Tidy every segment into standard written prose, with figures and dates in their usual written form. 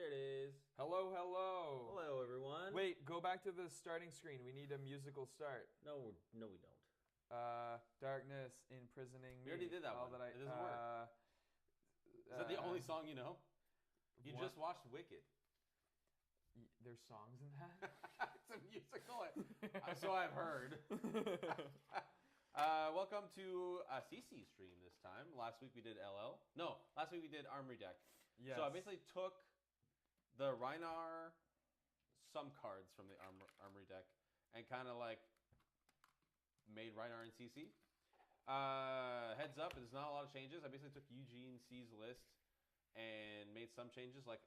it is. Hello, hello. Hello, everyone. Wait, go back to the starting screen. We need a musical start. No, we don't. Darkness imprisoning me. We already did that one. It doesn't work. Is that the only song you know? You just watched Wicked. There's songs in that? It's a musical. So I've heard. Welcome to a CC stream this time. Last week we did LL. No, last week we did Armory Deck. Yes. So I basically took the Rhinar some cards from the Armory Deck and kind of like made Rhinar in CC. Heads up, there's not a lot of changes. I basically took Eugene C's list and made some changes. Like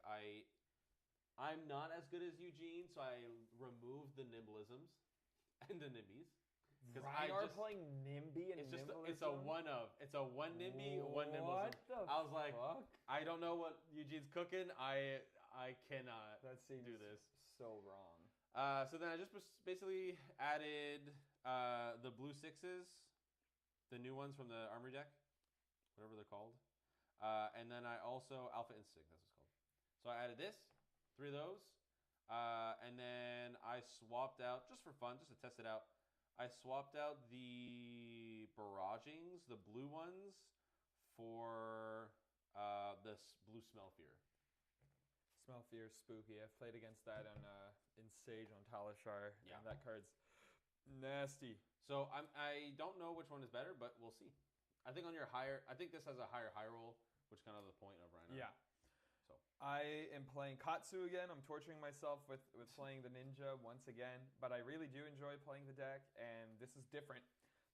I'm not as good as Eugene, so I removed the Nimblisms and the Nimbies. Rhinar playing Nimby and Nimblism? It's a one Nimby, one Nimblism. What the I was like, fuck? I don't know what Eugene's cooking. I cannot do this. So wrong. So then I just basically added the blue sixes, the new ones from the Armory Deck, whatever they're called. And then I also, Alpha Instinct, that's what it's called. So I added this, 3 of those. And then I swapped out, just for fun, just to test it out, I swapped out the Barragings, the blue ones, for this blue Smell Fear. Smell Fear, spooky. I've played against that in Sage on Talishar. Yeah. And that card's nasty. So I don't know which one is better, but we'll see. I think this has a higher roll, which is kind of the point of Rhinar. Yeah. So I am playing Katsu again. I'm torturing myself with playing the ninja once again, but I really do enjoy playing the deck, and this is different.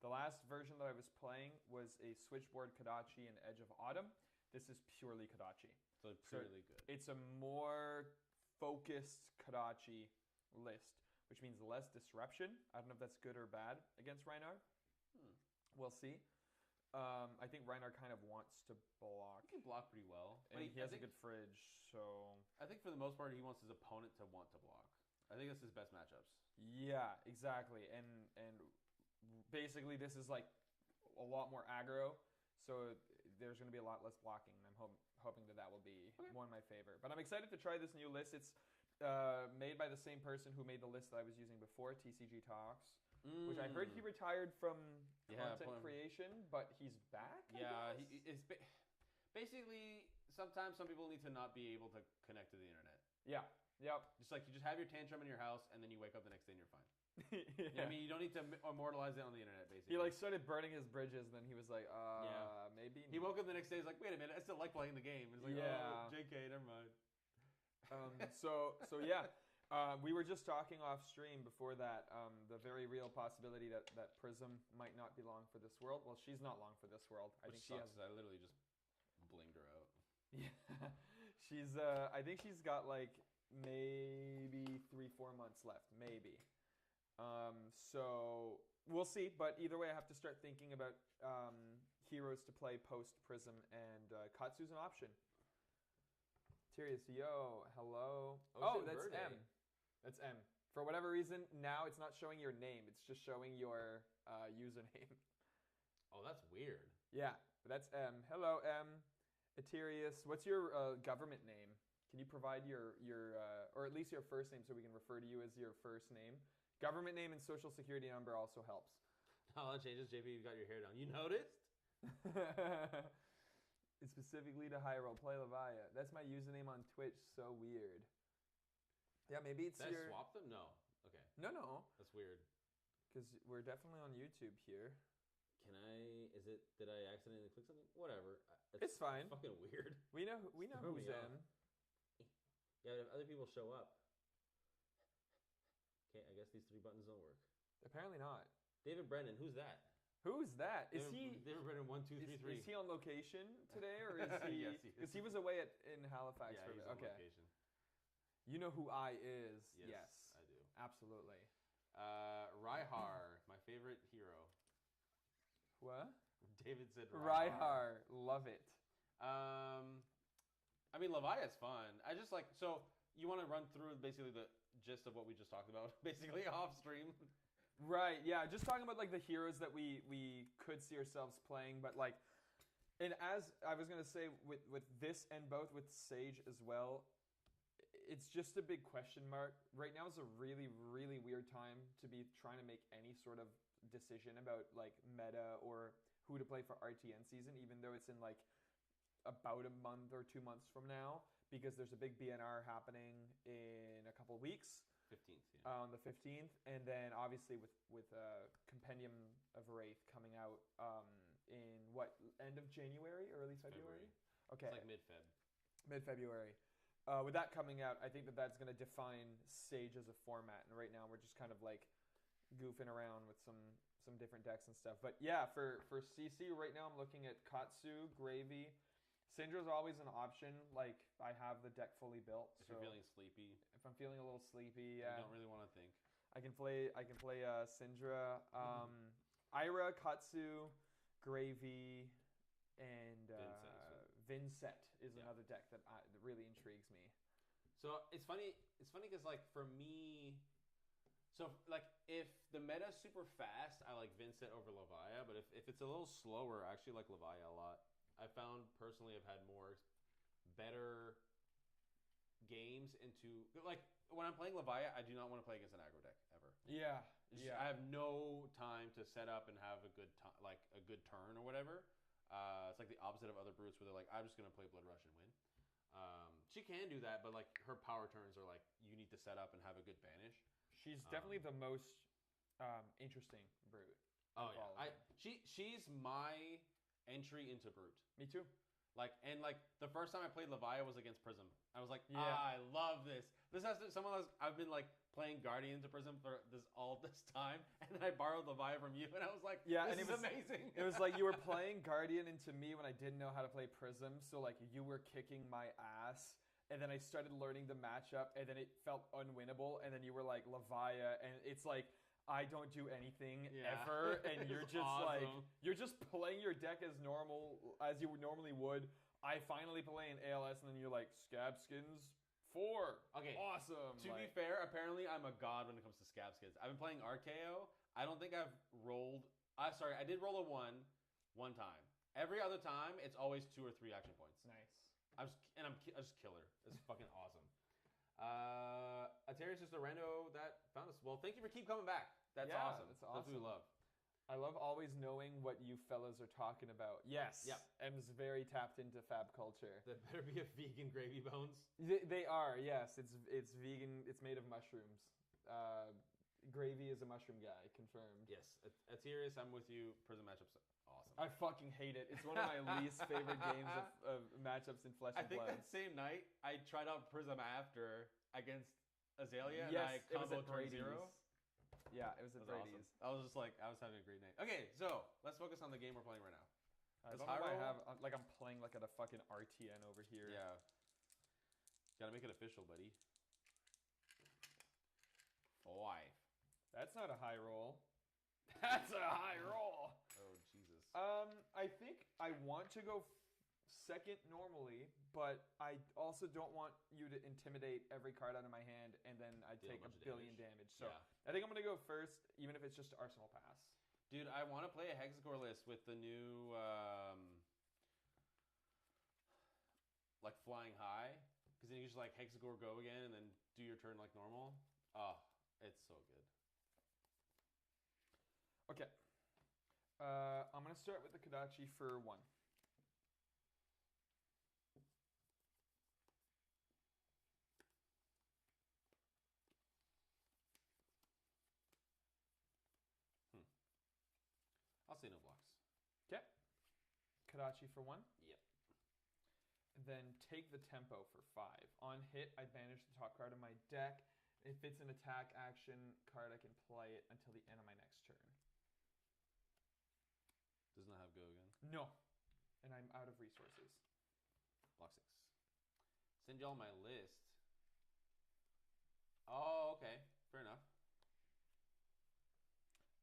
The last version that I was playing was a Switchboard Kodachi and Edge of Autumn. This is purely Kodachi. So purely good. It's a more focused Kodachi list, which means less disruption. I don't know if that's good or bad against Rhinar. We'll see. I think Rhinar kind of wants to block. He can block pretty well. And he has a good fridge, so... I think for the most part, he wants his opponent to want to block. I think that's his best matchups. Yeah, exactly. And basically, this is like a lot more aggro, so there's going to be a lot less blocking. And I'm hoping that will be more in my favor. But I'm excited to try this new list. It's made by the same person who made the list that I was using before, TCG Talks. Which I heard he retired from content creation, but he's back. Basically, sometimes some people need to not be able to connect to the internet. Yeah, yep. Just like you just have your tantrum in your house, and then you wake up the next day and you're fine. Yeah. You know what I mean, you don't need to immortalize it on the internet. Basically, he started burning his bridges, and then he was like, maybe. He woke up the next day, he's like, wait a minute, I still like playing the game. It's like, oh, JK, never mind. So yeah. We were just talking off stream before that, the very real possibility that Prism might not be long for this world. Well, she's not long for this world. I literally just blinged her out. Yeah, I think she's got like maybe 3-4 months left, maybe. So we'll see. But either way, I have to start thinking about heroes to play post Prism, and Katsu's an option. Tirius, yo, hello. Oh, that's Verde. M. That's M. For whatever reason, now it's not showing your name. It's just showing your username. Oh, that's weird. Yeah, but that's M. Hello, M. Eterius. What's your government name? Can you provide your or at least your first name so we can refer to you as your first name? Government name and social security number also helps. Oh, that changes. JP, you got your hair down. You noticed? It's specifically to high roll. Play Levia. That's my username on Twitch. So weird. Yeah, maybe it's Did I swap them? No. Okay. No. That's weird. Because we're definitely on YouTube here. Did I accidentally click something? Whatever. It's fine. Fucking weird. We know who's in. Yeah, if other people show up. Okay, I guess these 3 buttons don't work. Apparently not. David Brennan, who's that? Who's that? David Brennan 1, 2, 3, 3. Is he on location today, or is he? Yes, he is. Because he was away in Halifax for a bit. He's on location. You know who I is? Yes, I do. Absolutely. Rhinar, my favorite hero. What? David said Rhinar. Love it. I mean, Levia's fun. I just like, so you want to run through basically the gist of what we just talked about, basically off stream. Right, yeah, just talking about like the heroes that we could see ourselves playing, but like, and as I was going to say with this and both with Sage as well, it's just a big question mark. Right now is a really, really weird time to be trying to make any sort of decision about like meta or who to play for RTN season, even though it's in like about a month or 2 months from now, because there's a big BNR happening in a couple of weeks. 15th, on the 15th, and then obviously with Compendium of Wraith coming out in what, end of January, early February? Okay, it's like mid-Feb. Mid-February. With that coming out, I think that's going to define Sage as a format, and right now we're just kind of like goofing around with some different decks and stuff. But yeah, for CC right now, I'm looking at Katsu, Gravy. Syndra's always an option. Like, I have the deck fully built. If you're feeling sleepy. If I'm feeling a little sleepy, yeah. You don't really want to think. I can play Syndra. Ira, Katsu, Gravy, and Vincent is another deck that really intrigues me. So it's funny because like for me, so like if the meta's super fast, I like Vincent over Levia, but if it's a little slower, I actually like Levia a lot. I found personally I've had more better games into like when I'm playing Levia, I do not want to play against an aggro deck ever. Yeah. I have no time to set up and have a good like a good turn or whatever. It's like the opposite of other brutes where they're like, I'm just gonna play Blood Rush and win. She can do that, but like her power turns are like you need to set up and have a good banish. She's definitely the most interesting brute. Oh yeah, she's my entry into brute. Me too. Like the first time I played Levia was against Prism. I was like, I love this. This has to someone else. I've been like playing Guardian into Prism for all this time, and then I borrowed Levia from you, and I was like, this is amazing. It was like you were playing Guardian into me when I didn't know how to play Prism, so like you were kicking my ass, and then I started learning the matchup, and then it felt unwinnable, and then you were like Levia, and it's like I don't do anything ever, and you're just awesome. Like you're just playing your deck as normal as you normally would. I finally play in ALS, and then you're like Scab Skins 4. Okay, awesome. To be fair, apparently I'm a god when it comes to Scab Skins. I've been playing RKO. I don't think I've rolled. I did roll a one time. Every other time, it's always 2 or 3 action points. Nice. I just kill her. It's fucking awesome. Atarius is the rando that found us. Well, thank you for keep coming back. That's awesome. That's what we love. I love always knowing what you fellas are talking about. Yes. Yep. Em's very tapped into fab culture. That better be a vegan gravy bones. They are, yes. It's vegan. It's made of mushrooms. Gravy is a mushroom guy, confirmed. Yes. Atirius, I'm with you. Prism matchups, awesome. I fucking hate it. It's one of my least favorite games of matchups in Flesh and Blood. I think that same night, I tried out Prism after against Azalea, and I combo turn 0. Yeah, it was at Brady's. Awesome. I was just like, I was having a great night. Okay, so let's focus on the game we're playing right now. I have like I'm playing like at a fucking RTN over here. Yeah. Gotta make it official, buddy. 5. That's not a high roll. That's a high roll. Oh Jesus. I think I want to go second normally, but I also don't want you to intimidate every card out of my hand and then I take a billion damage. So I think I'm going to go first, even if it's just Arsenal Pass. Dude, I want to play a Hexacore list with the new, like, flying high. Because then you just, like, Hexacore go again and then do your turn like normal. Oh, it's so good. Okay. I'm going to start with the Kodachi for 1. I'll say no blocks. Okay. Kodachi for 1. Yep. Then take the tempo for 5. On hit, I banish the top card of my deck. If it's an attack action card, I can play it until the end of my next turn. Does not have go again? No. And I'm out of resources. Block 6. Send y'all my list. Oh, okay. Fair enough.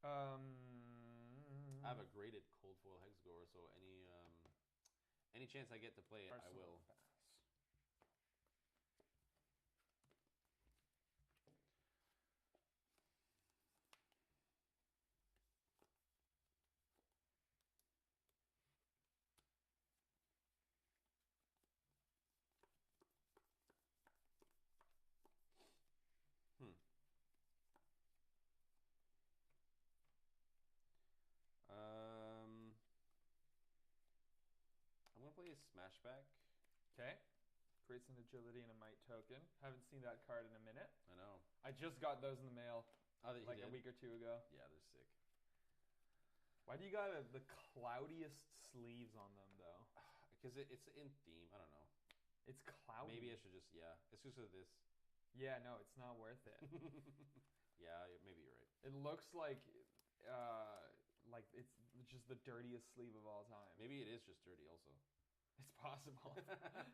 I have a graded cold foil Hexagore, so any chance I get to play it, I will. Pass. play Smashback. Okay. Creates an agility and a might token. Haven't seen that card in a minute. I know. I just got those in the mail Oh, that you like did? a week or two ago. Yeah, they're sick. Why do you got the cloudiest sleeves on them though? Because it's in theme. I don't know. It's cloudy. Maybe I should just, yeah. It's just for this. Yeah, no, it's not worth it. Yeah, maybe you're right. It looks like it's just the dirtiest sleeve of all time. Maybe it is just dirty also. It's possible.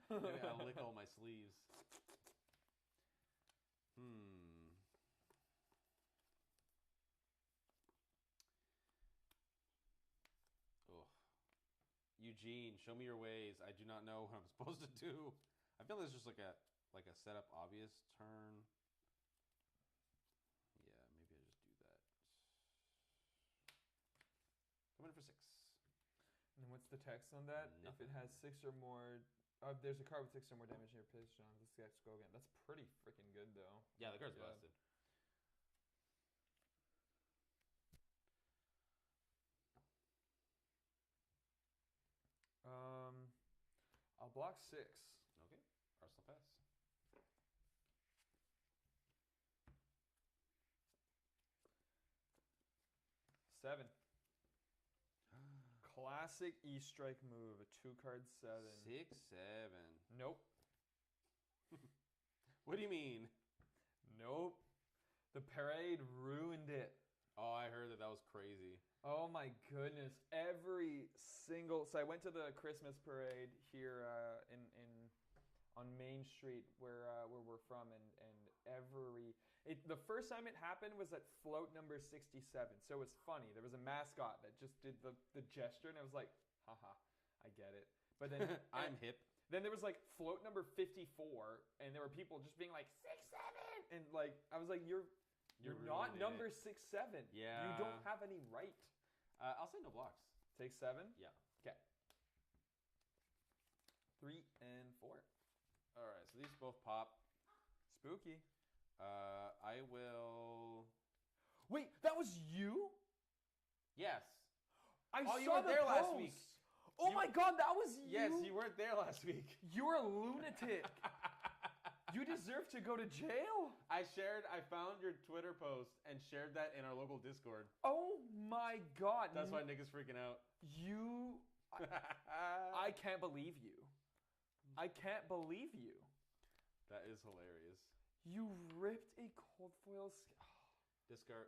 Maybe I'll lick all my sleeves. Oh. Eugene, show me your ways. I do not know what I'm supposed to do. I feel there's just like a setup obvious turn. Yeah, maybe I just do that. Come in for 6. And what's the text on that? Nothing. If it has 6 or more, there's a card with 6 or more damage in your position on this guy's go again. That's pretty freaking good though. Yeah, the card's Good. busted. I'll block 6. Okay, Arsenal pass. Seven. Classic E-strike move, a 2-card 7. 6, 7. Nope. What do you mean? Nope. The parade ruined it. Oh, I heard that was crazy. Oh my goodness! Every single so I went to the Christmas parade here on Main Street where we're from, and the first time it happened was at float number 67. So it was funny. There was a mascot that just did the gesture, and I was like, haha, I get it. But then I'm hip. Then there was like float number 54, and there were people just being like 6-7, and like I was like, you're not number 6-7. Yeah. You don't have any right. I'll say no blocks. Take 7? Yeah. Okay. 3 and 4. All right, so these both pop. Spooky. I will. Wait, that was you? Yes. I Oh, saw you were the there last post. week. Oh my God, that was you? Yes, you weren't there last week. You're a lunatic. You deserve to go to jail. I found your Twitter post and shared that in our local Discord. Oh my God. That's why Nick is freaking out. I can't believe you. I can't believe you. That is hilarious. You ripped a cold foil. Discard,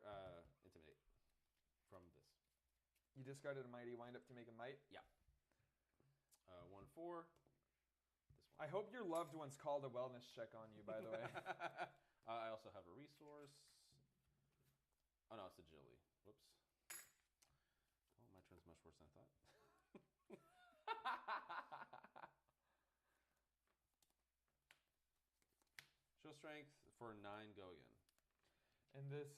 intimidate from this. You discarded a mighty, wind up to make a might? Yeah. 1-4. This one. I hope your loved ones called a wellness check on you, by the way. I also have a resource. Oh no, it's agility. Whoops. Oh, my turn's much worse than I thought. Show strength for 9. Go again. And this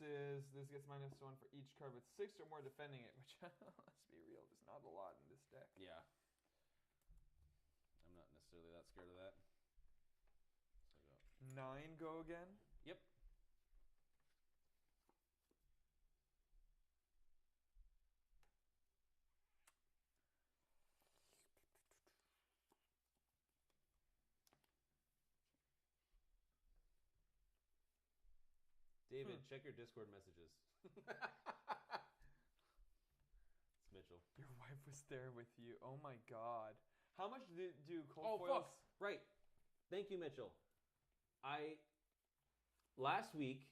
gets -1 for each card with 6 or more defending it, which let's be real, there's not a lot in this deck. Yeah. I'm not necessarily that scared of that. So go. 9 go again. Yep. David, check your Discord messages. It's Mitchell. Your wife was there with you. Oh my God. How much do cold Oh, foils? fuck. Right. Thank you, Mitchell. Last week,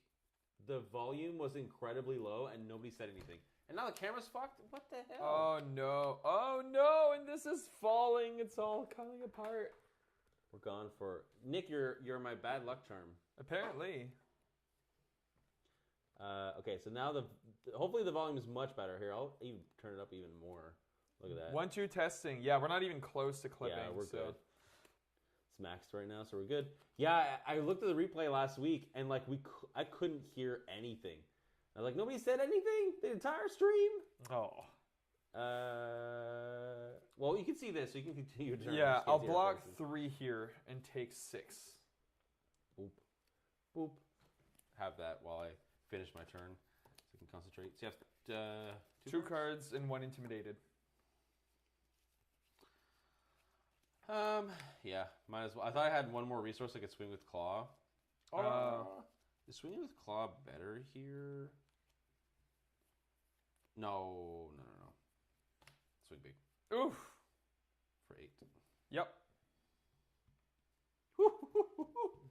the volume was incredibly low and nobody said anything. And now the camera's fucked? What the hell? Oh no. Oh no, and this is falling. It's all coming apart. We're gone for... Nick, you're my bad luck charm. Apparently. Okay, so now hopefully the volume is much better. Here, I'll even turn it up even more. Look at that. 1, 2 testing. Yeah, we're not even close to clipping. Yeah, we're good. It's maxed right now, so we're good. Yeah, I looked at the replay last week, and like I couldn't hear anything. I was like, nobody said anything the entire stream. Oh. Well, you can see this, so you can continue your turn. Yeah, I'll block 3 here and take 6. Boop. Boop. Have that while I finish my turn, so I can concentrate. So you have 2 cards and 1 intimidated. Yeah, might as well. I thought I had one more resource I could swing with Claw. Is swinging with Claw better here? No. Swing big. Oof. For 8. Yep.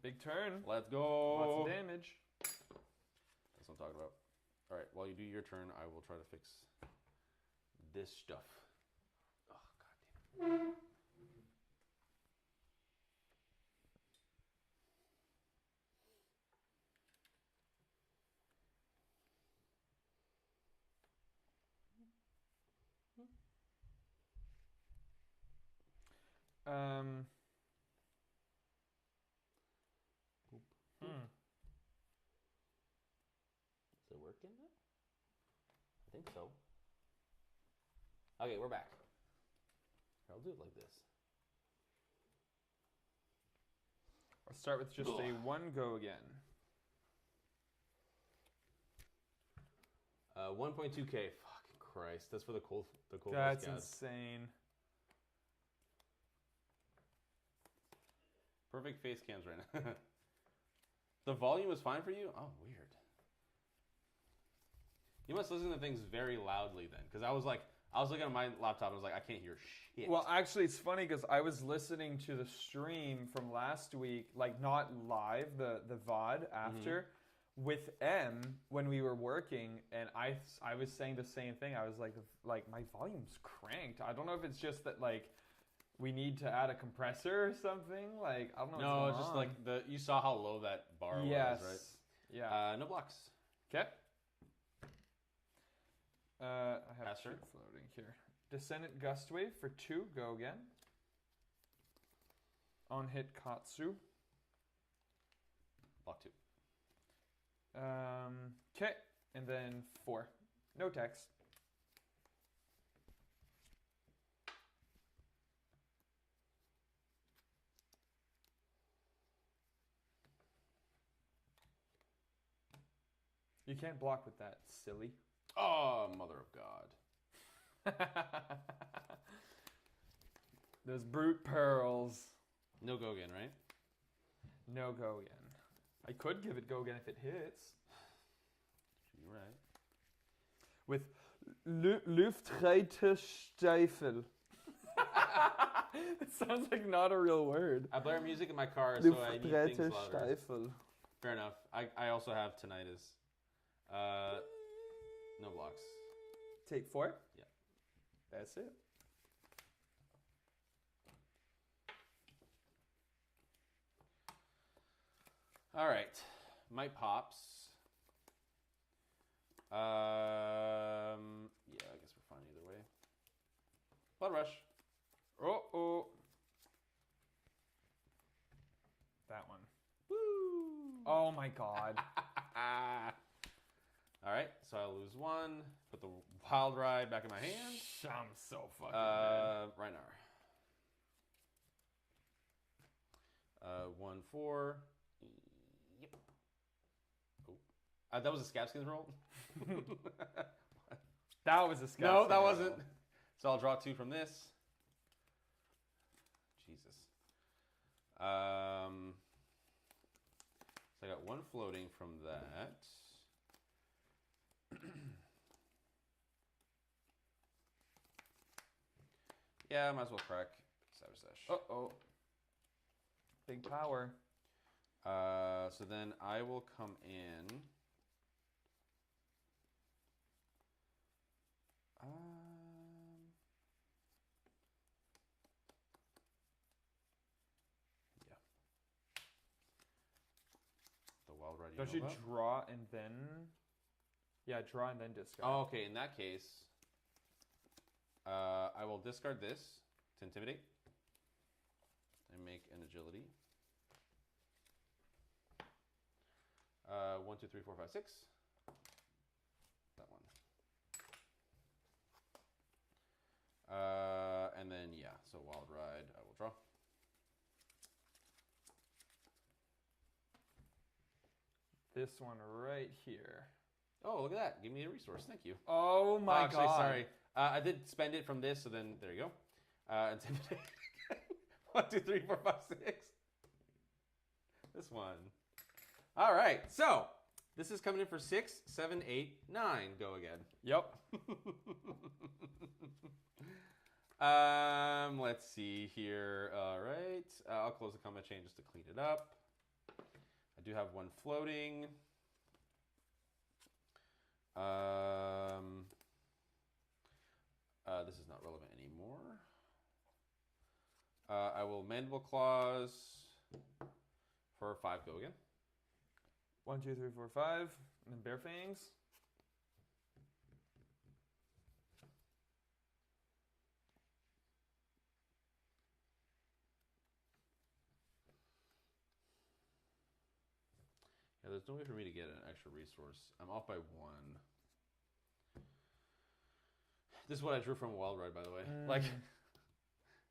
Big turn. Let's go. Lots of damage. That's what I'm talking about. All right, while you do your turn, I will try to fix this stuff. Oh, God damn it. Is it working now? I think so. Okay, we're back. I'll do it like this. I'll start with just a 1 go again. 1.2k. Fucking Christ. That's for the cold. That's insane. Perfect face cams right now. The volume was fine for you? Oh, weird. You must listen to things very loudly then, because I was looking at my laptop and I was like, I can't hear shit. Well, actually, it's funny because I was listening to the stream from last week, like not live, the VOD after, with M when we were working, and I was saying the same thing. I was like my volume's cranked. I don't know if it's just that like we need to add a compressor or something. Like I don't know. No, it's just like you saw how low that bar was, right? Yeah. No blocks. Okay. I have Passer. 2 floating here. Descendant Gustwave for 2. Go again. On hit Katsu. Block 2. Okay, and then 4. No text. You can't block with that, silly. Oh, mother of God. Those brute pearls. No go again, right? No go again. I could give it go again if it hits. You're right. With Luftreiterstiefel. It sounds like not a real word. I blare music in my car, so I need things louder. Luftreiterstiefel. Fair enough. I also have tinnitus. No blocks. Take 4? Yeah. That's it. All right. Might pops. Yeah, I guess we're fine either way. Blood rush. Oh. That one. Woo! Oh my god. All right, so I lose 1. Put the wild ride back in my hand. I'm so fucking dead. Rhinar. 1/4. Yep. Oh. That was a Scabskins roll? That was a scab. No, that wasn't. So I'll draw 2 from this. Jesus. So I got 1 floating from that. Yeah, I might as well crack Savage Sash. Uh-oh. Big power. So then I will come in. Yeah. The wild ride. Don't you draw and then? Yeah, draw and then discard. Oh, okay. In that case, I will discard this to intimidate and make an agility. 1, 2, 3, 4, 5, 6. That one. And then yeah, so wild ride. I will draw. This one right here. Oh, look at that. Give me a resource. Thank you. Oh my god. Sorry. I did spend it from this, so then there you go. Intimidate. 2, 3, 4, 5, 6. This one. All right. So this is coming in for 6, 7, 8, 9. Go again. Yep. Let's see here. All right. I'll close the comment chain just to clean it up. I do have one floating. This is not relevant anymore. I will mandible claws for 5. Go again. 1, 2, 3, 4, 5. And then bear fangs. Yeah, there's no way for me to get an extra resource. I'm off by 1. This is what I drew from Wild Ride, by the way. Like,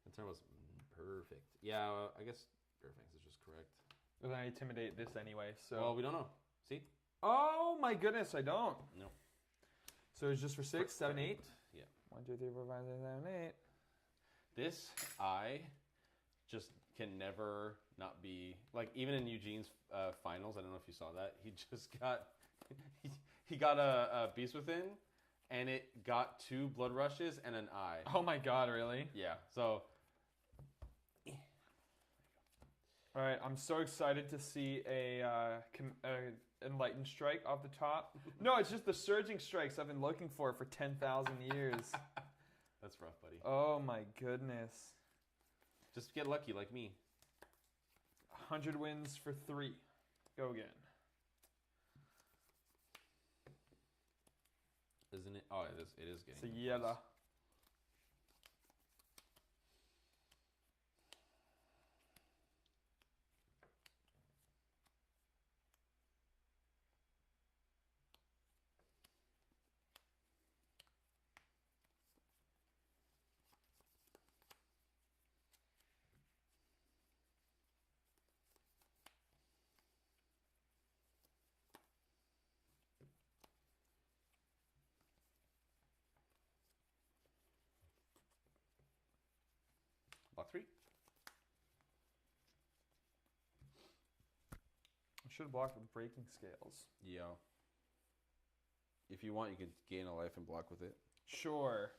the turn was perfect. Yeah, I guess Bear Fangs is just correct. Well, then I intimidate this anyway, so... Well, we don't know. See? Oh, my goodness, I don't. No. So it's just for 6, 7, 8? Yeah. 1, 2, 3, 4, 5, 6, 7, 8. This, I just can never not be... Like, even in Eugene's finals, I don't know if you saw that, he just got... he got a Beast Within, and it got 2 Blood Rushes and an eye. Oh my god, really? Yeah, so... All right, I'm so excited to see a Enlightened Strike off the top. No, it's just the Surging Strikes I've been looking for 10,000 years. That's rough, buddy. Oh my goodness. Just get lucky like me. 100 wins for 3. Go again. Isn't it? Oh, it is getting... It's a yellow. Block 3. I should have blocked with Breaking Scales. Yeah. If you want, you can gain a life and block with it. Sure.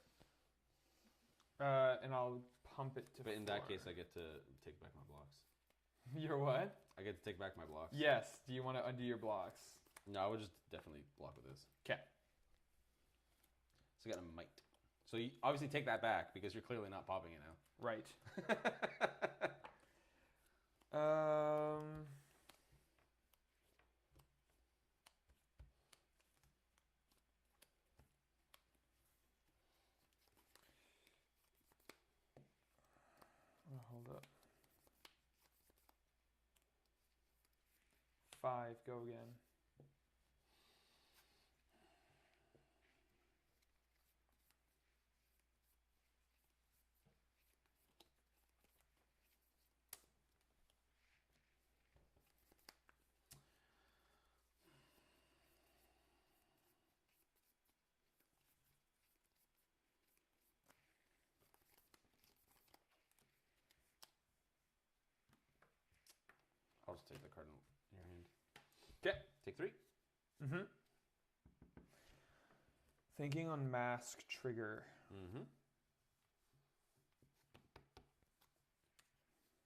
And I'll pump it to But in 4. that case, I get to take back my blocks. Your what? I get to take back my blocks. Yes. Do you want to undo your blocks? No, I would just definitely block with this. Okay. So I got a Might. So you obviously take that back because you're clearly not popping it now. Right. Hold up. 5. Go again. I'll just take the card in your hand. Okay. Take 3. Mm-hmm. Thinking on Mask Trigger. Mm-hmm.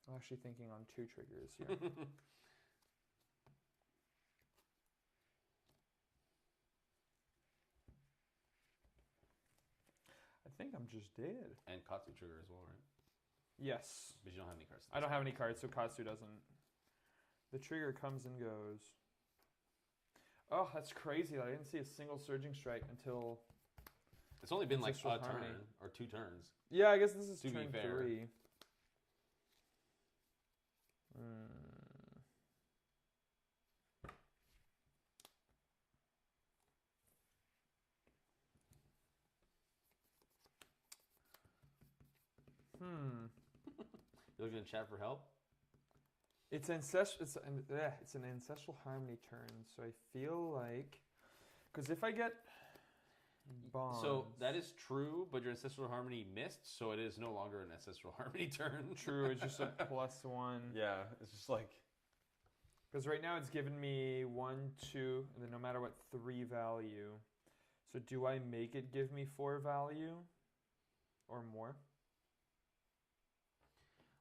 I'm actually thinking on 2 triggers here. I think I'm just dead. And Katsu trigger as well, right? Yes. But you don't have any cards. I don't have any cards, so Katsu doesn't. The trigger comes and goes. Oh, that's crazy. I didn't see a single Surging Strike until... It's only been like a Ancestral turn Harmony. or 2 turns. Yeah, I guess this is To be turn fair. 3. You looking in chat for help? It's ancestral. It's an Ancestral Harmony turn, so I feel like, because if I get, Bonds. So that is true, but your Ancestral Harmony missed, so it is no longer an Ancestral Harmony turn. True, it's just a +1. Yeah, it's just like... Because right now it's given me 1, 2, and then no matter what, 3 value. So do I make it give me 4 value? Or more?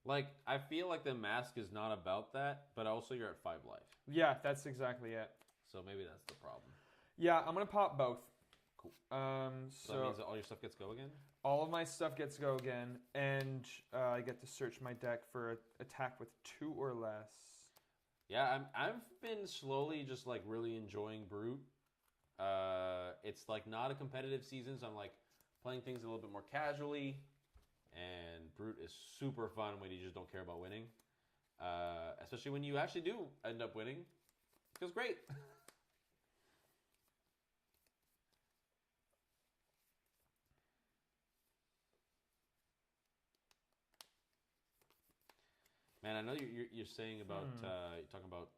Like, I feel like the mask is not about that, but also you're at 5 life. Yeah, that's exactly it. So maybe that's the problem. Yeah, I'm going to pop both. Cool. So that means that all your stuff gets go again? all of my stuff gets go again, and I get to search my deck for attack with 2 or less. Yeah, I've been slowly just like really enjoying Brute. It's like not a competitive season, so I'm like playing things a little bit more casually. And Brute is super fun when you just don't care about winning. Especially when you actually do end up winning. It feels great. Man, I know you're saying about you're talking about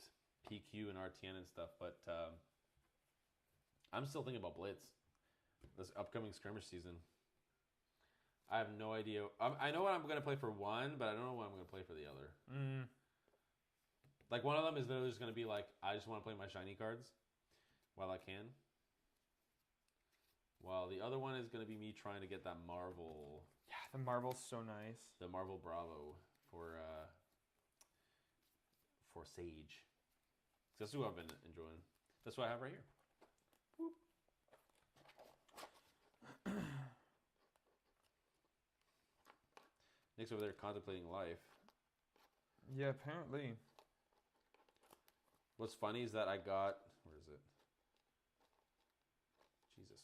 PQ and RTN and stuff, but I'm still thinking about Blitz, this upcoming skirmish season. I have no idea. I know what I'm gonna play for one, but I don't know what I'm gonna play for the other. Like one of them is literally just gonna be like, I just want to play my shiny cards while I can. While the other one is gonna be me trying to get that Marvel. Yeah, the Marvel's so nice. The Marvel Bravo for Sage. That's who I've been enjoying. That's what I have right here. Boop. Nick's over there contemplating life. Yeah, apparently. What's funny is that I got... Where is it? Jesus.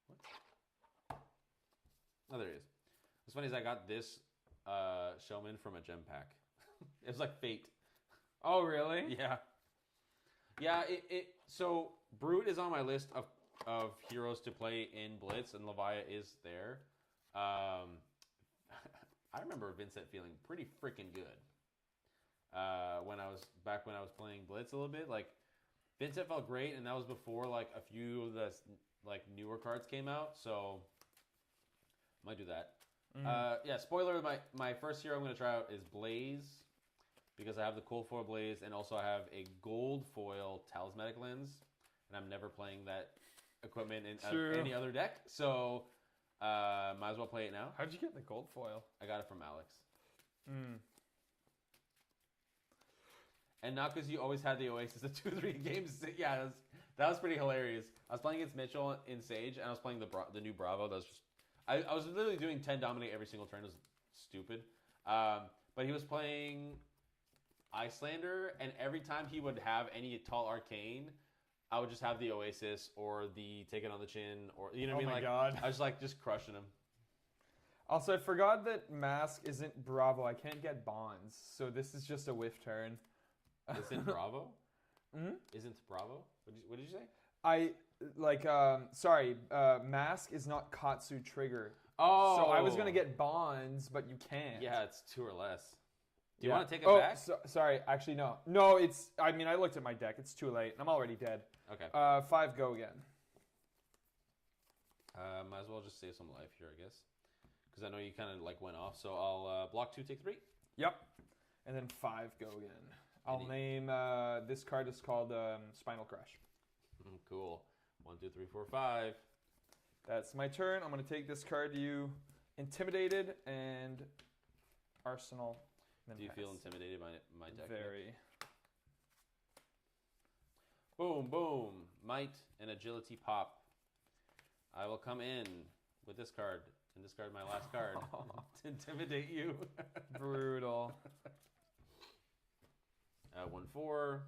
What? Oh, there it is. What's funny is I got this Shellman from a gem pack. It was like fate. Oh, really? Yeah. Yeah, so Brute is on my list of heroes to play in Blitz, and Leviah is there. I remember Vincent feeling pretty freaking good when I was playing Blitz a little bit. Like Vincent felt great, and that was before like a few of the like newer cards came out. So I might do that. Yeah, spoiler: my first hero I'm going to try out is Blaze, because I have the cold foil Blaze, and also I have a gold foil Talismanic Lens, and I'm never playing that equipment in any other deck. So might as well play it now. How'd you get the gold foil? I got it from Alex. And not because you always had the Oasis of 2-3 games. Yeah, that was pretty hilarious. I was playing against Mitchell in Sage, and I was playing the new Bravo. That was just, I was literally doing 10 dominate every single turn. It was stupid. But he was playing Icelander, and every time he would have any tall arcane, I would just have the Oasis or the Take It on the Chin, or you know what I mean? Like, God. I was like just crushing him. Also, I forgot that Mask isn't Bravo. I can't get bonds, so this is just a whiff turn. Isn't Bravo? Isn't Bravo? What did you say? Mask is not Katsu trigger. Oh, so I was gonna get bonds, but you can't. Yeah, it's 2 or less. Do you want to take it back? Sorry, actually no. No, it's. I mean, I looked at my deck. It's too late. I'm already dead. Okay. 5 go again. Might as well just save some life here, I guess, because I know you kind of like went off. So I'll block 2, take 3. Yep. And then 5 go again. I'll name this card is called Spinal Crush. Cool. 1, 2, 3, 4, 5. That's my turn. I'm going to take this card to you. Intimidated and Arsenal. Do you feel intimidated by my deck? Very. Boom, boom. Might and agility pop. I will come in with this card and discard my last card to intimidate you. Brutal. 1, 4.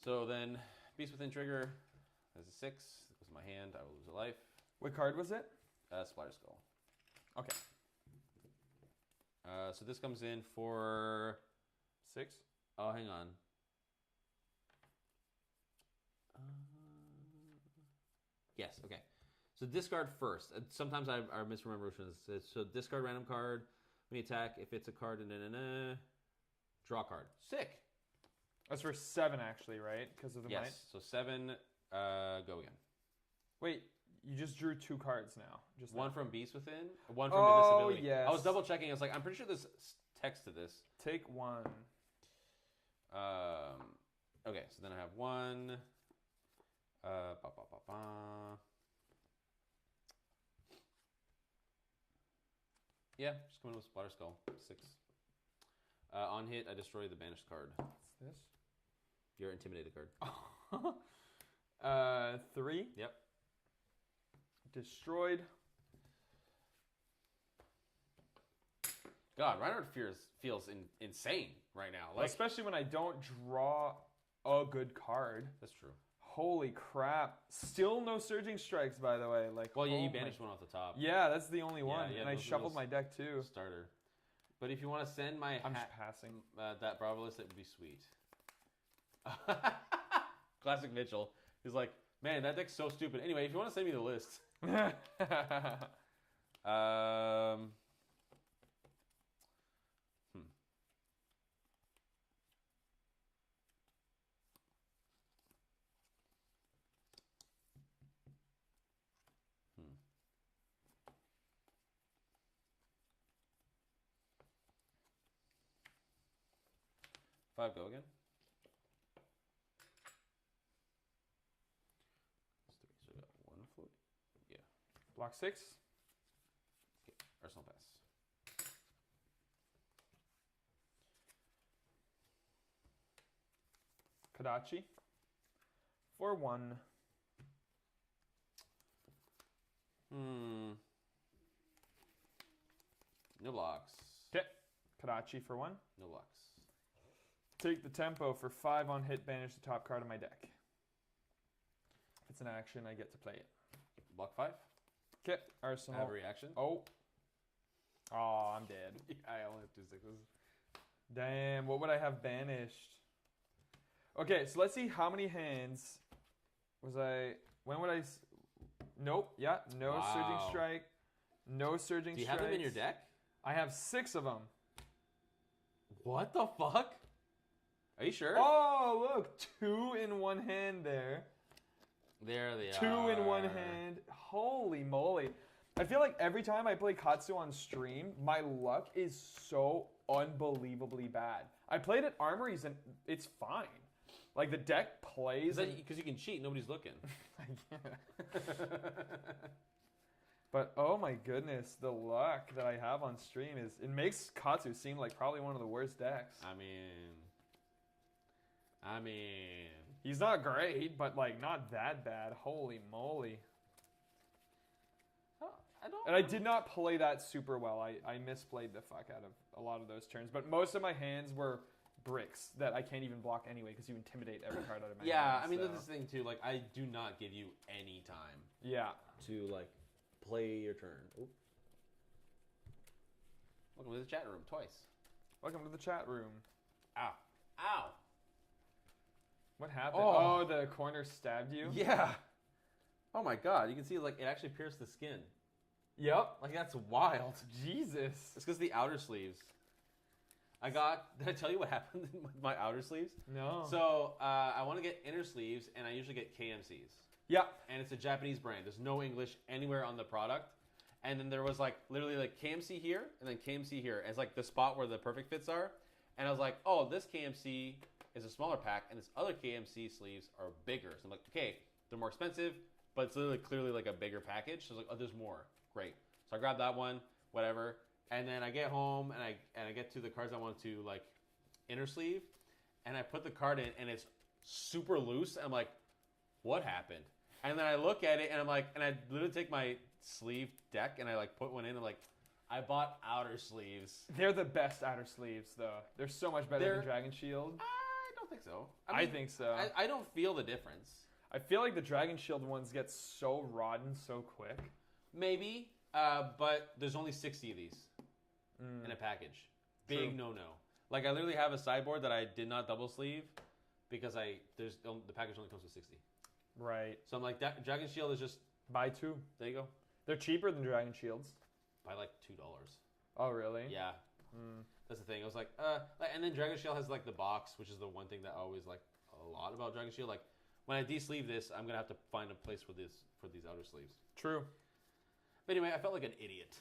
So then, Beast Within trigger. There's a 6. It goes in my hand. I will lose a life. What card was it? Splatter Skull. Okay. So this comes in for 6. Oh, hang on. Yes. Okay. So discard first. Sometimes I misremember which one this is. So discard random card. When you attack, if it's a card, draw a card. Sick. That's for 7 actually, right? Because of the might. Yes. So 7. Go again. Wait, you just drew 2 cards now. Just One now. from Beast Within. One from Oh, Invisibility. yes. I was double checking. I was like, I'm pretty sure there's text to this. Take 1. Okay, so then I have 1. Yeah, just come in with Splatter Skull. 6. On hit, I destroy the banished card. What's this? Your intimidated card. 3. Yep. Destroyed. God, Rhinar feels insane right now. Like, especially when I don't draw a good card. That's true. Holy crap. Still no Surging Strikes, by the way. Like, well, yeah, oh you banished one off the top. Yeah, that's the only one. Yeah, and I shuffled my deck, too. Starter. But if you want to send my I'm just passing. That Bravo list, it would be sweet. Classic Mitchell. He's like, man, that deck's so stupid. Anyway, if you want to send me the list. Five, go again. That's 3. So I got 1 float. Yeah. Block 6. Okay. Arsenal pass. Kadachi. For 1. No blocks. Okay. Kadachi for 1. No blocks. Take the tempo for 5 on hit, banish the top card of my deck. If it's an action, I get to play it. Block 5. Okay, Arsenal. Have a reaction. Oh, I'm dead. Yeah, I only have 2 6s. Damn, what would I have banished? Okay, so let's see how many hands was I... When would I... Nope, yeah, no Wow. Surging Strike. No Surging Strike. Do you have them in your deck? I have 6 of them. What the fuck? Are you sure? Oh, look, 2 in one hand there. There they 2 are. in one hand. Holy moly. I feel like every time I play Katsu on stream, my luck is so unbelievably bad. I played at Armories and it's fine. Like the deck plays. Because you can cheat, nobody's looking. But oh my goodness, the luck that I have on stream it makes Katsu seem like probably one of the worst decks. I mean, he's not great, but like not that bad. Holy moly. And I did not play that super well. I misplayed the fuck out of a lot of those turns. But most of my hands were bricks that I can't even block anyway because you intimidate every card out of my hand. Yeah, I mean, that's the thing too. Like, I do not give you any time. Yeah. To, like, play your turn. Oop. Welcome to the chat room twice. Welcome to the chat room. Ow. Ow. What happened? Oh. Oh, the corner stabbed you? Yeah. Oh my god. You can see, like, it actually pierced the skin. Yep. Like, that's wild. Jesus. It's because the outer sleeves. Did I tell you what happened with my outer sleeves? No. So, I want to get inner sleeves, and I usually get KMCs. Yeah. And it's a Japanese brand. There's no English anywhere on the product. And then there was, like, literally, like, KMC here, and then KMC here. It's, like, the spot where the perfect fits are. And I was like, oh, this KMC is a smaller pack, and this other KMC sleeves are bigger. So I'm like, okay, they're more expensive, but it's literally clearly, like, a bigger package. So I was like, oh, there's more. Great. So I grabbed that one, whatever. And then I get home, and I get to the cards I want to, like, inner sleeve. And I put the card in, and it's super loose. And I'm like, what happened? And then I look at it, and I'm like, and I literally take my sleeve deck, and I, like, put one in, and, like, I bought outer sleeves. They're the best outer sleeves, though. They're so much better than Dragon Shield. I don't think so. I think so. I don't feel the difference. I feel like the Dragon Shield ones get so rotten so quick. Maybe, but there's only 60 of these in a package. Big no-no. Like, I literally have a sideboard that I did not double sleeve because the package only comes with 60. Right. So I'm like, Dragon Shield is just... Buy 2. There you go. They're cheaper than Dragon Shields. By like $2. Oh, really? Yeah. That's the thing. I was like, and then Dragon Shield has like the box, which is the one thing that I always like a lot about Dragon Shield. Like when I de-sleeve this, I'm gonna have to find a place for these outer sleeves. True. But anyway, I felt like an idiot.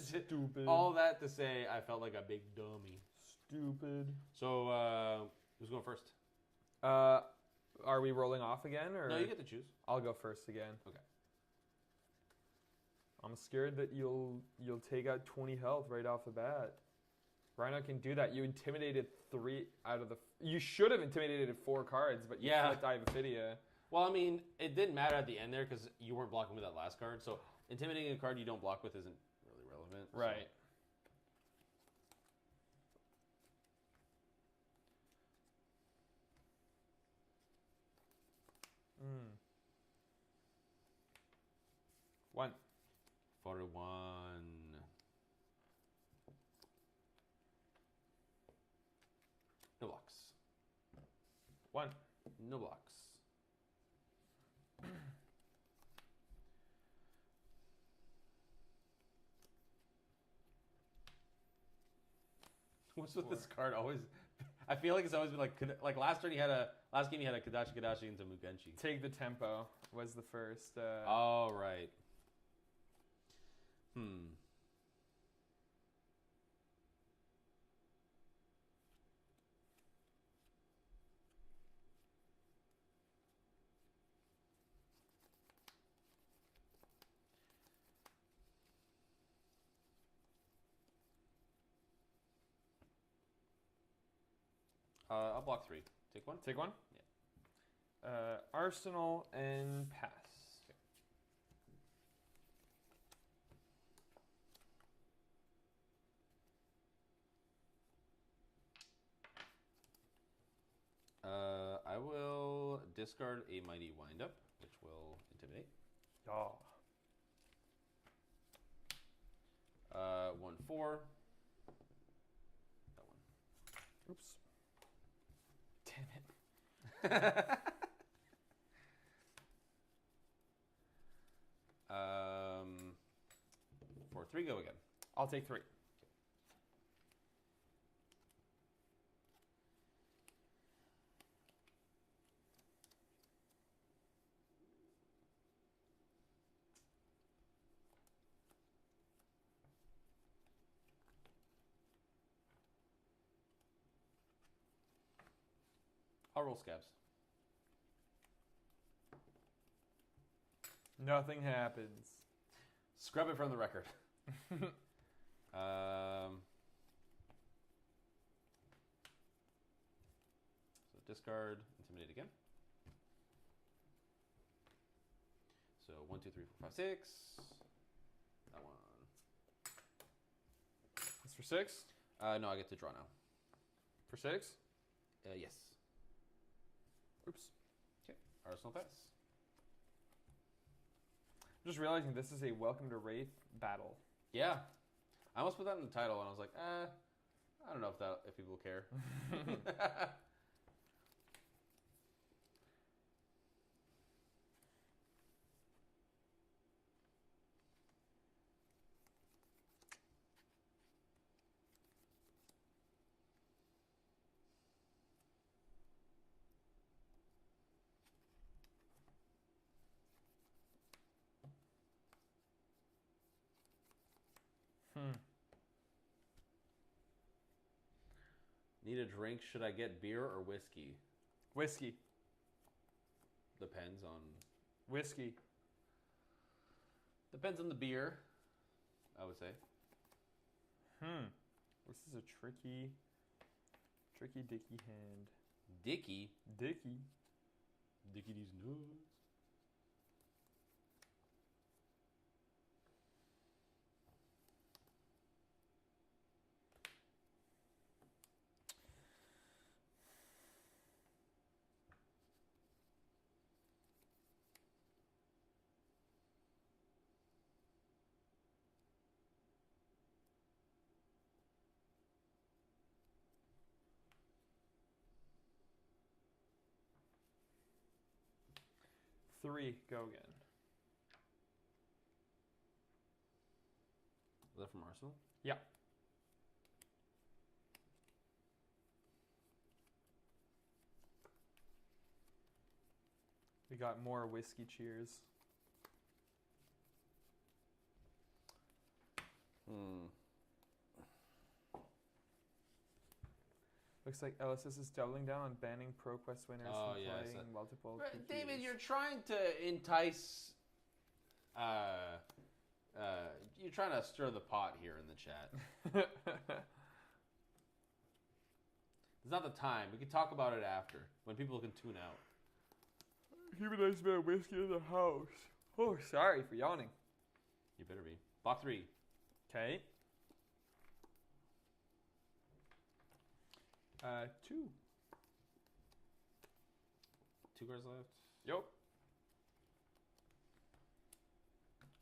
Stupid. All that to say, I felt like a big dummy. Stupid. So who's going first? Are we rolling off again, or No, you get to choose. I'll go first again. Okay. I'm scared that you'll take out 20 health right off the bat. Rhinar can do that. You intimidated 3 out of the. You should have intimidated 4 cards, but you flipped Ivophidia. Well, I mean, it didn't matter at the end there because you weren't blocking with that last card. So intimidating a card you don't block with isn't really relevant. Right. So. 1. 41. No blocks. 1. No blocks. What's with 4. This card always? I feel like it's always been like last game he had a Kadashi into Mugenshi. Take the tempo was the first. Oh right. I'll block 3. Take 1? Take 1? Yeah. Arsenal and pass. Okay. I will discard a Mighty Windup, which will intimidate. Oh. 1/4. That one. Oops. Damn it. For 3, go again. I'll take 3. I'll roll scabs. Nothing happens. Scrub it from the record. So discard, intimidate again. So 1, 2, 3, 4, 5, 6. That one. That's for 6? No, I get to draw now. For 6? Yes. Oops. Okay. Arsenal pass. I'm just realizing this is a Welcome to Wraith battle. Yeah. I almost put that in the title, and I was like, I don't know if people care. Need a drink? Should I get beer or whiskey? Whiskey. Depends on... Whiskey. Depends on the beer, I would say. This is a tricky dicky hand. Dicky? Dicky. Dicky these nuts. Three, go again. Was that from Arsenal? Yeah. We got more whiskey cheers. Looks like LSS is doubling down on banning ProQuest winners from playing multiple. David, you're trying to entice. You're trying to stir the pot here in the chat. It's not the time. We can talk about it after, when people can tune out. Keep a nice bit of whiskey in the house. Oh, sorry for yawning. You better be. Block 3. Okay. 2. 2 cards left. Yep.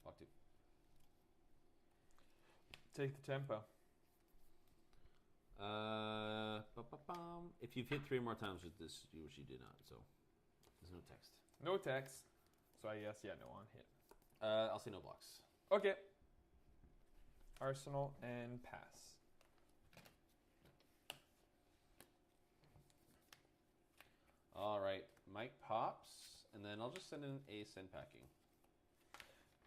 Block 2. Take the tempo. If you've hit 3 more times with this, which you did not, so there's no text. No text. So I guess, yeah, no on hit. I'll say no blocks. Okay. Arsenal and pass. All right. Mike pops, and then I'll just send in a send packing.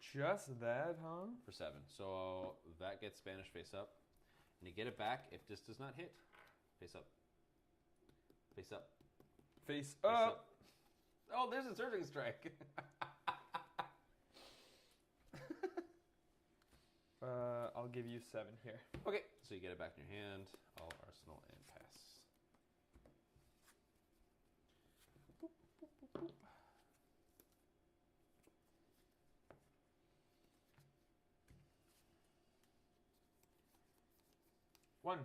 Just that, huh? For 7. So that gets Spanish face up. And you get it back if this does not hit. Face up. Face up. Face up. Oh, there's a Surging Strike. I'll give you 7 here. Okay, so you get it back in your hand. All Arsenal and pass. Boop, boop, boop, boop. One.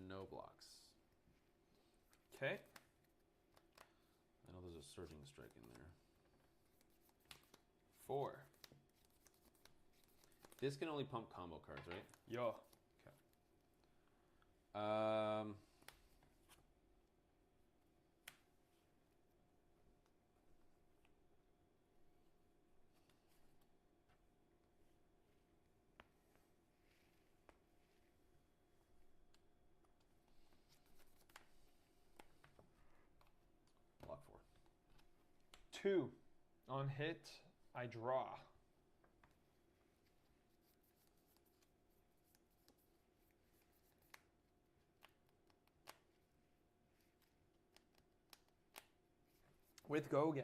No blocks. Okay. I know there's a Surging Strike in there. 4. This can only pump combo cards, right? Yo. Okay. Block 4. 2. On hit, I draw. With go again.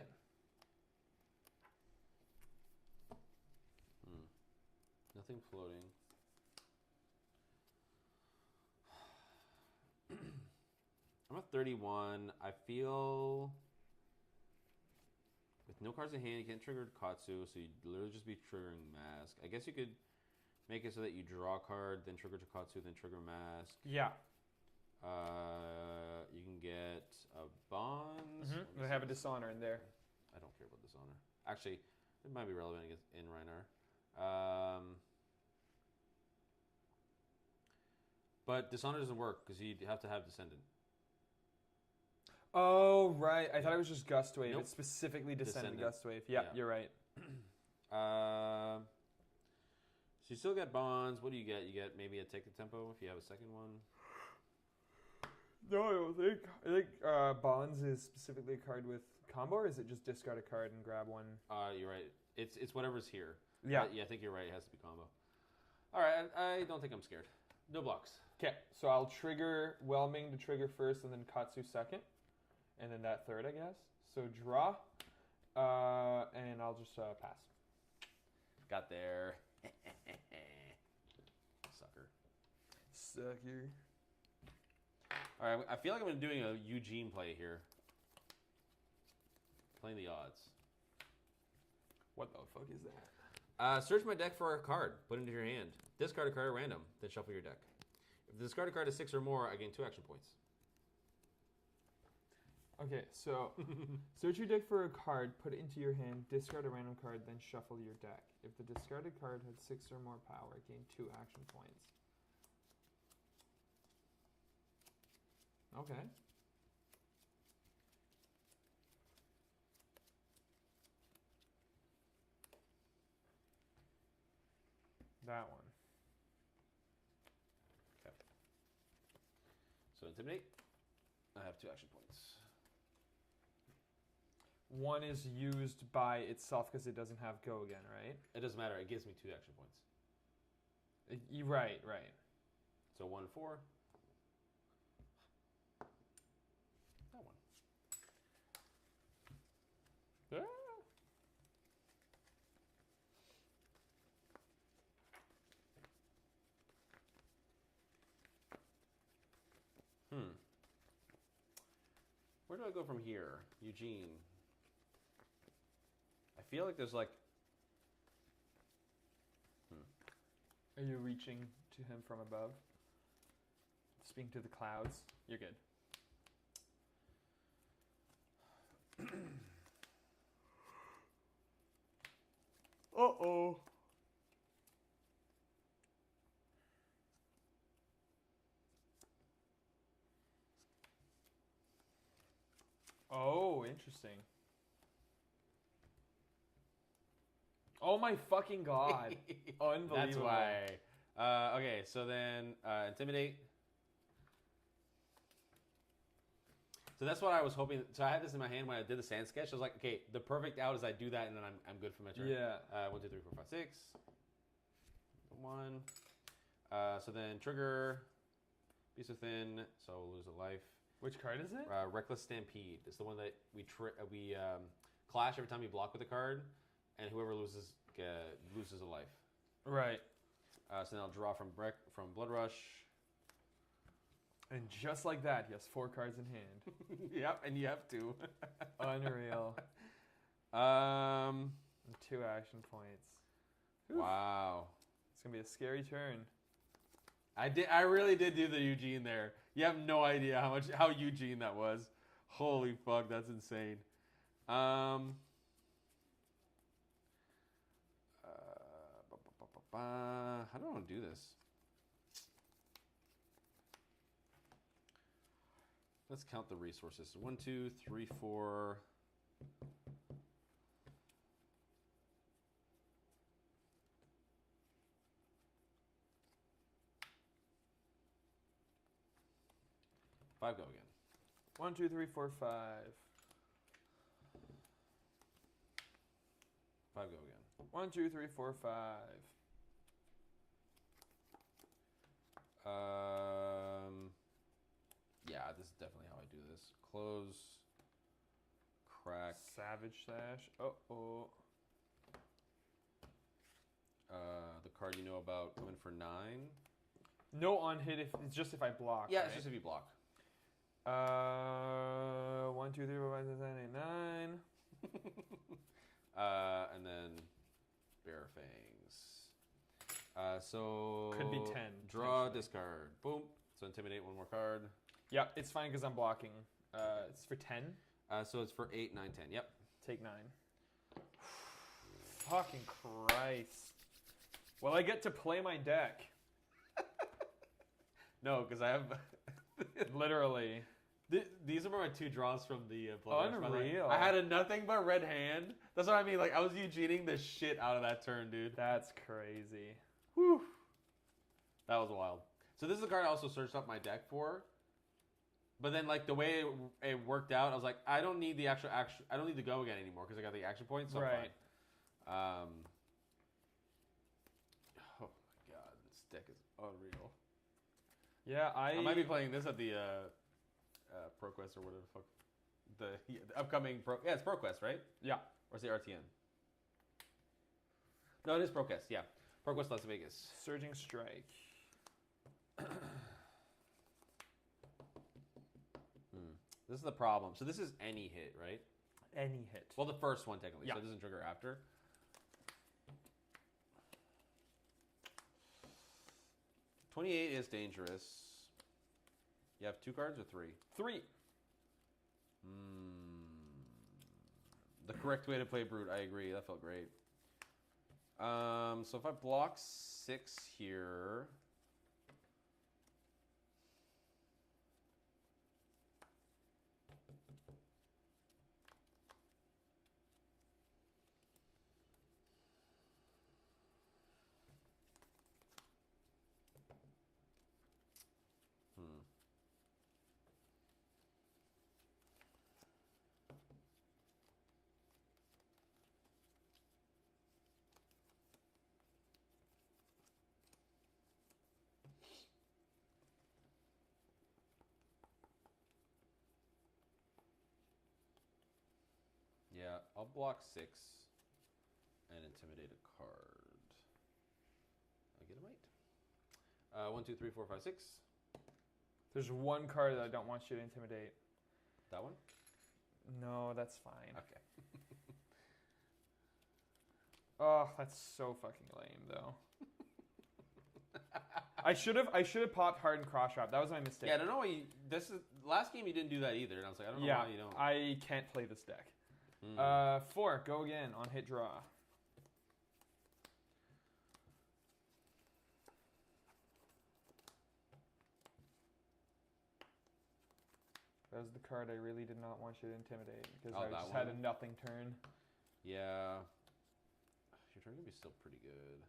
Nothing floating. I'm at 31. I feel with no cards in hand, you can't trigger Katsu, so you'd literally just be triggering Mask. I guess you could make it so that you draw a card, then trigger Katsu, then trigger Mask. Yeah. You can get a Bonds. They have a Dishonor in there. I don't care about Dishonor. Actually, it might be relevant in Rhinar. But Dishonor doesn't work because you have to have Descendant. Oh, right. I thought it was just Gust Wave. Nope. It's specifically Descendant Descendant. Gust Wave. Yeah, you're right. So you still get Bonds. What do you get? You get maybe a Take the Tempo if you have a second one. No, I don't think. I think Bonds is specifically a card with combo, or is it just discard a card and grab one? You're right. It's whatever's here. Yeah. Yeah, I think you're right. It has to be combo. All right. I don't think I'm scared. No blocks. Okay, so I'll trigger Whelming to trigger first, and then Katsu second, and then that third, I guess. So draw, and I'll just pass. Got there. Sucker. All right. I feel like I'm doing a Eugene play here. Playing the odds. What the fuck is that? Search my deck for a card. Put it into your hand. Discard a card at random. Then shuffle your deck. If the discarded card is 6 or more, I gain 2 action points. Okay, so search your deck for a card, put it into your hand, discard a random card, then shuffle your deck. If the discarded card had 6 or more power, gain 2 action points. Okay. That one. Okay. So intimidate. I have 2 action points. One is used by itself because it doesn't have go again, right? It doesn't matter. It gives me 2 action points. Right. So 1, 4. That one. Ah. Where do I go from here? Eugene. I feel like there's like... Are you reaching to him from above? Speaking to the clouds? You're good. Uh-oh. Oh, interesting. Oh my fucking god. Unbelievable. That's why. Okay, so then Intimidate. So that's what I was hoping. So I had this in my hand when I did the sand sketch. I was like, okay, the perfect out is I do that and then I'm good for my turn. Yeah. 1, 2, 3, 4, 5, 6. 1. So then trigger. Beast Within. So we'll lose a life. Which card is it? Reckless Stampede. It's the one that we clash every time you block with a card, and whoever loses a life. Right. So then I'll draw from Blood Rush. And just like that, he has 4 cards in hand. Yep, and you have 2. Unreal. Um. 2 action points. Wow. It's gonna be a scary turn. I really did do the Eugene there. You have no idea how Eugene that was. Holy fuck, that's insane. How do I want to do this? Let's count the resources. 1, 2, 3, 4. Five go again. 1, 2, 3, 4, 5. 5 go again. 1, 2, 3, 4, 5. Yeah, this is definitely how I do this. Close. Crack. Savage Sash. Uh-oh. The card you know about coming for 9. No on hit if it's just if I block. Yeah, right? it's just if you block. 1, 2, 3, 4, 5, 6, 7, 8, 9. And then Bare Fangs. So Could be 10. Draw, discard. Boom. So Intimidate, 1 more card. Yeah, it's fine because I'm blocking. It's for 10. So it's for 8, 9, 10. Yep. Take 9. Fucking Christ. Well, I get to play my deck. No, because I have... Literally. These are my 2 draws from the Blood Rush, by the way. Unreal. I had a nothing but red hand. That's what I mean. Like, I was Eugening the shit out of that turn, dude. That's crazy. Whew. That was wild. So this is the card I also searched up my deck for. But then, like, the way it worked out, I was like, I don't need the actual action. I don't need to go again anymore because I got the action points. So right. I'm fine. Oh my god, this deck is unreal. Yeah, I might be playing this at the ProQuest or whatever the fuck. The upcoming Pro. Yeah, it's ProQuest, right? Yeah. Or is it RTN? No, it is ProQuest. Yeah, ProQuest Las Vegas. Surging Strike. This is the problem. So this is any hit, right? Any hit. Well, the first one technically. Yeah. So it doesn't trigger after. $28 is dangerous. You have 2 cards or 3? 3. The correct way to play Brute. I agree. That felt great. So if I block 6 here. I'll block 6 and intimidate a card. I get a mite. 1, 2, 3, 4, 5, 6. There's one card that I don't want you to intimidate. That one? No, that's fine. Okay. Oh, that's so fucking lame, though. I should have popped Hardened Cross Wrap. That was my mistake. Yeah, I don't know why you... This is... Last game you didn't do that either, and I was like, I don't know why you don't. I can't play this deck. 4, go again on hit draw. That was the card I really did not want you to intimidate because I just had a nothing turn. Yeah. Your turn can be still pretty good.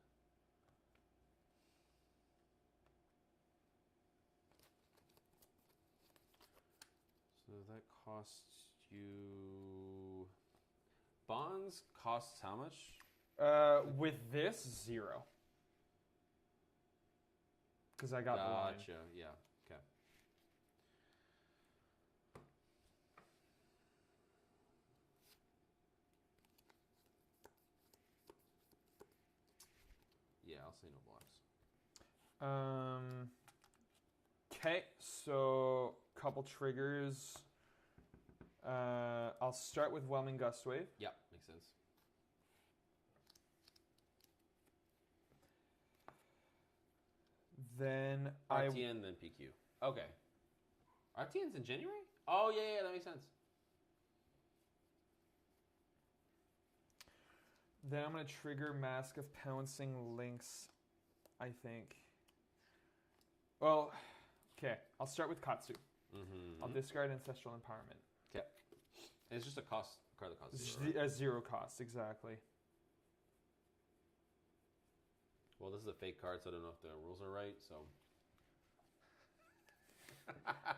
So that costs you... Bonds costs how much? With this, 0. Because I got the line. Gotcha, yeah. Okay. Yeah, I'll say no blocks. Okay, so couple triggers. I'll start with Whelming Gust Wave. Yeah, makes sense. Then RTN, then PQ. Okay. RTN's in January? Oh, yeah, that makes sense. Then I'm going to trigger Mask of Pouncing Lynx, I think. Well, okay, I'll start with Katsu. I'll discard Ancestral Empowerment. Okay. And it's just a cost card that costs 0, right? A 0 cost, exactly. Well, this is a fake card, so I don't know if the rules are right, so...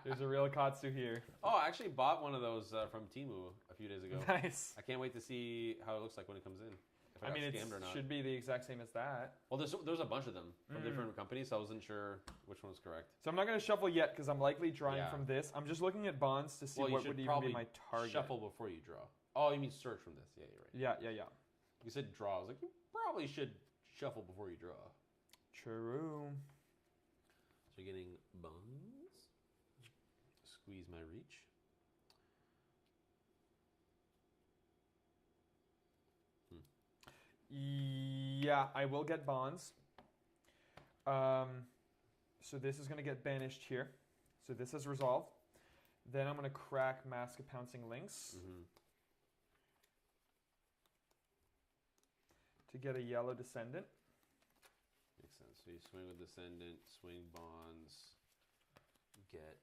There's a real Katsu here. Oh, I actually bought one of those from Temu a few days ago. Nice. I can't wait to see how it looks like when it comes in. If I got scammed or not. It should be the exact same as that. Well, there's a bunch of them from different companies, so I wasn't sure which one was correct. So I'm not going to shuffle yet because I'm likely drawing from this. I'm just looking at bonds to see what would even be my target. Shuffle before you draw. Oh, you mean search from this? Yeah, you're right. Yeah. You said draw. I was like, you probably should shuffle before you draw. True. So you're getting bonds. Squeeze my reach. Yeah, I will get bonds. So this is going to get banished here. So this is resolved. Then I'm going to crack Mask of Pouncing Lynx to get a yellow Descendant. Makes sense. So you swing with Descendant, swing bonds, get...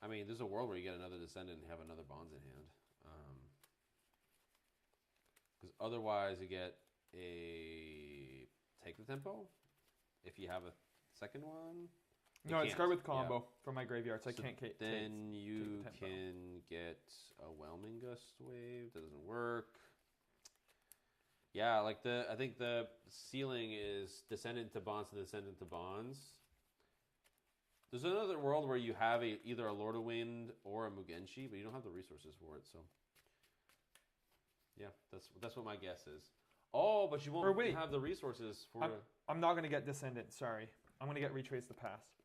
I mean, there's a world where you get another Descendant and have another bonds in hand. Because otherwise you get a take the tempo if you have a second one. No, it's card with combo from my graveyard, so I can't take. Then you can get a Whelming Gust Wave. That doesn't work. Yeah, like I think the ceiling is Descendant to bonds to Descendant to bonds. There's another world where you have either a Lord of Wind or a Mugenshi, but you don't have the resources for it, so... Yeah, that's what my guess is. Oh, but you won't have the resources for... I'm not going to get Descendant, sorry. I'm going to get Retrace the Past.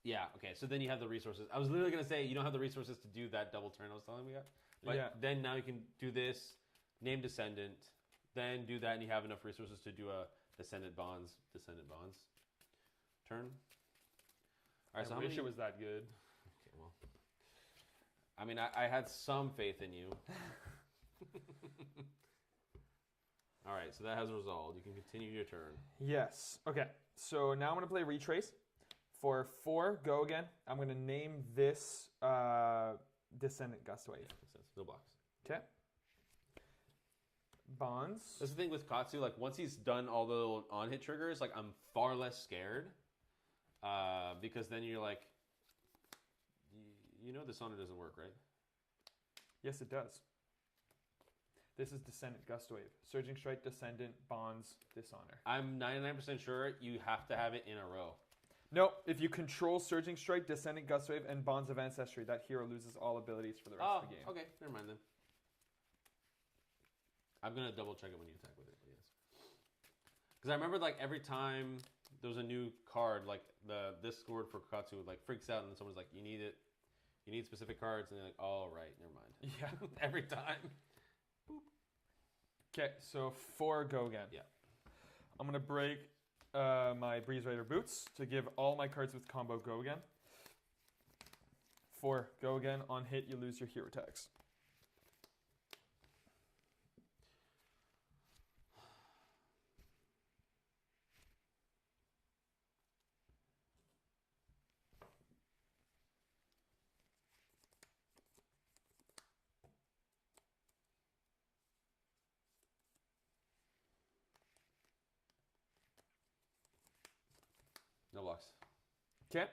Yeah, okay, so then you have the resources. I was literally going to say you don't have the resources to do that double turn I was telling you about. But then now you can do this, name Descendant, then do that, and you have enough resources to do a Descendant bonds turn. All right, I wish it was that good. Okay, well. I mean, I had some faith in you. All right, so that has resolved. You can continue your turn. Yes. Okay, so now I'm going to play Retrace. For 4, go again. I'm going to name this Descendant Gust Wave. Yeah, no blocks. Okay. Bonds. That's the thing with Katsu. Like, once he's done all the little on-hit triggers, like, I'm far less scared. Because then you're like, you know Dishonor doesn't work, right? Yes, it does. This is Descendant Gust Wave. Surging Strike, Descendant, Bonds, Dishonor. I'm 99% sure you have to have it in a row. No, if you control Surging Strike, Descending Gust Wave, and Bonds of Ancestry, that hero loses all abilities for the rest of the game. Okay. Never mind then. I'm going to double check it when you attack with it. But yes. Because I remember like every time there was a new card, like this sword for Katsu like freaks out and someone's like, you need it. You need specific cards. And they're like, oh, right. Never mind. Yeah. Every time. Okay, so 4 go again. Yeah. I'm going to break my Breeze Raider boots to give all my cards with combo go again. 4 go again. On hit, you lose your hero tags. No blocks. Okay.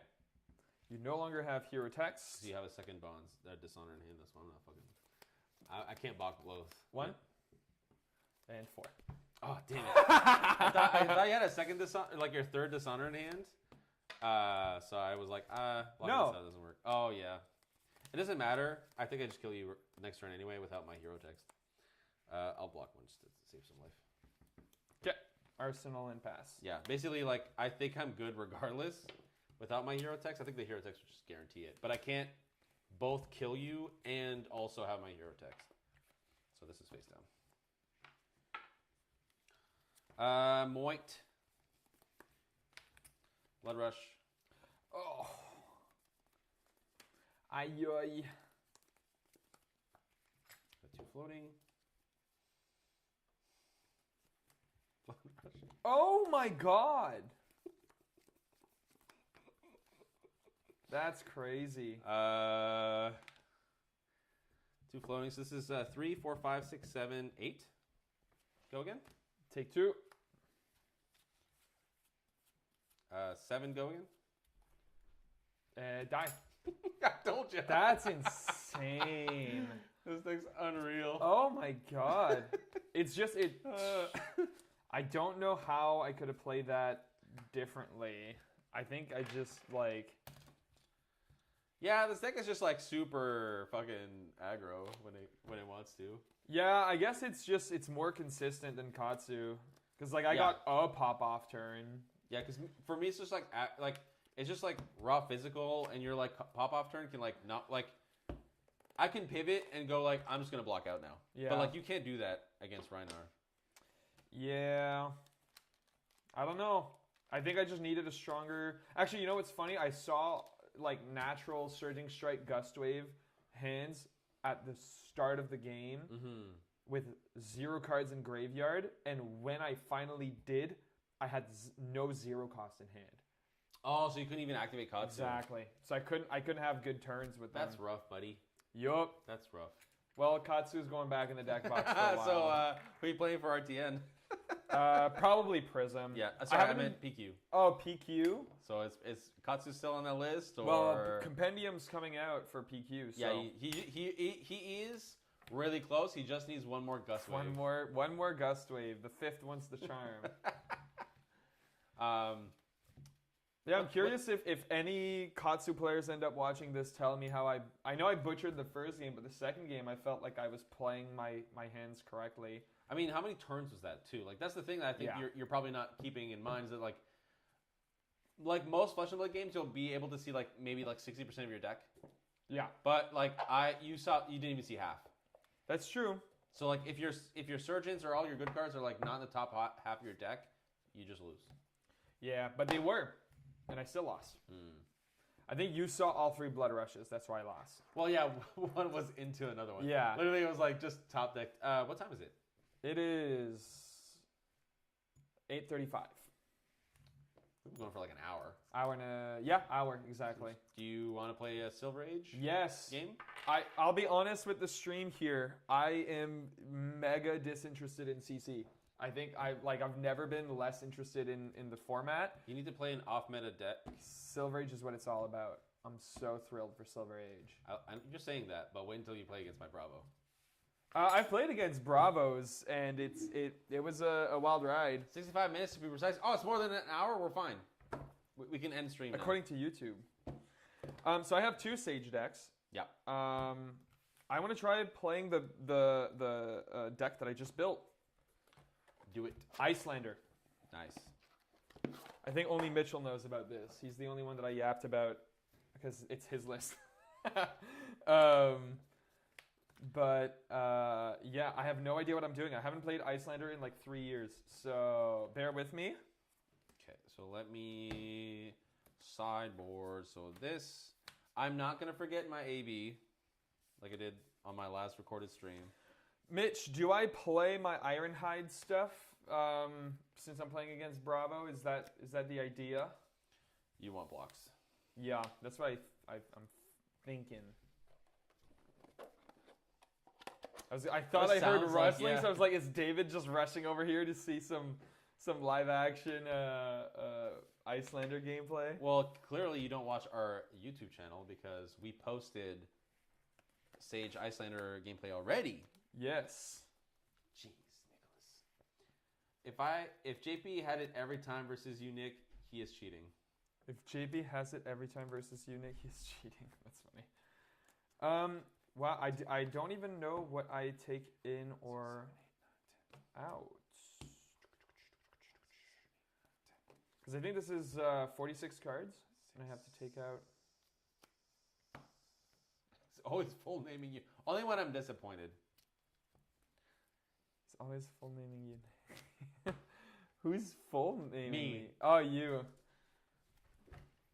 You no longer have hero attacks. So you have a second bonds, dishonor in hand. That's why I'm not fucking. I can't block both. 1 and 4. Oh damn it! I thought you had a second dishonor, like your third dishonor in hand. So I was like, blocking No. this out doesn't work. Oh yeah, it doesn't matter. I think I just kill you next turn anyway without my hero text. I'll block one just to save some life. Okay. Arsenal and pass. Yeah, basically like I think I'm good regardless. Without my hero text, I think the hero text would just guarantee it. But I can't both kill you and also have my hero text. So this is face down. Moit. Blood Rush. Oh. Ayoy. Got 2 floating. Blood Rush. Oh my god. That's crazy. 2 floating. So this is 3, 4, 5, 6, 7, 8. Go again. Take 2. 7 go again. Die. I told you. That's insane. This thing's unreal. Oh my god. It's just it. I don't know how I could have played that differently. I think I just like. Yeah, this deck is just like super fucking aggro when it wants to. Yeah, I guess it's more consistent than Katsu, because like I got a pop off turn. Yeah, because for me it's just like it's just like raw physical, and your like pop off turn can like not like I can pivot and go like I'm just gonna block out now. Yeah. But like you can't do that against Rhinar. Yeah. I don't know. I think I just needed a stronger. Actually, you know what's funny? I saw like natural Surging Strike Gust Wave hands at the start of the game with 0 cards in graveyard, and when I finally did, I had no 0 cost in hand. Oh, so you couldn't even activate Katsu. Exactly. So I couldn't have good turns with them. That's rough, buddy. Yup. That's rough. Well, Katsu's going back in the deck box for a while. So, who are you playing for RTN? Probably Prism. Yeah, sorry, I meant PQ. Oh, PQ. So it's Katsu still on that list, or well, Compendium's coming out for PQ. So. Yeah, he is really close. He just needs one more Gust Wave. One more Gust Wave. The 5th one's the charm. Yeah, I'm curious if any Katsu players end up watching this, telling me how I know I butchered the first game, but the second game I felt like I was playing my hands correctly. I mean, how many turns was that too? Like that's the thing that I think you're probably not keeping in mind is that like most Flesh and Blood games, you'll be able to see like maybe like 60% of your deck. Yeah. But like you didn't even see half. That's true. So like if your Surgeons or all your good cards are like not in the top half of your deck, you just lose. Yeah, but they were, and I still lost. I think you saw all 3 Blood Rushes. That's why I lost. Well, yeah, one was into another one. Yeah. Literally, it was like just top deck. What time is it? It is 8:35. We've been going for like an hour. Hour exactly. Do you want to play a Silver Age? Yes. Game? I'll be honest with the stream here. I am mega disinterested in CC. I think I've never been less interested in the format. You need to play an off-meta deck. Silver Age is what it's all about. I'm so thrilled for Silver Age. I'm just saying that, but wait until you play against my Bravo. I've played against Bravos, and it was a wild ride. 65 minutes to be precise. Oh, it's more than an hour? We're fine. We can end stream now. according to YouTube. So I have 2 Sage decks. Yeah. I want to try playing the deck that I just built. Do it. Icelander. Nice. I think only Mitchell knows about this. He's the only one that I yapped about because it's his list. Yeah, I have no idea what I'm doing. I haven't played Icelander in like 3 years, so bear with me. Okay, so let me sideboard. So this, I'm not going to forget my AB like I did on my last recorded stream. Mitch, do I play my Ironhide stuff since I'm playing against Bravo? Is that the idea? You want blocks. Yeah, that's what I'm thinking. I thought I heard rustling, so I was like, is David just rushing over here to see some live action Icelander gameplay? Well, clearly you don't watch our YouTube channel because we posted Sage Icelander gameplay already. Yes. Jeez, Nicholas. If JP had it every time versus you, Nick, he is cheating. If JP has it every time versus you, Nick, he's cheating. That's funny. Well, I don't even know what I take in or out. Because I think this is 46 cards, and I have to take out... It's always full naming you. Only when I'm disappointed. It's always full naming you. Who's full naming me? Me. Oh, you.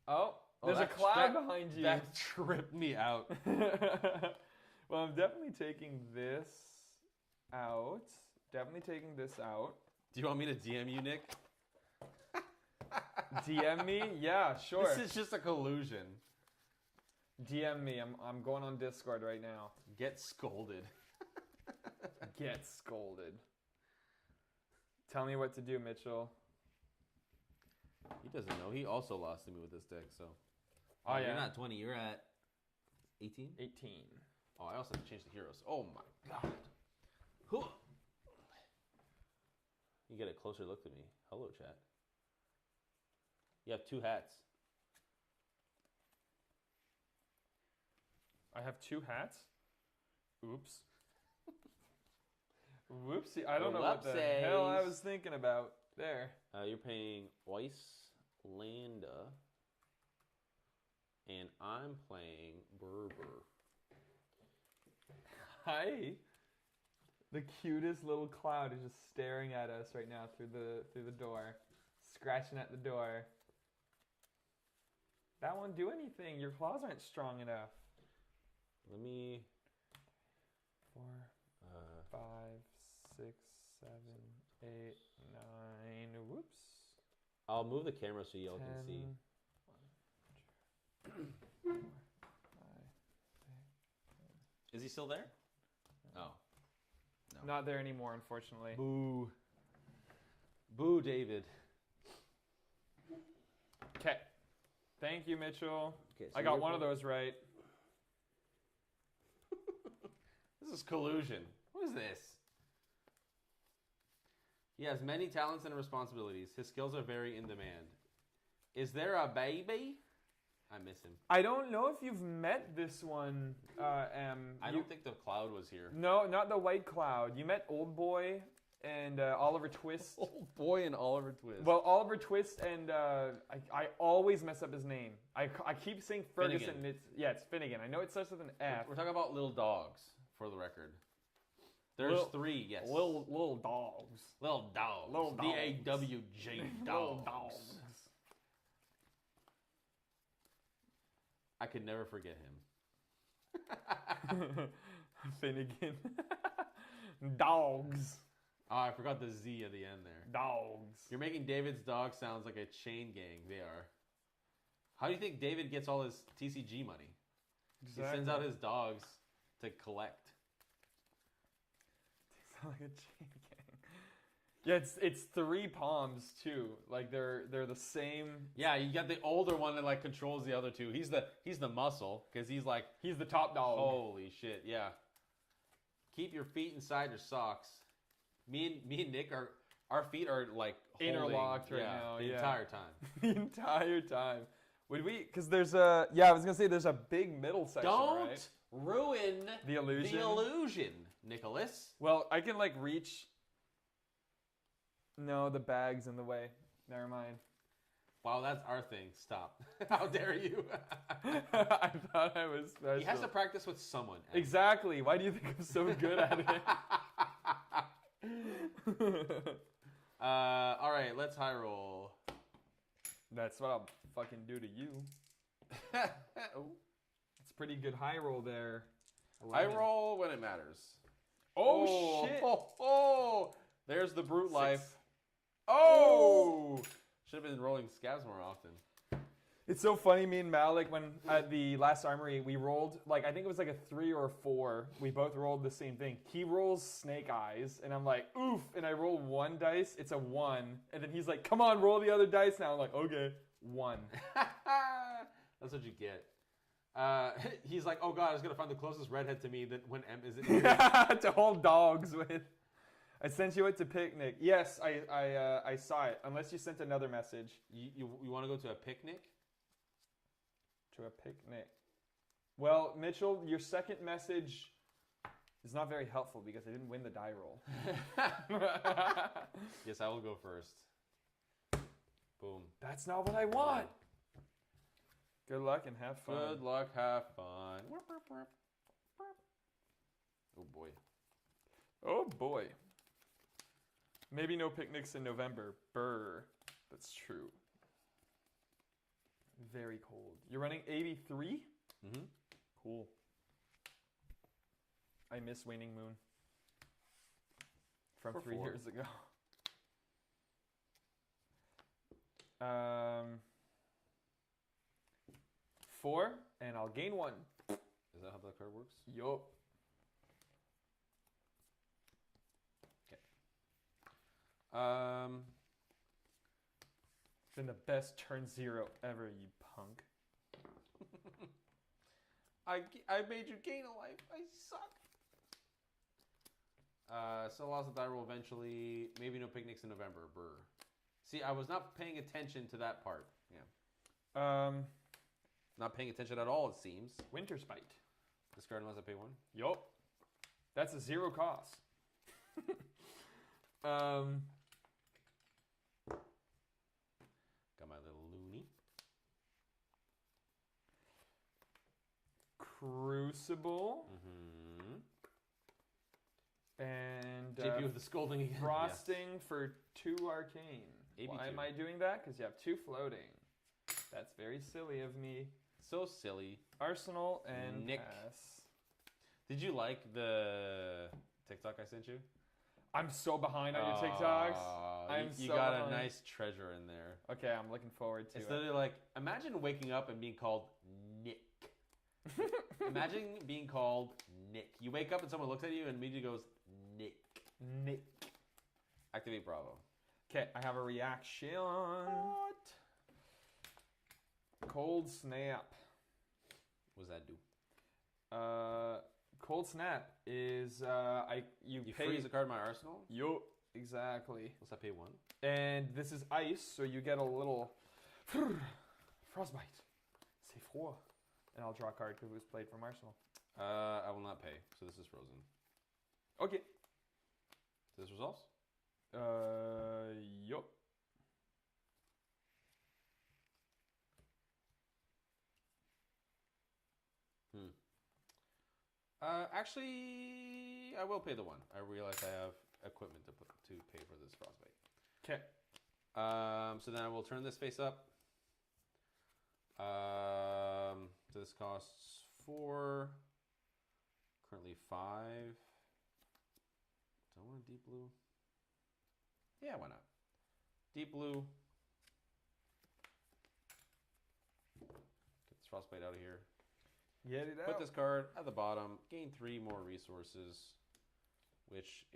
Oh, there's a cloud behind you. That tripped me out. Well, I'm definitely taking this out. Definitely taking this out. Do you want me to DM you, Nick? DM me? Yeah, sure. This is just a collusion. DM me. I'm going on Discord right now. Get scolded. Get scolded. Tell me what to do, Mitchell. He doesn't know. He also lost to me with this deck, so. Oh, yeah. You're not 20. You're at 18? 18. Oh, I also have to change the heroes. Oh, my God. Huh. You get a closer look to me. Hello, chat. You have 2 hats. I have 2 hats? Oops. Whoopsie. I don't know what the hell I was thinking about there. You're paying Icelanda, and I'm playing Berber. Hi. The cutest little cloud is just staring at us right now through the door, scratching at the door. That won't do anything. Your claws aren't strong enough. Let me. 4, 5, 6, 7, 8, 9. Whoops. I'll move the camera so y'all can see. 1, 2, 4, 5, 6, 7. Is he still there? Oh. No. Not there anymore, unfortunately. Boo. Boo, David. Okay. Thank you, Mitchell. Okay, so I got one of those right. This is collusion. What is this? He has many talents and responsibilities. His skills are very in demand. Is there a baby? I miss him. I don't know if you've met this one, I don't think the cloud was here. No, not the White Cloud. You met Old Boy and Oliver Twist. Old Boy and Oliver Twist. Well, Oliver Twist and I always mess up his name. I keep saying Ferguson. Finnegan. It's Finnegan. I know it starts with an F. We're talking about little dogs, for the record. There's 3, yes. Little dogs. Little dogs. Little dogs. D-A-W-G dogs. Little dogs. I could never forget him. Finnegan. Dogs. Oh, I forgot the Z at the end there. Dogs. You're making David's dog sounds like a chain gang. They are. How do you think David gets all his TCG money? Exactly. He sends out his dogs to collect. They sound like a chain gang. Yeah, it's 3 palms too. Like they're the same. Yeah, you got the older one that like controls the other 2. He's the muscle because he's the top dog. Holy shit, yeah. Keep your feet inside your socks. Me and Nick our feet are like interlocked right now. The Yeah. entire time. The entire time. Would we? Because there's a. Yeah, I was gonna say there's a big middle section. Don't right? ruin The illusion. the illusion, Nicholas. Well, I can like reach. No, the bag's in the way. Never mind. Wow, that's our thing. Stop. How dare you? I thought I was special. He has to practice with someone. Exactly. Why do you think I'm so good at it? All right, let's high roll. That's what I'll fucking do to you. Oh. It's pretty good high roll there. I roll when it matters. Oh, shit. Oh, there's the brute 6. life. Oh! Should have been rolling scabs more often. It's so funny, me and Malik, when at the last Armory, we rolled, like, I think it was like a 3 or a 4. We both rolled the same thing. He rolls snake eyes, and I'm like, oof, and I roll 1 dice, it's a 1. And then he's like, come on, roll the other dice now. I'm like, okay, 1. That's what you get. He's like, oh god, I was going to find the closest redhead to me that when M isn't here. To hold dogs with. I sent you out to picnic. Yes, I saw it. Unless you sent another message. You want to go to a picnic? To a picnic. Well, Mitchell, your second message is not very helpful because I didn't win the die roll. Yes, I will go first. Boom. That's not what I want. Good luck and have fun. Good luck, have fun. Oh boy. Oh boy. Maybe no picnics in November. Brr. That's true. Very cold. You're running 83? Mm-hmm. Cool. I miss Waning Moon. From For 3 4. years ago. 4, and I'll gain 1. Is that how that card works? Yup. Been the best turn 0 ever, you punk. I made you gain a life. I suck. So lost the die roll eventually. Maybe no picnics in November. Brr. See, I was not paying attention to that part. Yeah. Not paying attention at all, it seems. Winter Spite. Discard unless I pay 1. Yup. That's a 0 cost. Got my little loony. Crucible. Mm-hmm. And JP with the scolding again. frosting for 2 arcane. AB2. Why am I doing that? Because you have 2 floating. That's very silly of me. So silly. Arsenal and Nick. pass. Did you like the TikTok I sent you? I'm so behind on your TikToks. You so got behind. a nice treasure in there. Okay, I'm looking forward to It's it. literally like, imagine waking up and being called Nick. Imagine being called Nick. You wake up and someone looks at you and immediately goes, Nick. Nick. Activate Bravo. Okay, I have a reaction. What? Cold Snap. What does that do? Cold Snap is you pay. Freeze a card in my arsenal? Yup, exactly. Unless I pay 1. And this is ice, so you get a little frostbite. C'est froid. And I'll draw a card because it was played from Arsenal. I will not pay, so this is frozen. Okay. This resolves? Yup. Actually, I will pay the 1. I realize I have equipment to pay for this frostbite. Okay. So then I will turn this face up. So this costs 4. Currently 5. Do I want a deep blue? Yeah, why not? Deep blue. Get this frostbite out of here. Get it out. Put this card at the bottom. Gain 3 more resources, which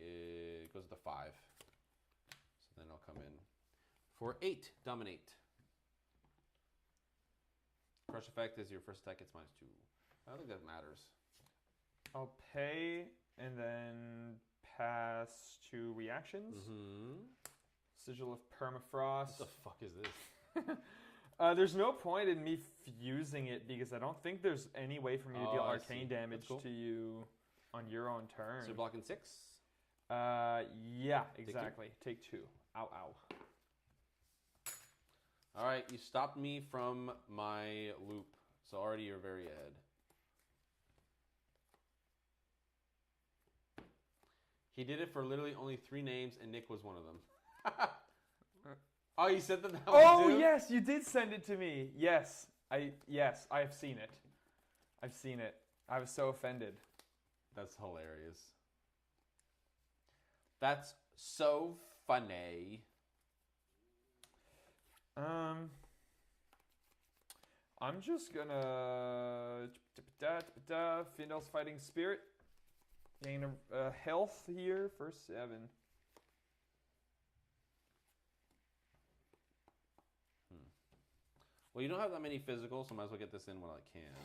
goes to 5. So then I'll come in for 8. Dominate. Crush effect is your first attack gets -2. I don't think that matters. I'll pay and then pass 2 reactions. Mm-hmm. Sigil of Permafrost. What the fuck is this? There's no point in me fusing it because I don't think there's any way for me to deal arcane damage to you on your own turn. So you're blocking 6? Yeah, exactly. Take 2. Ow, ow. All right, you stopped me from my loop, so already you're very ahead. He did it for literally only 3 names, and Nick was one of them. Oh, you said that one Oh, too? yes, you did send it to me. Yes, I have seen it. I've seen it. I was so offended. That's hilarious. That's so funny. I'm just gonna Findle's Fighting Spirit. Gain a health here for 7. Well, you don't have that many physicals, so I might as well get this in when I can.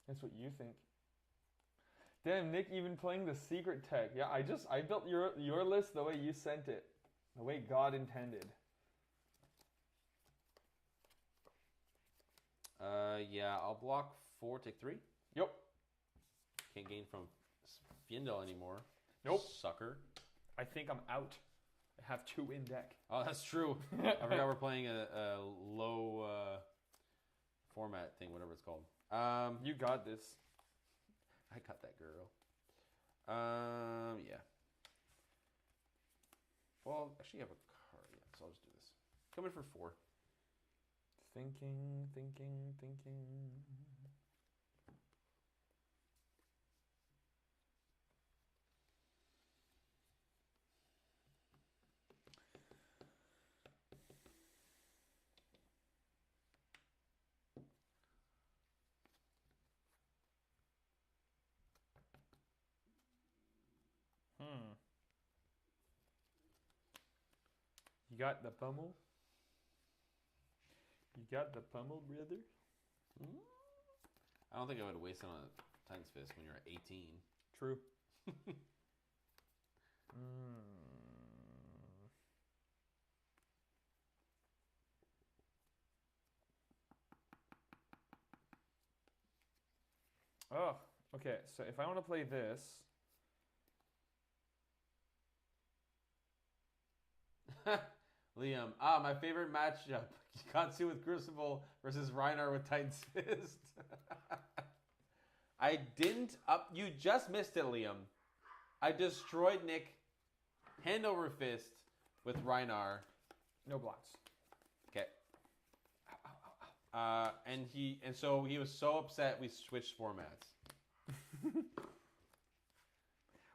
That's what you think. Damn, Nick even playing the secret tech. Yeah, I built your list the way you sent it. The way God intended. Yeah, I'll block 4, take 3. Yep. Can't gain from Fiendel anymore. Nope. Sucker. I think I'm out. I have 2 in deck. Oh, that's true. I forgot we're playing a low format thing, whatever it's called. You got this. I got that girl. Yeah. Well, actually, I have a card. Yeah, so I'll just do this. Come in for 4. Thinking. You got the pummel? You got the pummel, brother? I don't think I would waste it on a Titan's Fist when you're at 18. True. Oh, okay. So if I want to play this... Liam, my favorite matchup. Katsu with Crucible versus Rhinar with Titan's Fist. I didn't up. You just missed it, Liam. I destroyed Nick hand over fist with Rhinar. No blocks. Okay. And so he was so upset we switched formats.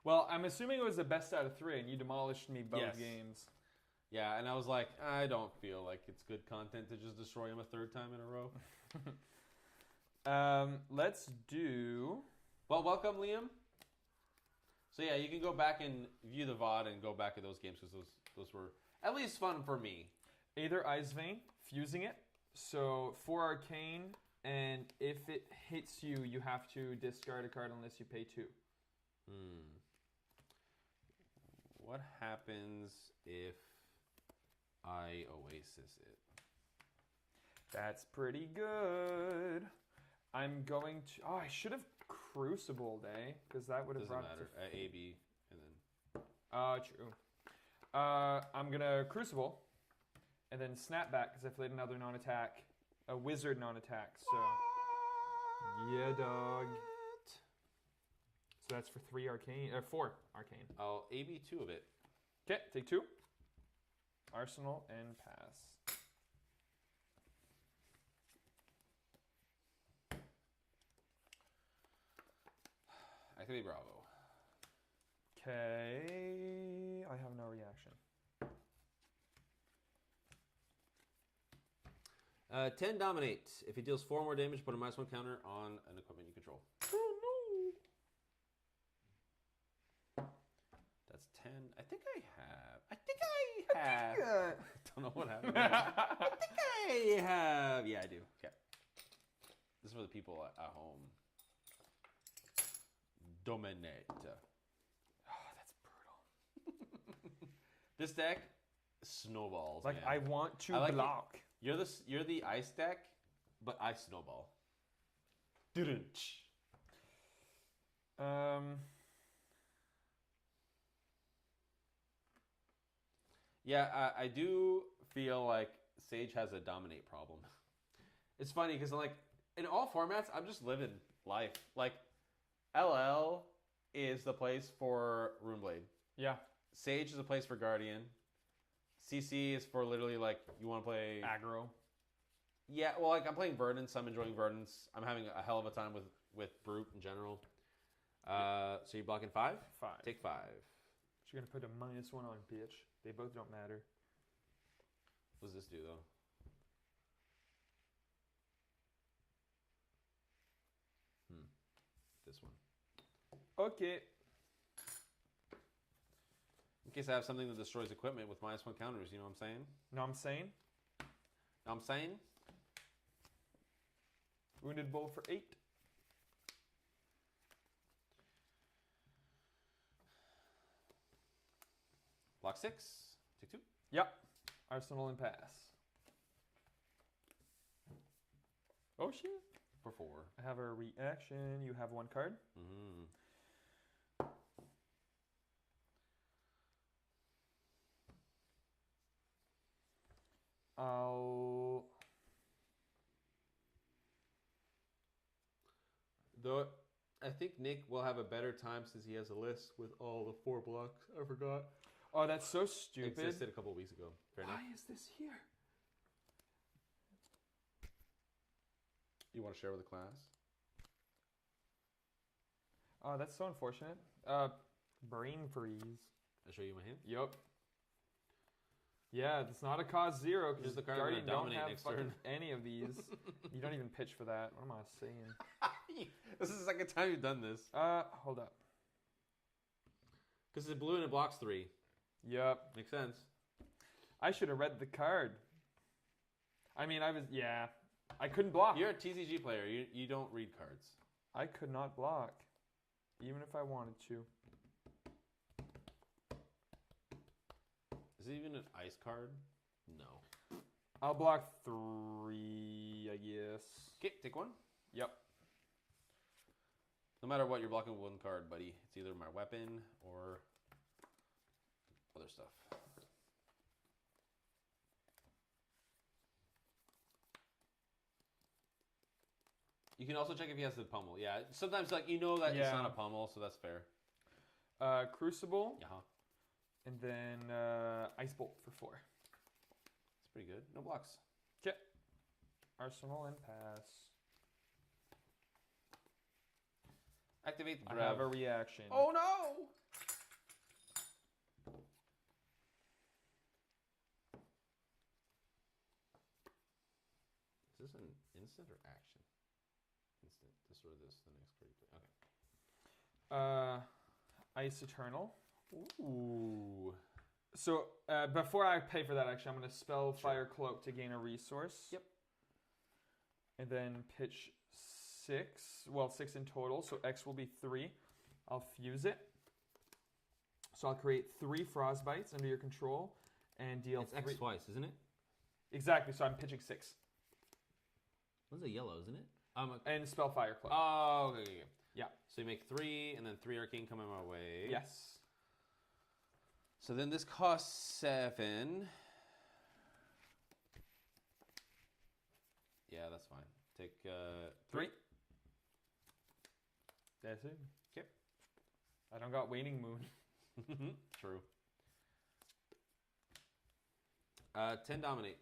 Well, I'm assuming it was the best out of 3, and you demolished me both Yes. games. Yeah, and I was like, I don't feel like it's good content to just destroy him a 3rd time in a row. Let's do... Well, welcome, Liam. So yeah, you can go back and view the VOD and go back at those games because those were at least fun for me. Aether Ice Vein, fusing it. So 4 arcane, and if it hits you, you have to discard a card unless you pay 2. What happens if I Oasis it? That's pretty good. I'm going to... Oh, I should have Crucibled, because that would have Doesn't brought matter. A, B, and then... True. I'm going to Crucible, and then snap back, because I played another non-attack. A wizard non-attack, so... Yeah, dog. So that's for 4 arcane. I'll AB 2 of it. Okay, take 2. Arsenal and pass. Activate Bravo. Okay, I have no reaction. 10 Dominate. If he deals 4 more damage, put a -1 counter on an equipment you control. Oh no! That's 10. I think I have. I don't know what happened. I think I have. Yeah, I do. Okay. This is for the people at home. Dominate. Oh, that's brutal. This deck snowballs. Like man. I want to I like it. block. You're the ice deck, but I snowball. Yeah, I do feel like Sage has a dominate problem. It's funny because like in all formats, I'm just living life. Like LL is the place for Runeblade. Yeah. Sage is a place for Guardian. CC is for literally like you want to play Aggro. Yeah, well, like I'm playing Verdance. I'm enjoying Verdance. I'm having a hell of a time with Brute in general. So you're blocking 5? 5. Take 5. You're gonna put a -1 on bitch. They both don't matter. What does this do though? This one. Okay. In case I have something that destroys equipment with -1 counters, you know what I'm saying? Know what I'm saying? Know what I'm saying? Wounded Bull for 8. Block 6. Take 2. Yep. Arsenal and pass. Oh shit. For 4. I have a reaction. You have 1 card. Mm-hmm. Though I think Nick will have a better time since he has a list with all the 4 blocks. I forgot. Oh, that's so stupid. It existed a couple weeks ago. Fair enough. Why is this here? You want to share with the class? Oh, that's so unfortunate. Brain freeze. I'll show you my hand. Yup. Yeah, it's not a cost 0 because Just the card Guardian I'm gonna don't dominate have next fucking turn. any of these. You don't even pitch for that. What am I saying? This is the second time you've done this. Hold up. Because it's blue and it blocks 3. Yup. Makes sense. I should have read the card. I mean, I couldn't block. You're a TCG player. You don't read cards. I could not block, even if I wanted to. Is it even an ice card? No. I'll block 3, I guess. Okay, take 1. Yep. No matter what, you're blocking 1 card, buddy. It's either my weapon or other stuff. You can also check if he has the pummel. Yeah, sometimes like you know that it's not a pummel, so that's fair. Crucible. Yeah. And then Ice Bolt for 4. It's pretty good. No blocks. Okay. Arsenal and pass. Activate the I grab. have a reaction. Oh no! Is this an instant or action? Instant. Destroy this. The next card you play. Okay. Ice Eternal. Ooh. So before I pay for that, actually, I'm going to spell Fire Cloak to gain a resource. Yep. And then pitch 6. Well, 6 in total, so X will be 3. I'll fuse it. So I'll create 3 Frostbites under your control and deal It's 3. X twice, isn't it? Exactly, so I'm pitching 6. What's a yellow, isn't it? And spell Fire Cloak. Oh, okay. Yeah. So you make 3, and then 3 arcane coming my way. Yes. So then this costs 7. Yeah, that's fine. Take 3. That's it. Okay. I don't got Waning Moon. True. 10 dominate.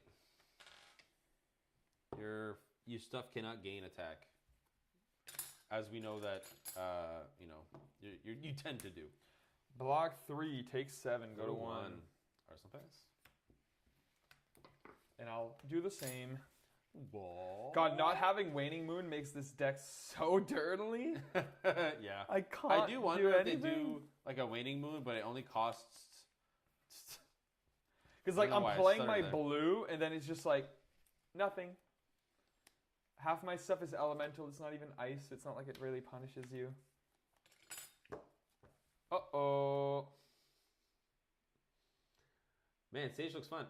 Your stuff cannot gain attack, as we know that you tend to do. Block 3, take 7, go to 1. Arsenal pass. And I'll do the same. Ball. God, not having Waning Moon makes this deck so dirtily. Yeah. I can't. I do wonder if anything. they do like a Waning Moon, but it only costs. Because like I'm why I playing my started there. blue, and then it's just like nothing. Half my stuff is elemental. It's not even ice. It's not like it really punishes you. Uh-oh. Man, Sage looks fun.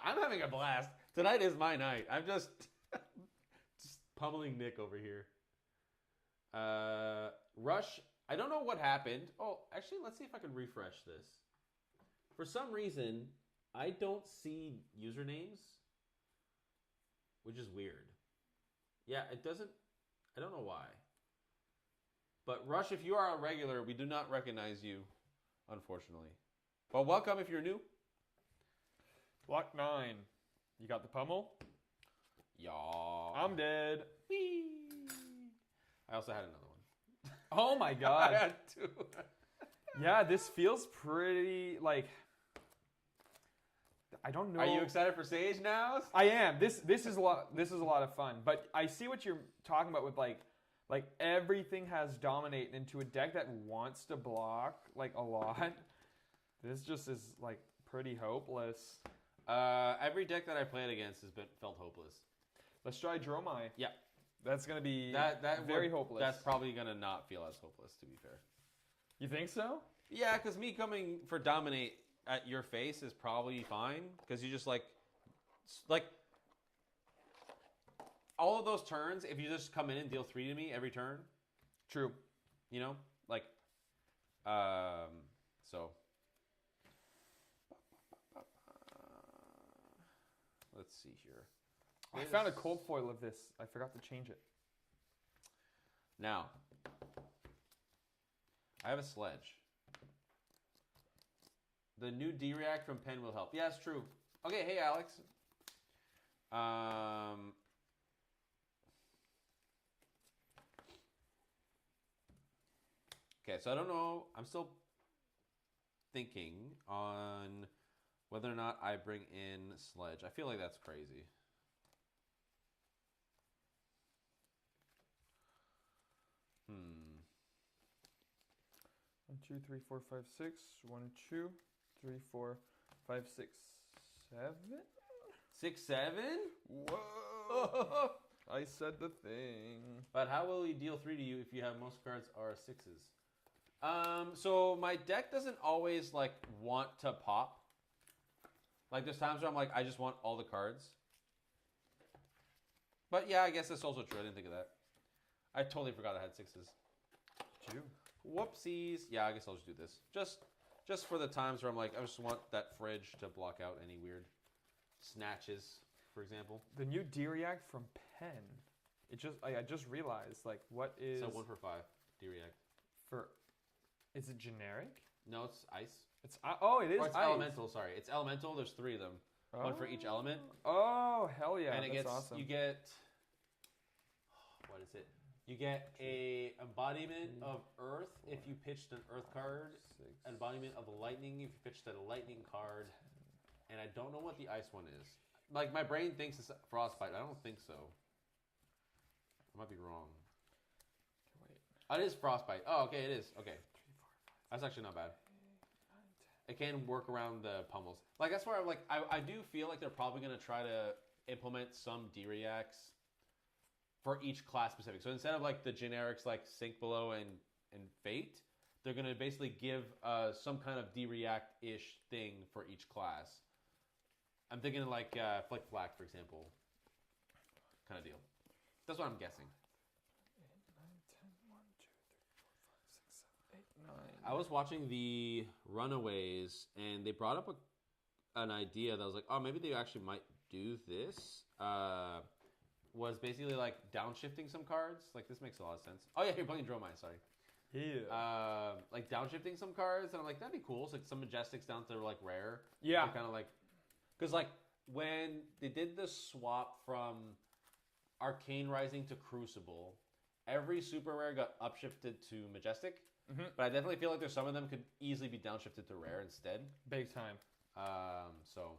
I'm having a blast. Tonight is my night. I'm just pummeling Nick over here. Rush. I don't know what happened. Oh, actually, let's see if I can refresh this. For some reason, I don't see usernames, which is weird. Yeah, it doesn't. I don't know why. But Rush, if you are a regular, we do not recognize you, unfortunately. But welcome if you're new. Block 9. You got the pummel? Yeah. I'm dead. Whee. I also had another one. Oh my I god. had two. Yeah, this feels pretty like I don't know. Are you excited for Sage now? I am. This is a lot. This is a lot of fun. But I see what you're talking about with like everything has dominate into a deck that wants to block like a lot. This just is like pretty hopeless. Every deck that I played against has felt hopeless. Let's try Dromai. Yeah, that's gonna be very hopeless. That's probably gonna not feel as hopeless, to be fair. You think so? Yeah, because me coming for dominate at your face is probably fine because you just like all of those turns. If you just come in and deal 3 to me every turn, True. you know, like so. Let's see here. I found a cold foil of this. I forgot to change it. Now, I have a sledge. The new D-React from Penn will help. Yeah, it's true. Okay, hey, Alex. Okay, so I don't know. I'm still thinking on whether or not I bring in Sledge. I feel like that's crazy. Hmm. 1, 2, 3, 4, 5, 6. 1, 2, 3, 4, 5, 6, 7. 6, 7? Whoa! I said the thing. But how will he deal 3 to you if you have most cards are 6s? So my deck doesn't always like want to pop. Like there's times where I'm like, I just want all the cards. But yeah, I guess that's also true. I didn't think of that. I totally forgot I had 6s. Did you? Whoopsies. Yeah, I guess I'll just do this. Just for the times where I'm like, I just want that fridge to block out any weird snatches, for example. The new D-React from Penn. I just realized, like, what is... So 1 for 5, D-React. For... Is it generic? No, it's ice. It is Or it's ice. elemental, sorry. It's elemental. There's 3 of them. Oh. 1 for each element. Oh, hell yeah. And it That's gets, awesome. you get... What is it? You get a embodiment of Earth if you pitched an Earth card. An embodiment of Lightning if you pitched a Lightning card. And I don't know what the ice one is. Like, my brain thinks it's Frostbite. I don't think so. I might be wrong. Wait. Oh, it is Frostbite. Oh, okay, it is. Okay. That's actually not bad. It can work around the pummels. Like, that's where I'm like, I do feel like they're probably going to try to implement some D-Reacts for each class specific. So instead of like the generics like Sink Below and Fate, they're going to basically give some kind of D-React-ish thing for each class. I'm thinking like Flick Flack, for example, kind of deal. That's what I'm guessing. 8, 9, 10, 1, 2, 3, 4, 5, 6, 7, 8, 9. I was watching the Runaways, and they brought up an idea that was like, oh, maybe they actually might do this. Was basically like downshifting some cards. Like, this makes a lot of sense. Oh, yeah, you're playing Dromai, sorry. Yeah. Like downshifting some cards, and I'm like, that'd be cool. So like some Majestics down to like rare. Yeah. Kind of like, because like when they did the swap from Arcane Rising to Crucible, every super rare got upshifted to Majestic. Mm-hmm. But I definitely feel like there's some of them could easily be downshifted to rare instead. Big time. So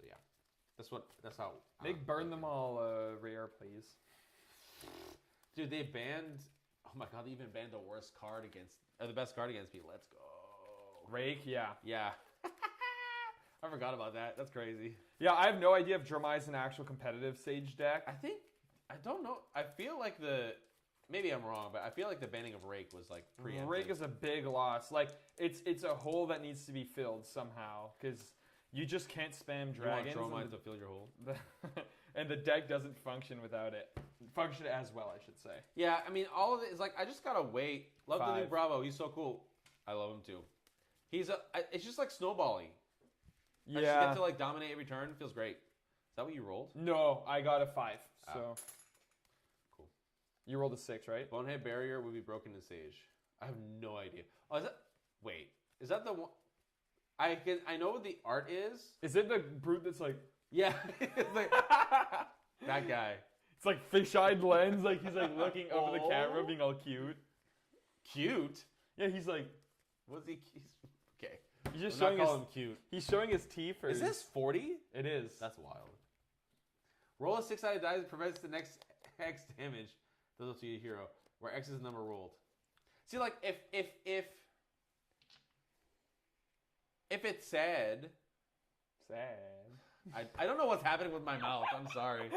yeah, that's how. Make burn them all rare, please. Dude, they banned. Oh my god, they even banned the worst card against, or the best card against me. Let's go. Rake, yeah. Yeah. I forgot about that. That's crazy. Yeah, I have no idea if Dromai is an actual competitive Sage deck. I don't know. I feel like the maybe I'm wrong, but I feel like the banning of Rake was like preemptive. Rake is a big loss. Like it's a hole that needs to be filled somehow because you just can't spam dragons. You want Dromite to fill your hole. And the deck doesn't function without it. Function as well, I should say. Yeah, I mean, all of it is like I just gotta wait. Love the new 5. Bravo. He's so cool. I love him too. It's just like snowballing. I just get to like dominate every turn. Feels great. Is that what you rolled? No, I got a 5. So cool. You rolled a 6, right? Bonehead Barrier will be broken in Sage. I have no idea. Oh, is that? Wait, is that the one? I know what the art is. Is it the brute that's like? Yeah, it's like that guy. It's like fish-eyed lens, like he's like looking over the camera, being all cute. Cute? Yeah, he's like. Was he? Okay. He's just showing him cute. He's showing his teeth. Is this 40? It is. That's wild. Roll a 6-sided die that prevents the next X damage. Does it to your hero, where X is the number rolled. See, like if it said. I don't know what's happening with my mouth. I'm sorry.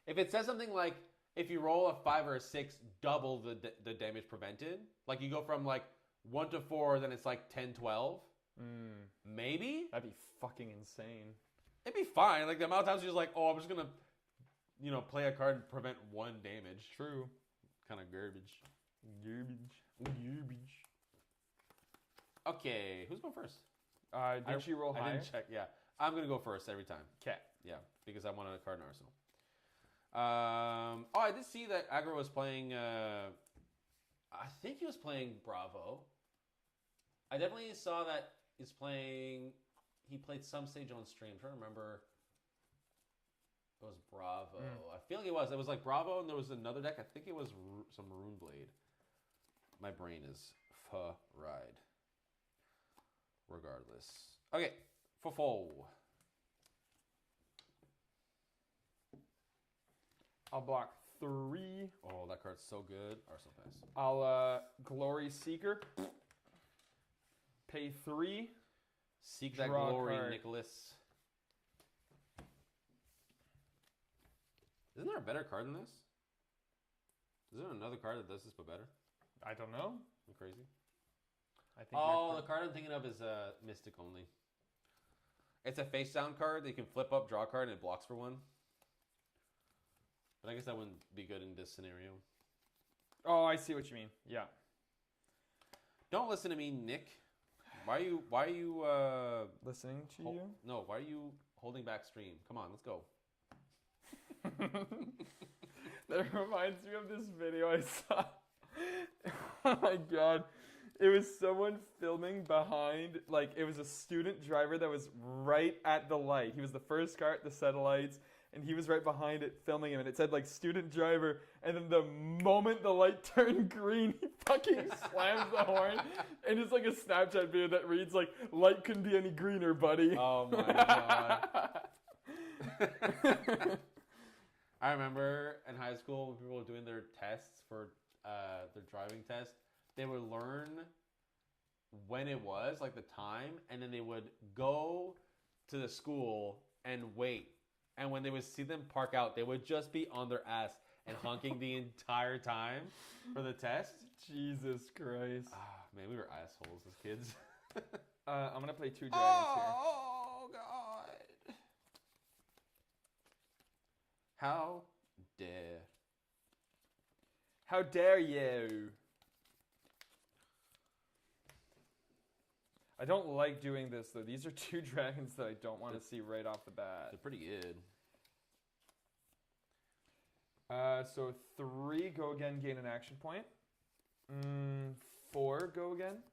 If it says something like, if you roll a 5 or a 6, double the damage prevented. Like you go from like 1 to 4, then it's like 10, 12. Maybe? That'd be fucking insane. It'd be fine. Like the amount of times you're just like, oh, I'm just going to, play a card and prevent 1 damage. True. Kind of garbage. Garbage. Okay, who's going first? Did you roll higher? I didn't check. Yeah, I'm gonna go first every time. Okay. Yeah, because I want a card in Arsenal. I did see that Aggro was playing. I think he was playing Bravo. I definitely saw that he's playing. He played some stage on stream. I'm trying to remember. It was Bravo. I feel like it was. It was like Bravo, and there was another deck. I think it was some Maroon Blade. My brain is fried. Regardless. Okay, Fofo. I'll block 3. Oh, that card's so good. Arsenal pass. I'll Glory Seeker. Pay 3. Seek that glory, Nicholas. Isn't there a better card than this? Is there another card that does this but better? I don't know. I'm crazy. I think the card I'm thinking of is Mystic only. It's a face down card that you can flip up, draw a card, and it blocks for 1. But I guess that wouldn't be good in this scenario. Oh, I see what you mean. Yeah. Don't listen to me, Nick. Why are you listening to you? No, why are you holding back stream? Come on, let's go. That reminds me of this video I saw. Oh my god. It was someone filming behind, like, it was a student driver that was right at the light. He was the first car at the satellites, and he was right behind it filming him, and it said, like, student driver, and then the moment the light turned green, he fucking slams the horn, and it's like a Snapchat video that reads, like, light couldn't be any greener, buddy. Oh my god. I remember in high school when people were doing their tests for their driving test, they would learn when it was, like the time, and then they would go to the school and wait. And when they would see them park out, they would just be on their ass and honking the entire time for the test. Jesus Christ. Man, we were assholes as kids. I'm going to play 2 dragons here. Oh, God. How dare. How dare you? I don't like doing this, though. These are 2 dragons that I don't want to see right off the bat. They're pretty good. So 3, go again, gain an action point. 4, go again.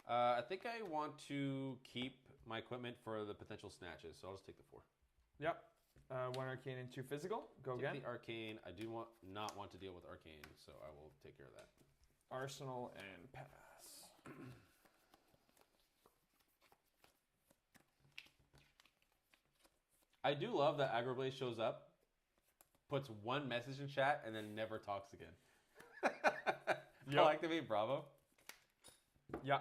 I think I want to keep my equipment for the potential snatches, so I'll just take the 4. Yep. 1 arcane and 2 physical. Go again. The arcane. I do not want to deal with arcane, so I will take care of that. Arsenal and pass. I do love that Agroblaze shows up, puts 1 message in chat, and then never talks again. I'll activate Bravo. Yeah.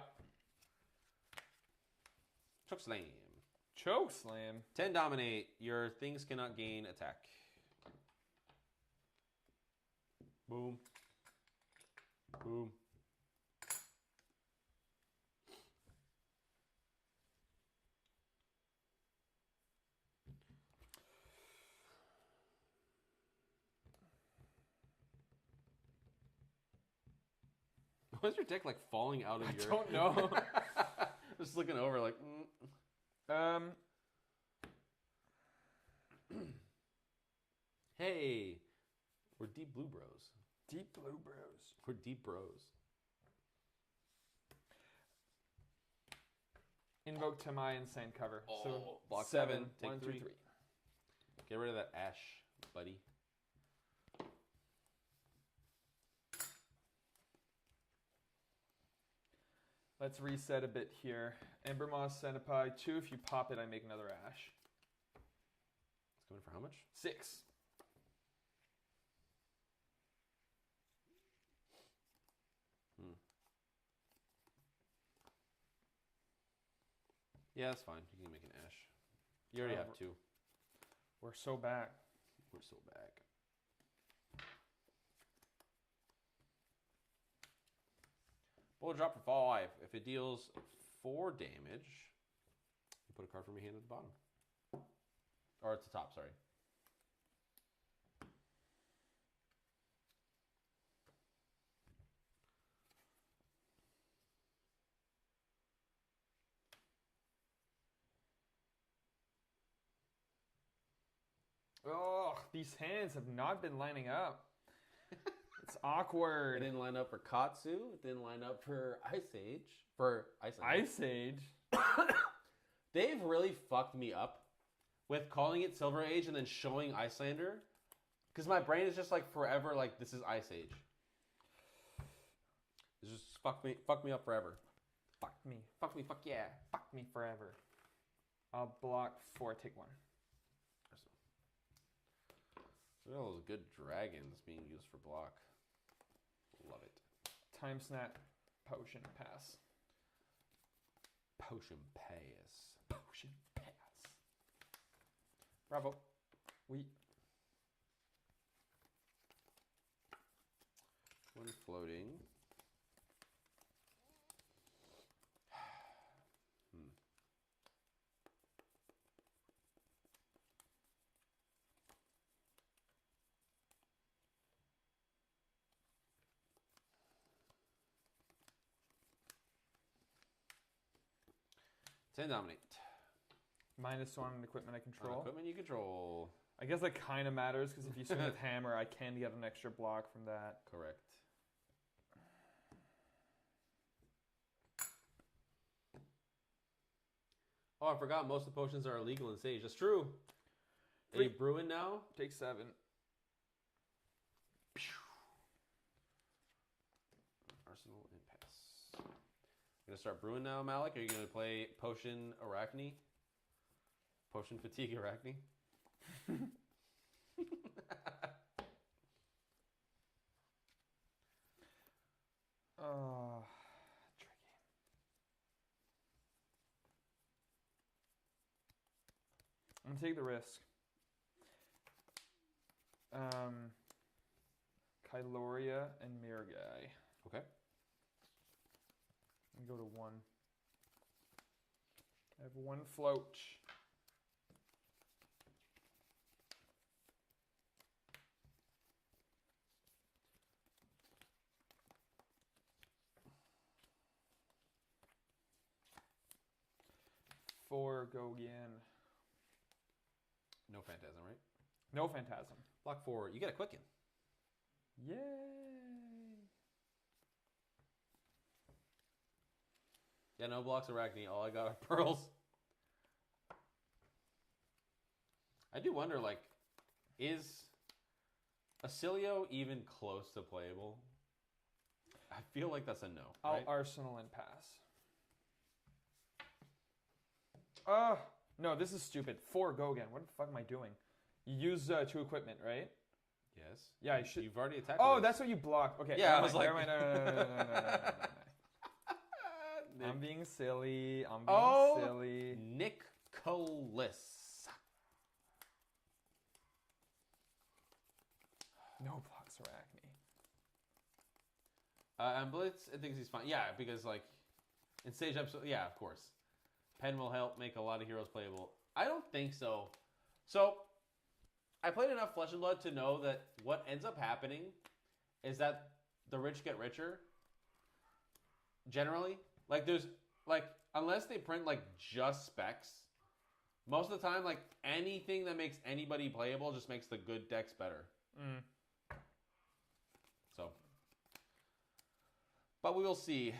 Choke slam. Choke slam. 10 dominate. Your things cannot gain attack. Boom. Boom. Why is your deck like falling out of your... I don't know. Just looking over like... Hey, we're deep blue bros. Deep blue bros. We're deep bros. Invoke Tamai and sand cover. Oh, so block 7. Take 1, 2, 3. 3. Get rid of that ash, buddy. Let's reset a bit here. Ember Moss Centipede 2. If you pop it, I make another ash. It's coming for how much? 6. Yeah, that's fine. You can make an ash. You already have 2. We're so back. We're so back. Bullet drop for 5. If it deals 4 damage, you put a card from your hand at the bottom. Or at the top, sorry. Oh, these hands have not been lining up. It's It awkward. didn't line up for Katsu. It didn't line up for Ice Age. For Icelander. Ice Age. They've really fucked me up with calling it Silver Age and then showing Icelander. Because my brain is just like forever like, this is Ice Age. It's just fuck me up forever. Fuck me. Fuck me, fuck yeah. Fuck me forever. I'll block 4, take 1. So all those good dragons being used for block. Love it. Time Snap. Potion. Pass. Potion pass. Potion. Pass. Bravo. We. One floating. Ten dominate. -1 on equipment I control. Equipment you control. I guess that kind of matters because if you swing with hammer, I can get an extra block from that. Correct. Oh, I forgot most of the potions are illegal in Sage. That's true. Are you brewing now? Take 7. Arsenal Impasse. Gonna start brewing now, Malik? Are you gonna play Potion Arachne? Potion Fatigue Arachne? Tricky. I'm gonna take the risk. Kyloria and Mirgai. Okay. I'm gonna go to 1. I have 1 float. Four, go again. No Phantasm, right? No Phantasm. Block 4. You get a Quicken. Yay! Yeah, no blocks Arachne. All I got are pearls. I do wonder, like, is Acilio even close to playable? I feel like that's a no. I'll Right? Arsenal and pass. No, this is stupid. 4, go again. What the fuck am I doing? You use 2 equipment, right? Yes. Yeah, I should. You've already attacked. Oh, with that's what you block. Okay. Yeah, never I was mind, like- never mind. No. I'm being silly. Nicholas. No blocks for Acme. And Blitz thinks he's fine. Yeah, because like in stage episode, yeah, of course. Pen will help make a lot of heroes playable. I don't think so. So I played enough Flesh and Blood to know that what ends up happening is that the rich get richer. Generally, like there's like unless they print like just specs, most of the time like anything that makes anybody playable just makes the good decks better. So, but we will see.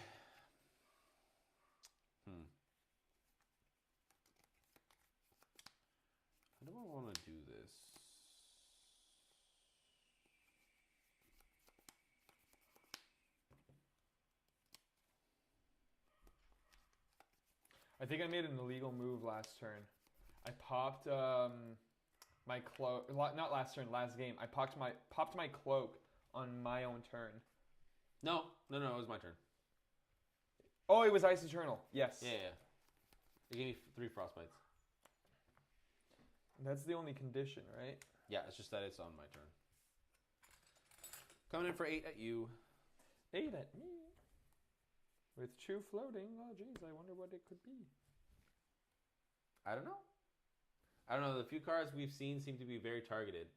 How do I want to do this? I think I made an illegal move last turn. I popped my cloak. Not last turn, last game. I popped my cloak on my own turn. No, it was my turn. Oh, it was Ice Eternal. Yes. Yeah. It gave me 3 frostbites. That's the only condition, right? Yeah, it's just that it's on my turn. Coming in for 8 at you. 8 at me. With Chew floating. Oh, jeez, I wonder what it could be. I don't know. The few cards we've seen seem to be very targeted.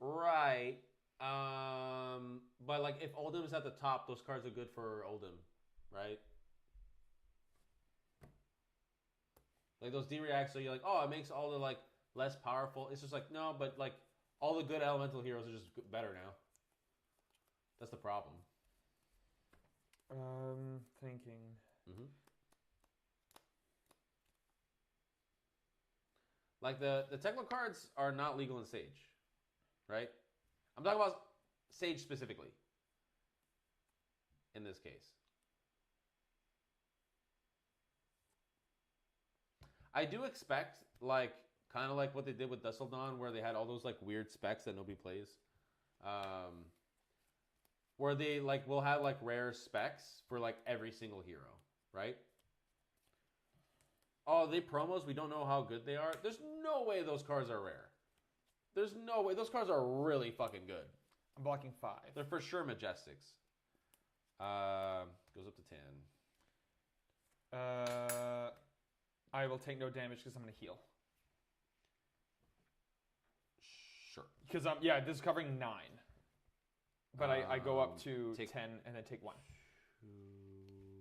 Right. But like if Oldhim's at the top, those cards are good for Oldhim, right? Like those D-reacts, so you're like, oh, it makes all the like less powerful. It's just like, no, but like all the good elemental heroes are just better now. That's the problem. Thinking. Like the Tekla cards are not legal in Sage, right? I'm talking about Sage specifically. In this case. I do expect, like, kind of like what they did with Dusseldon, where they had all those, like, weird specs that nobody plays. Where they, like, will have, like, rare specs for, like, every single hero, right? Oh, they promos, we don't know how good they are. There's no way those cards are rare. There's no way. Those cards are really fucking good. I'm blocking 5. They're for sure Majestics. Goes up to 10. I will take no damage because I'm going to heal. Sure. Because this is covering 9. But I go up to 10 and then take 1.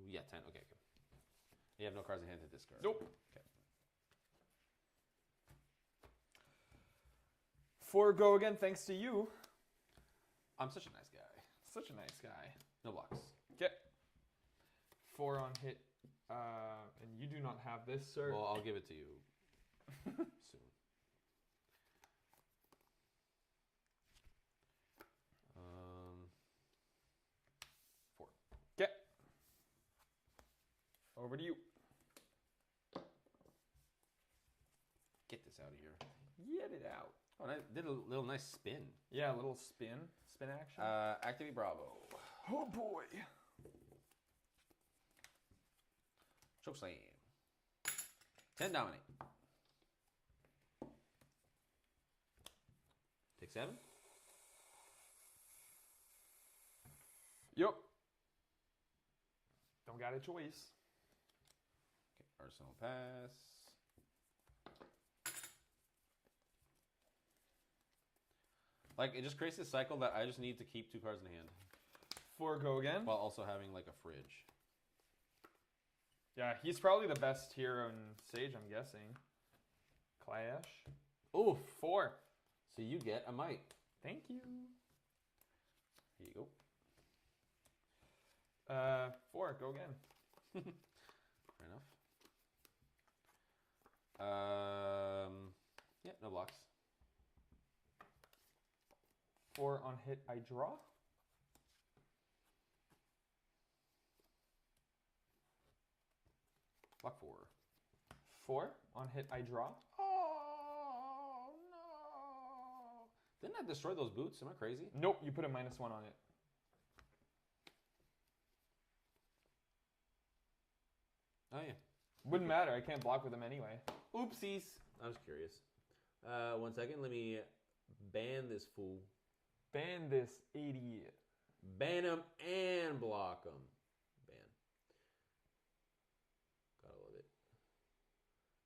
Yeah, 10. Okay, good. You have no cards in hand to discard. Nope. Okay. 4 go again, thanks to you. I'm such a nice guy. Such a nice guy. No blocks. Okay. 4 on hit. And you do not have this, sir. Well, I'll give it to you soon. 4. Okay. Over to you. Get this out of here. Get it out. Oh, I did a little nice spin. Yeah, a little spin. Spin action. Activate Bravo. Oh, boy. Chokeslam. 10 dominate. Take 7. Yep. Don't got a choice. Okay, Arsenal pass. Like, it just creates this cycle that I just need to keep 2 cards in hand. 4 go again. While also having, like, a fridge. Yeah, he's probably the best hero in Sage, I'm guessing. Clash. Ooh, 4. So you get a Might. Thank you. Here you go. 4, go again. Fair enough. Yeah, no blocks. 4 on hit, I draw. Block 4. 4 on hit, I draw. Oh, no. Didn't I destroy those boots? Am I crazy? Nope, you put a -1 on it. Oh, yeah. Wouldn't matter. I can't block with them anyway. Oopsies. I was curious. 1 second. Let me ban this fool. Ban this idiot. Ban him and block him. Ban. Gotta love it.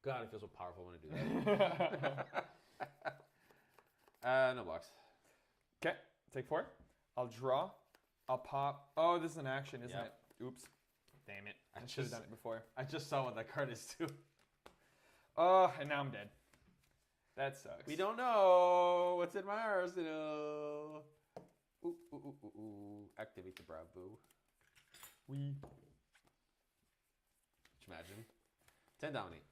God, it feels so powerful when I do that. No blocks. Okay, take 4. I'll draw. I'll pop. Oh, this is an action, isn't it? Oops. Damn it. I should have done it before. I just saw what that card is too. Oh, and now I'm dead. That sucks. We don't know what's in my arsenal. Ooh, ooh, ooh, ooh, ooh. Activate the Bravo. We. Just imagine. 10 dominate.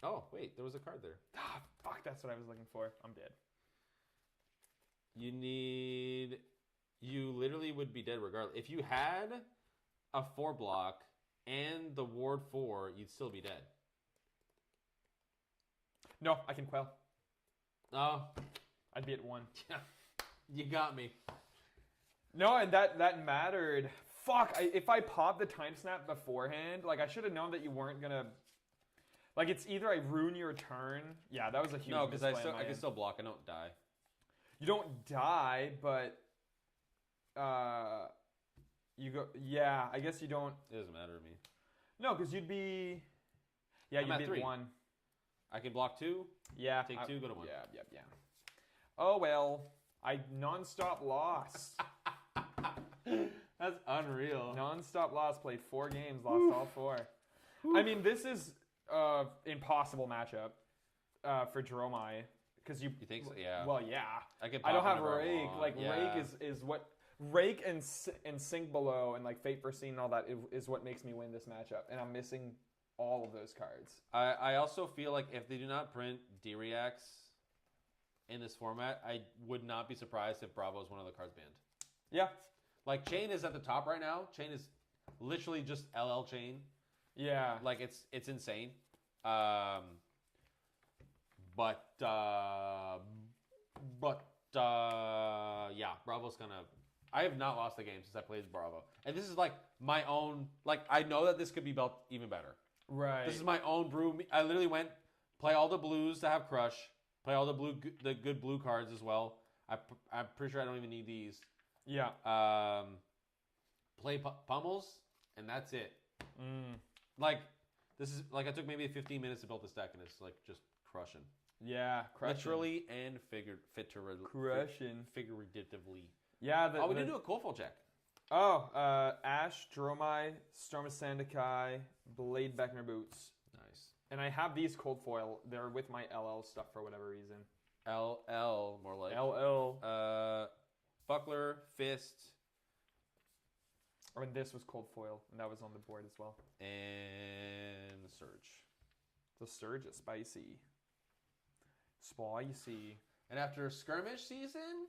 Oh, wait. There was a card there. Ah, fuck. That's what I was looking for. I'm dead. You literally would be dead regardless. If you had a 4 block and the ward 4, you'd still be dead. No, I can quell. Oh. I'd be at 1. Yeah. You got me. No, and that mattered. Fuck, if I popped the time snap beforehand, like I should have known that you weren't gonna. Like it's either I ruin your turn. Yeah, that was a huge. No, because I can end. still block. I don't die. You don't die, but you go. Yeah, I guess you don't. It doesn't matter to me. No, because you'd be. Yeah, you'd be at 3. 1. I can block 2. Yeah. Take 2, go to 1. Yeah. Oh well, I non-stop lost. That's unreal. Non-stop loss. Played 4 games, lost all 4. I mean, this is impossible matchup for Dromai because you think so? Yeah. Well, yeah. I don't have Rake. Like Rake is what Rake and Sink Below and like Fate Foreseen and all that is what makes me win this matchup, and I'm missing all of those cards. I also feel like if they do not print D-Reacts in this format, I would not be surprised if Bravo is one of the cards banned. Yeah. Like, Chain is at the top right now. Chain is literally just LL Chain. Yeah. Like, it's insane. But yeah, Bravo's gonna... I have not lost the game since I played Bravo. And this is, like, my own... Like, I know that this could be built even better. Right. This is my own brew. I literally went, play all the blues to have Crush, play all the good blue cards as well. I'm pretty sure I don't even need these. Yeah. Play Pummels, and that's it. Like, this is, like, I took maybe 15 minutes to build this deck, and it's, like, just crushing. Yeah, crushing. Literally and figuratively. Yeah. We didn't do a cold fall check. Oh, Ash, Dromai, Storm of Sandakai, Blade Beckner Boots. Nice. And I have these cold foil. They're with my LL stuff for whatever reason. LL, more like. LL. Buckler, Fist. I mean, this was cold foil, and that was on the board as well. And Surge. The Surge is spicy. Spicy. And after skirmish season,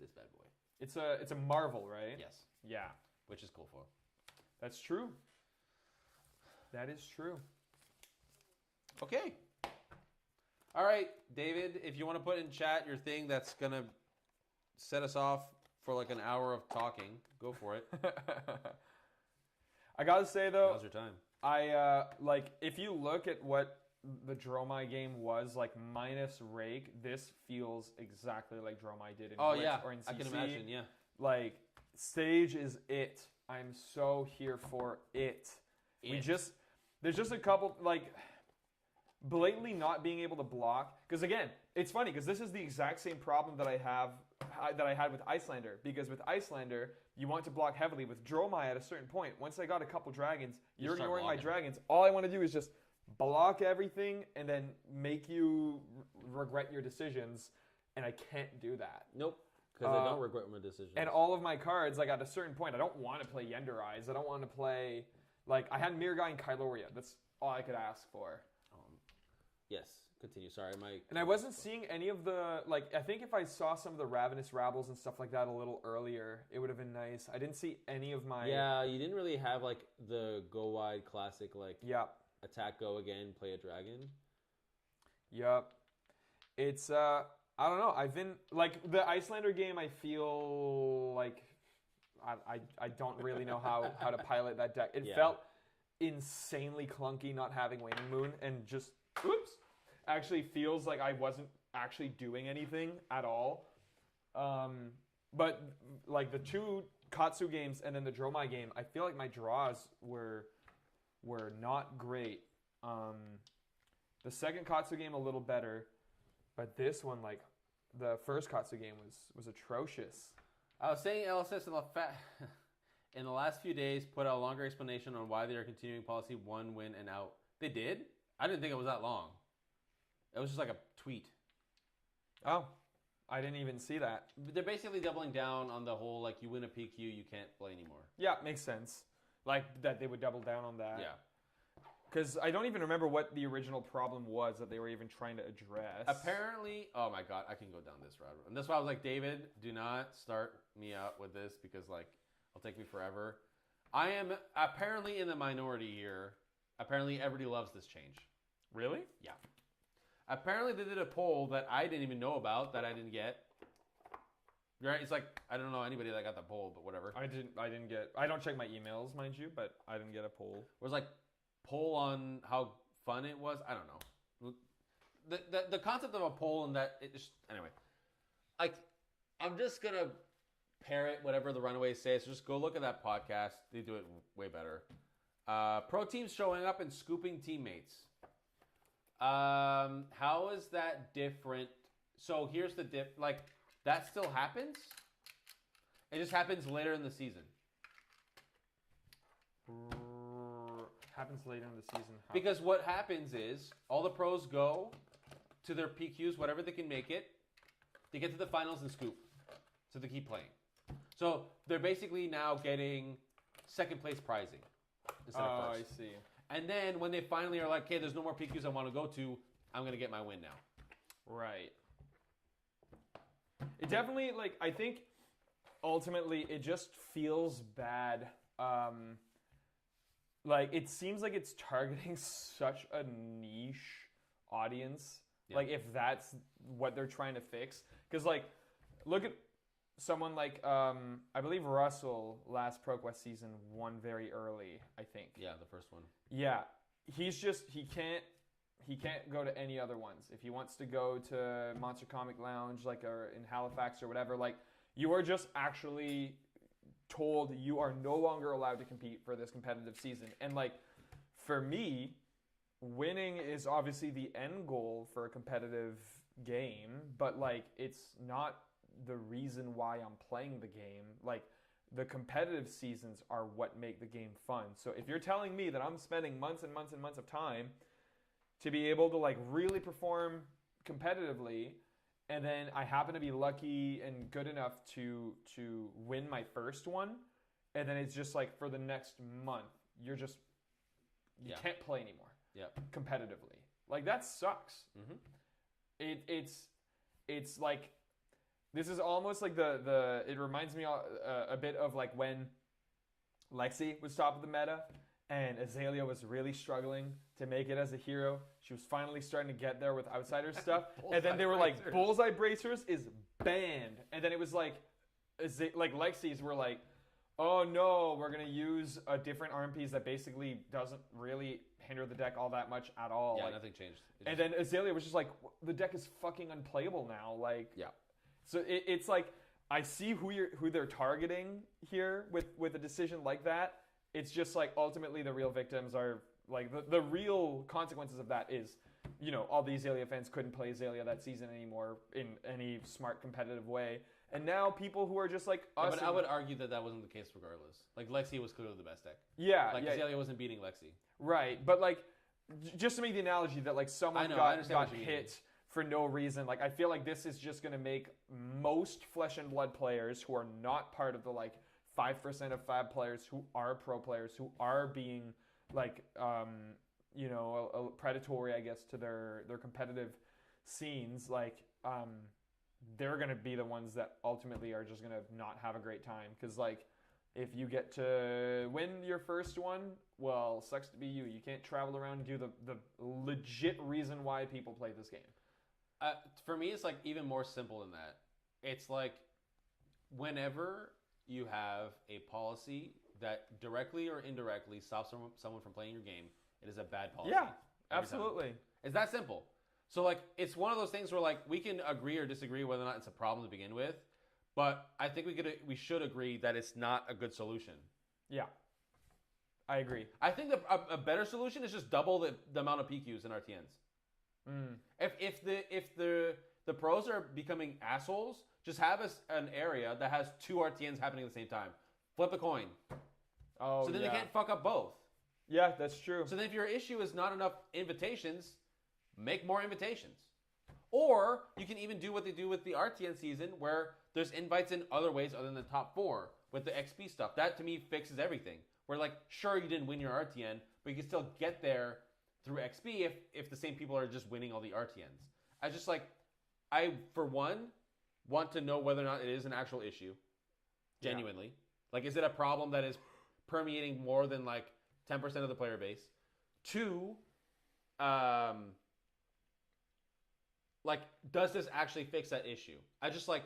this bad boy. It's a Marvel, right? Yes. Yeah. Which is cold foil. That's true. That is true. Okay. All right, David, if you want to put in chat your thing that's going to set us off for like an hour of talking, go for it. I got to say, though, now's your time. If you look at what the Dromai game was, like, minus Rake, this feels exactly like Dromai did in Blitz or in CC. I can imagine, yeah. Like, Stage is it. I'm so here for it. There's just a couple, like, blatantly not being able to block. Because, again, it's funny, because this is the exact same problem that I had with Icelander. Because with Icelander, you want to block heavily. With Dromai, at a certain point, once I got a couple dragons, you're ignoring my dragons. All I want to do is just block everything and then make you regret your decisions. And I can't do that. Nope. Because I don't regret my decisions. And all of my cards, like, at a certain point, I don't want to play Yender Eyes. I don't want to play... Like, I had Mirgai and Kyloria. That's all I could ask for. Yes. Continue. Sorry, And I wasn't seeing any of the... Like, I think if I saw some of the Ravenous Rabbles and stuff like that a little earlier, it would have been nice. I didn't see any of my... Yeah, you didn't really have, like, the go-wide classic, like... Yeah. Attack, go again, play a dragon. Yep. It's, I don't know. I've been... Like, the Icelander game, I feel like... I don't really know how to pilot that deck. It Yeah. felt insanely clunky not having Waning Moon, and just actually feels like I wasn't actually doing anything at all. But like the 2 Katsu games and then the Dromai game, I feel like my draws were not great. The second Katsu game a little better, but this one, like the first Katsu game, was atrocious. I was saying LSS in the last few days put out a longer explanation on why they are continuing policy 1 win and out. They did? I didn't think it was that long. It was just like a tweet. Oh, I didn't even see that. They're basically doubling down on the whole, like, you win a PQ, you can't play anymore. Yeah, makes sense. Like that they would double down on that. Yeah. Because I don't even remember what the original problem was that they were even trying to address. Apparently, oh my god, I can go down this route. And that's why I was like, David, do not start me out with this because, like, it'll take me forever. I am apparently in the minority here. Apparently, everybody loves this change. Really? Yeah. Apparently, they did a poll that I didn't even know about that I didn't get. Right? It's like, I don't know anybody that got the poll, but whatever. I didn't get. I don't check my emails, mind you, but I didn't get a poll. It was like poll on how fun it was. I don't know. The concept of a poll and that it just anyway. Like, I'm just gonna parrot whatever the Runaways say. So just go look at that podcast. They do it way better. Pro teams showing up and scooping teammates. How is that different? So here's the like that still happens. It just happens later in the season. Happens later in the season. Because what happens is all the pros go to their PQs, whatever they can make it. They get to the finals and scoop. So they keep playing. So they're basically now getting second place prizing instead of first. I see. And then when they finally are like, okay, there's no more PQs I want to go to, I'm going to get my win now. Right. It definitely, like, I think ultimately it just feels bad. Like, it seems like it's targeting such a niche audience. Yeah. Like, if that's what they're trying to fix. Because, like, look at someone like, I believe Russell last ProQuest season won very early, I think. Yeah, the first one. Yeah. He's just, he can't go to any other ones. If he wants to go to Monster Comic Lounge, like, or in Halifax or whatever, like, you are just actually told you are no longer allowed to compete for this competitive season. And, like, for me, winning is obviously the end goal for a competitive game, but, like, it's not the reason why I'm playing the game. Like, the competitive seasons are what make the game fun. So if you're telling me that I'm spending months and months and months of time to be able to, like, really perform competitively, and then I happen to be lucky and good enough to win my first one, and then it's just like for the next month, you can't play anymore. Yeah. Competitively. Like, that sucks. Mm-hmm. It's like, this is almost like it reminds me a bit of like when Lexi was top of the meta and Azalea was really struggling to make it as a hero. She was finally starting to get there with outsider stuff. And then they were like, Bullseye Bracers is banned. And then it was like Lexi's were like, oh no, we're going to use a different arm piece that basically doesn't really hinder the deck all that much at all. Yeah, like, nothing changed. And then Azalea was just like, the deck is fucking unplayable now. Like, yeah. So it's like, I see who they're targeting here with a decision like that. It's just like, ultimately the real victims are like the real consequences of that is, you know, all the Azalea fans couldn't play Azalea that season anymore in any smart competitive way. And now people who are just like us. Yeah, but I would argue that wasn't the case regardless. Like, Lexi was clearly the best deck. Yeah. Like, Azalea wasn't beating Lexi. Right. But, like, just to make the analogy that, like, someone got hit for no reason. Like, I feel like this is just going to make most Flesh and Blood players who are not part of the, like, 5% of Fab players who are pro players, who are being, like, you know, predatory, I guess, to their competitive scenes, like, they're going to be the ones that ultimately are just going to not have a great time. Because, like, if you get to win your first one, well, sucks to be you. You can't travel around and do the legit reason why people play this game. For me, it's, like, even more simple than that. It's, like, whenever you have a policy that directly or indirectly stops someone from playing your game, it is a bad policy. Yeah, absolutely. It's that simple. So, like, it's one of those things where, like, we can agree or disagree whether or not it's a problem to begin with, but I think we should agree that it's not a good solution. Yeah, I agree. I think that a better solution is just double the amount of PQs and RTNs. If the pros are becoming assholes, just have an area that has 2 RTNs happening at the same time. Flip a coin. Oh, so then they can't fuck up both. Yeah, that's true. So then if your issue is not enough invitations, make more invitations. Or you can even do what they do with the RTN season, where there's invites in other ways other than the top 4 with the XP stuff. That, to me, fixes everything. Where, like, sure, you didn't win your RTN, but you can still get there through XP if the same people are just winning all the RTNs. I, for one, want to know whether or not it is an actual issue. Genuinely. Yeah. Like, is it a problem that is permeating more than, like, 10% of the player base? 2, like, does this actually fix that issue? I just, like,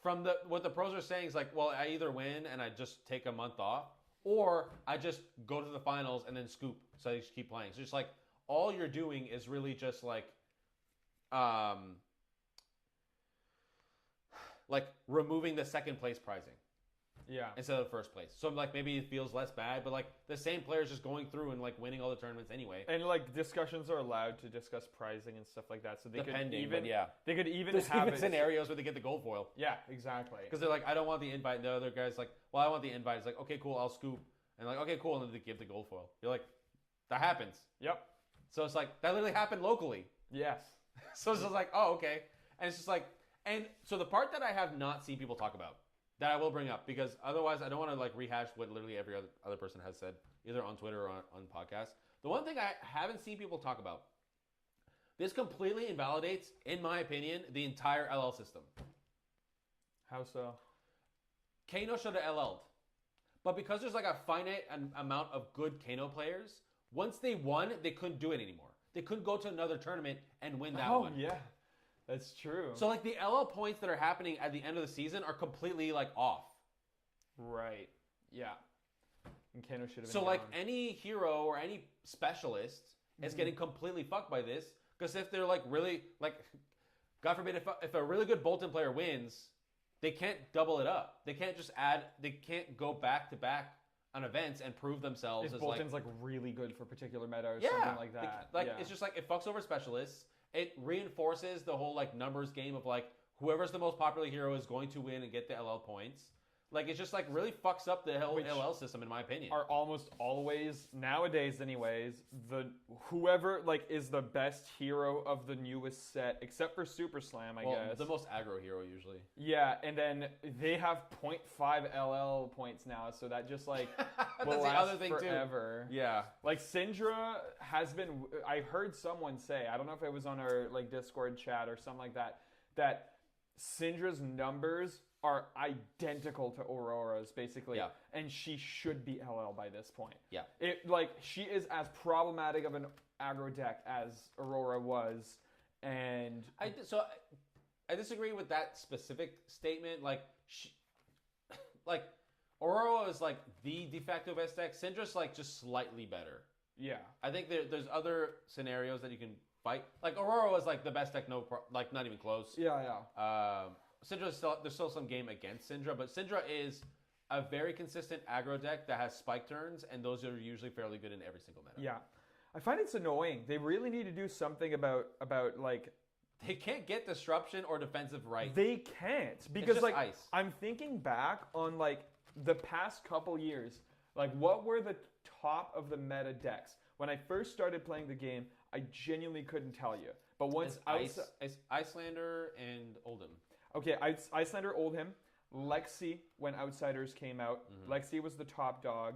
from what the pros are saying is, like, well, I either win and I just take a month off, or I just go to the finals and then scoop, so I just keep playing. So just, like, all you're doing is really just, like removing the second place prizing. Yeah. Instead of first place. So, like, maybe it feels less bad, but, like, the same player's just going through and, like, winning all the tournaments anyway. And, like, discussions are allowed to discuss pricing and stuff like that. So they could even There's have even scenarios where they get the gold foil. Yeah, exactly. Because they're like, I don't want the invite. And the other guy's like, well, I want the invite. It's like, okay, cool, I'll scoop. And like, okay, cool. And then they give the gold foil. You're like, that happens. Yep. So it's like, that literally happened locally. Yes. So it's just like, oh, okay. And it's just like, and so the part that I have not seen people talk about, that I will bring up, because otherwise I don't want to, like, rehash what literally every other person has said, either on Twitter or on podcasts. The one thing I haven't seen people talk about, this completely invalidates, in my opinion, the entire LL system. How so? Kano should have LL'd. But because there's, like, a finite amount of good Kano players, once they won, they couldn't do it anymore. They couldn't go to another tournament and win that one. Oh, yeah. That's true. So, like, the LL points that are happening at the end of the season are completely, like, off. Right. Yeah. And Kano should have been So, down. like, any hero or any specialist is getting completely fucked by this. Because if they're, like, really, like, God forbid, if a really good Bolton player wins, they can't double it up. They can't just they can't go back-to-back on events and prove themselves if as, Bolton's, like, really good for particular meta or something like that. It's just, like, it fucks over specialists. It reinforces the whole, like, numbers game of, like, whoever's the most popular hero is going to win and get the LL points. Like, it's just, like, really fucks up the whole LL system, in my opinion. Are almost always, nowadays anyways, whoever, like, is the best hero of the newest set, except for Super Slam, I guess. The most aggro hero, usually. Yeah, and then they have 0.5 LL points now, so that just, like, will That's last the other thing, forever. Too. Yeah. Like, Syndra has been, I heard someone say, I don't know if it was on our, like, Discord chat or something like that, that Syndra's numbers are identical to Aurora's, basically. Yeah. And she should be LL by this point. Yeah. She is as problematic of an aggro deck as Aurora was, and... I disagree with that specific statement. Like, Aurora is, like, the de facto best deck. Syndra's, like, just slightly better. Yeah. I think there's other scenarios that you can fight. Like, Aurora was, like, the best deck, like, not even close. Yeah. Syndra there's still some game against Syndra, but Syndra is a very consistent aggro deck that has spike turns, and those are usually fairly good in every single meta. Yeah. I find it's annoying. They really need to do something about like... They can't get disruption or defensive right. They can't. Because, like, ice. I'm thinking back on, like, the past couple years. Like, what were the top of the meta decks? When I first started playing the game, I genuinely couldn't tell you. But once... It's Icelander and Oldhim. Okay, Icelander, Oldhim, Lexi when Outsiders came out. Mm-hmm. Lexi was the top dog.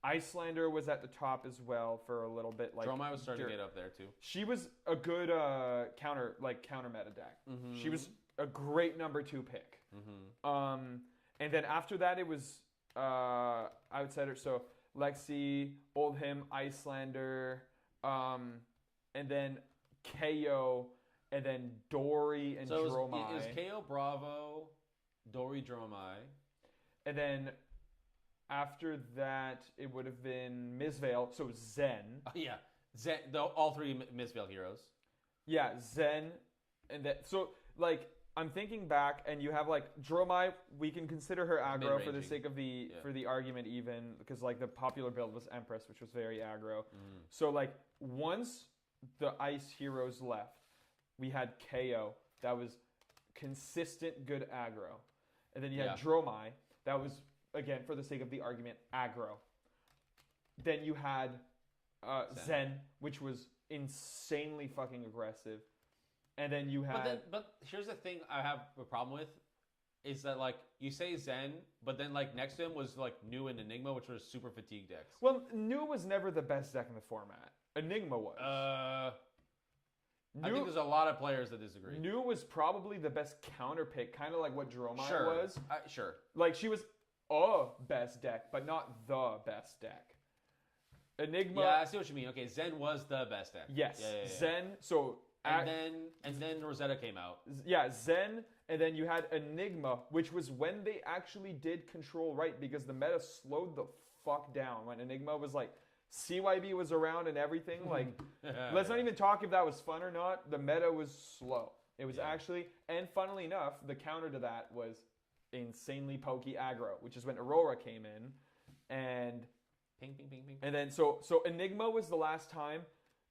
Icelander was at the top as well for a little bit. Like, Dromai was starting to get up there too. She was a good counter meta deck. Mm-hmm. She was a great number 2 pick. Mm-hmm. And then after that it was Outsiders. So Lexi, Oldhim, Icelander, and then KO. And then Dory and Dromai. Is KO Bravo, Dory Dromai? And then after that, it would have been Mizveil. So Zen. Yeah, Zen. All three Mizveil heroes. Yeah, Zen, and that. So like I'm thinking back, and you have like Dromai. We can consider her aggro for the sake of the argument, even because like the popular build was Empress, which was very aggro. So like once the ice heroes left, we had KO that was consistent good aggro, and then you had Dromai that was again for the sake of the argument aggro. Then you had Zen, which was insanely fucking aggressive. And then you had... But here's the thing I have a problem with, is that, like, you say Zen, but then, like, next to him was, like, Nu and Enigma, which were super fatigue decks. Well, Nu was never the best deck in the format. Enigma was. I think there's a lot of players that disagree. Nu was probably the best counter pick, kind of like what Dromai was. Sure. Like, she was a best deck, but not the best deck. Enigma... Yeah, I see what you mean. Okay, Zen was the best deck. Yes. Yeah. Zen, so... And then Rosetta came out. Yeah, Zen, and then you had Enigma, which was when they actually did control right, because the meta slowed the fuck down. When Enigma was like, CYB was around and everything, like, let's not even talk if that was fun or not. The meta was slow. It was actually, and funnily enough, the counter to that was insanely pokey aggro, which is when Aurora came in, and... Ping, ping, ping, ping. And then, so Enigma was the last time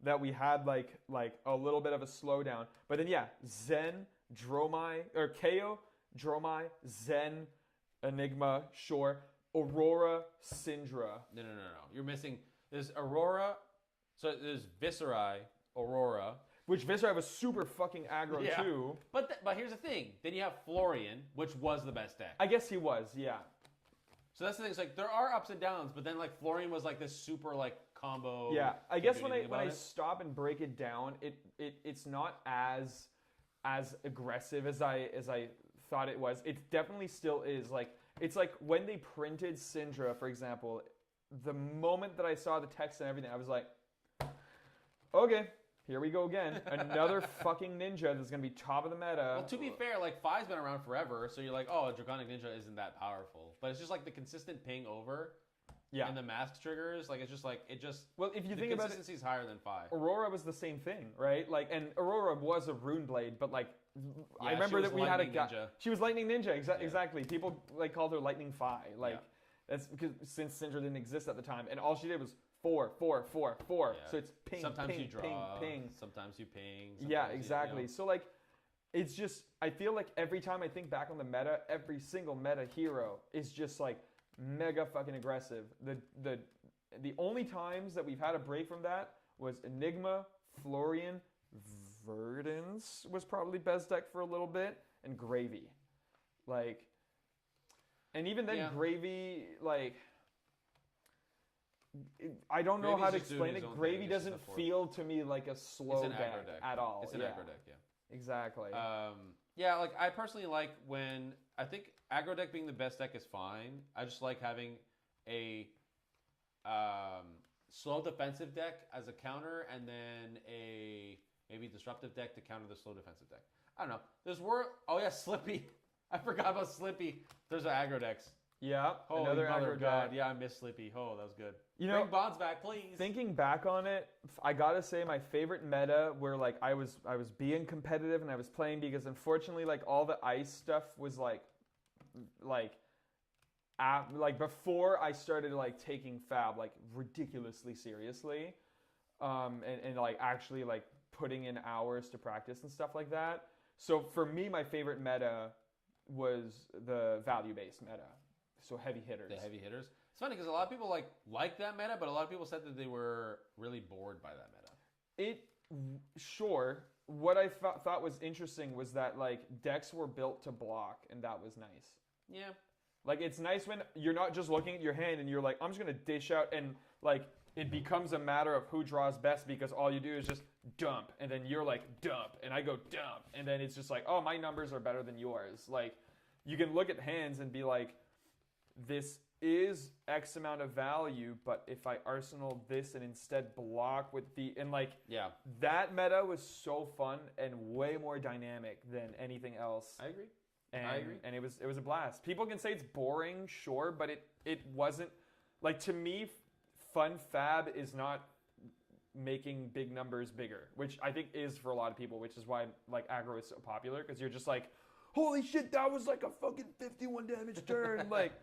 that we had like a little bit of a slowdown. But then Zen, Dromai, or KO, Dromai, Zen, Enigma, sure. Aurora, Syndra. No. You're missing. There's Aurora. So there's Viserai, Aurora. Which Viserai was super fucking aggro too. But here's the thing. Then you have Florian, which was the best deck. I guess he was, yeah. So that's the thing. It's like there are ups and downs, but then like Florian was like this super like combo. Yeah, I guess when I stop and break it down, it's not as aggressive as I thought it was. It definitely still is. Like it's like when they printed Syndra, for example, the moment that I saw the text and everything, I was like, okay, here we go again. Another fucking ninja that's gonna be top of the meta. Well, to be fair, like Fi's been around forever, so you're like, oh, Draconic Ninja isn't that powerful. But it's just like the consistent ping over. Yeah. And the mask triggers, like it's just like well, if you think about it, consistency is higher than Fi. Aurora was the same thing, right? Like, and Aurora was a rune blade, but like, I remember that we had a guy. She was Lightning Ninja, exactly. People like called her Lightning Fi, like that's because since Syndra didn't exist at the time, and all she did was 4, 4, 4, 4. Yeah. So it's ping, sometimes ping, you draw, ping. sometimes you ping. Yeah, exactly. So like, it's just I feel like every time I think back on the meta, every single meta hero is just like mega fucking aggressive. The only times that we've had a break from that was Enigma, Florian, Verdance was probably best deck for a little bit, and Gravy. Like, and even then Gravy, like, I don't know how to explain it. Gravy doesn't feel to me like a slow deck at all. It's an aggro deck, Exactly. Yeah, like I personally like when I think aggro deck being the best deck is fine. I just like having a slow defensive deck as a counter, and then a maybe disruptive deck to counter the slow defensive deck. I don't know. Slippy. I forgot about Slippy. There's an aggro decks. Yeah, holy another aggro deck. Yeah, I miss Slippy. Oh, that was good. Bring Bonds back, please. Thinking back on it, I gotta say my favorite meta where like I was being competitive and I was playing because unfortunately like all the ice stuff was like before I started like taking Fab like ridiculously seriously, and like actually like putting in hours to practice and stuff like that. So for me, my favorite meta was the value-based meta. So heavy hitters. The heavy hitters. It's funny because a lot of people like that meta, but a lot of people said that they were really bored by that meta. What I thought was interesting was that like decks were built to block, and that was nice. Yeah. Like it's nice when you're not just looking at your hand and you're like, I'm just gonna dish out, and like it becomes a matter of who draws best because all you do is just dump, and then you're like dump, and I go dump, and then it's just like, oh, my numbers are better than yours. Like you can look at hands and be like, this is X amount of value, but if I arsenal this and instead block with that meta was so fun and way more dynamic than anything else. I agree. And, I agree. And it was a blast. People can say it's boring, sure, but it wasn't. Like, to me, fun fab is not making big numbers bigger, which I think is for a lot of people, which is why, like, aggro is so popular, because you're just like, holy shit, that was like a fucking 51 damage turn. like,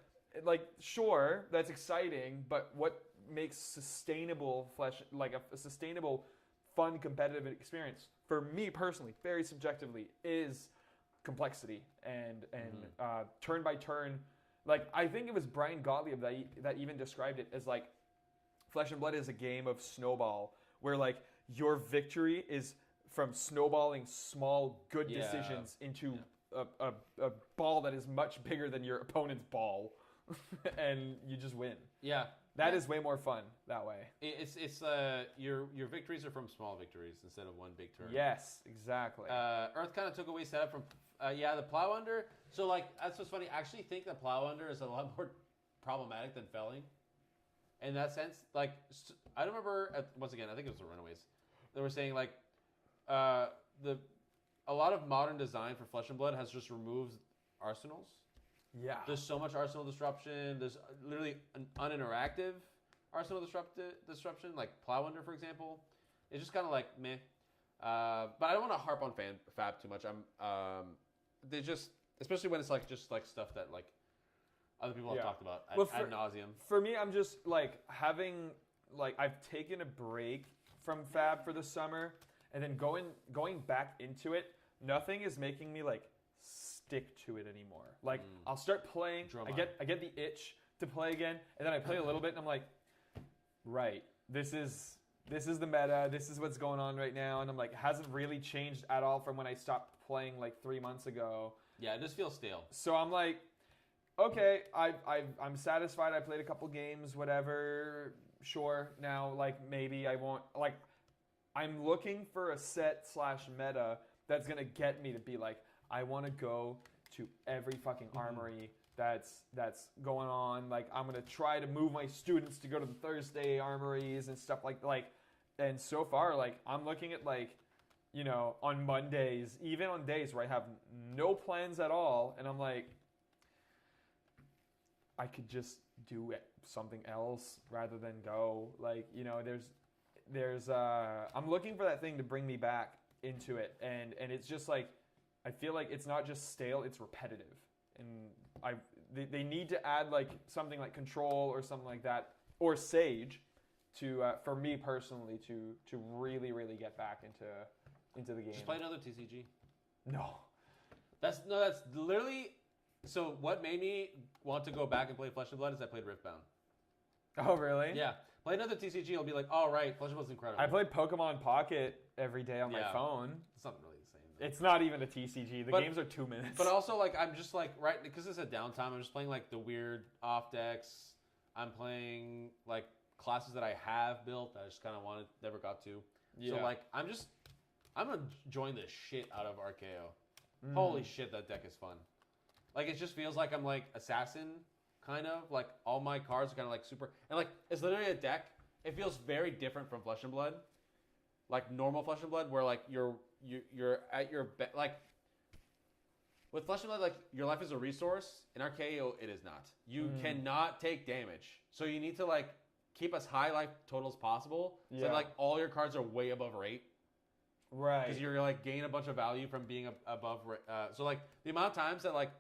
sure, that's exciting, but what makes sustainable a sustainable, fun, competitive experience, for me personally, very subjectively, is complexity and turn by turn. Like, I think it was Brian Gottlieb that even described it as, like, Flesh and Blood is a game of snowball, where, like, your victory is from snowballing small good decisions into a ball that is much bigger than your opponent's ball, and you just win. Yeah. That is way more fun that way. It's your victories are from small victories instead of one big turn. Yes, exactly. Earth kind of took away setup from the Plow Under. So, like, that's what's funny. I actually think that Plow Under is a lot more problematic than Felling. In that sense, like, I remember once again, I think it was the Runaways. They were saying, like, a lot of modern design for Flesh and Blood has just removed arsenals. Yeah. There's so much arsenal disruption. There's literally an uninteractive arsenal disruption, like Plow Under, for example. It's just kind of like meh. But I don't want to harp on Fab too much. They just, especially when it's like just like stuff that like other people have talked about ad nauseum. For me, I'm just like I've taken a break from Fab for the summer, and then going back into it. Nothing is making me like stick to it anymore. Like, I'll start playing, I get the itch to play again, and then I play a little bit, and I'm like, right, this is the meta, this is what's going on right now, and I'm like, it hasn't really changed at all from when I stopped playing like 3 months ago. Yeah, it just feels stale. So I'm like, okay, I'm satisfied. I played a couple games, whatever. Sure, now like maybe I won't like. I'm looking for a set/meta that's gonna get me to be like, I want to go to every fucking armory that's going on. Like, I'm gonna try to move my students to go to the Thursday armories and stuff like. And so far, like, I'm looking at, like, you know, on Mondays, even on days where I have no plans at all, and I'm like, I could just do something else rather than go. Like, you know, there's I'm looking for that thing to bring me back into it, and it's just like, I feel like it's not just stale, it's repetitive, and they need to add like something like Control or something like that, or Sage, to for me personally to really get back into the game. Just play another TCG. No, that's literally. So what made me want to go back and play Flesh and Blood is I played Riftbound. Oh really? Yeah. Play another TCG, you'll be like, all right, Flesh and Blood's incredible. I play Pokemon Pocket every day on my phone. It's not really the same, though. It's not even a TCG. The games are 2 minutes. But also, like, I'm just like, right, because it's a downtime, I'm just playing like the weird off decks. I'm playing like classes that I have built that I just kind of never got to. Yeah. So like, I'm enjoying the shit out of RKO. Holy shit, that deck is fun. Like, it just feels like I'm like Assassin, kind of. Like, all my cards are kind of like super, and like, it's literally a deck. It feels very different from Flesh and Blood, like normal Flesh and Blood, where like you're at your like. With Flesh and Blood, like, your life is a resource. In RKO, it is not. You cannot take damage, so you need to like keep as high life total as possible. Yeah. So like all your cards are way above rate. Right. Because you're like gain a bunch of value from being above. So like the amount of times that like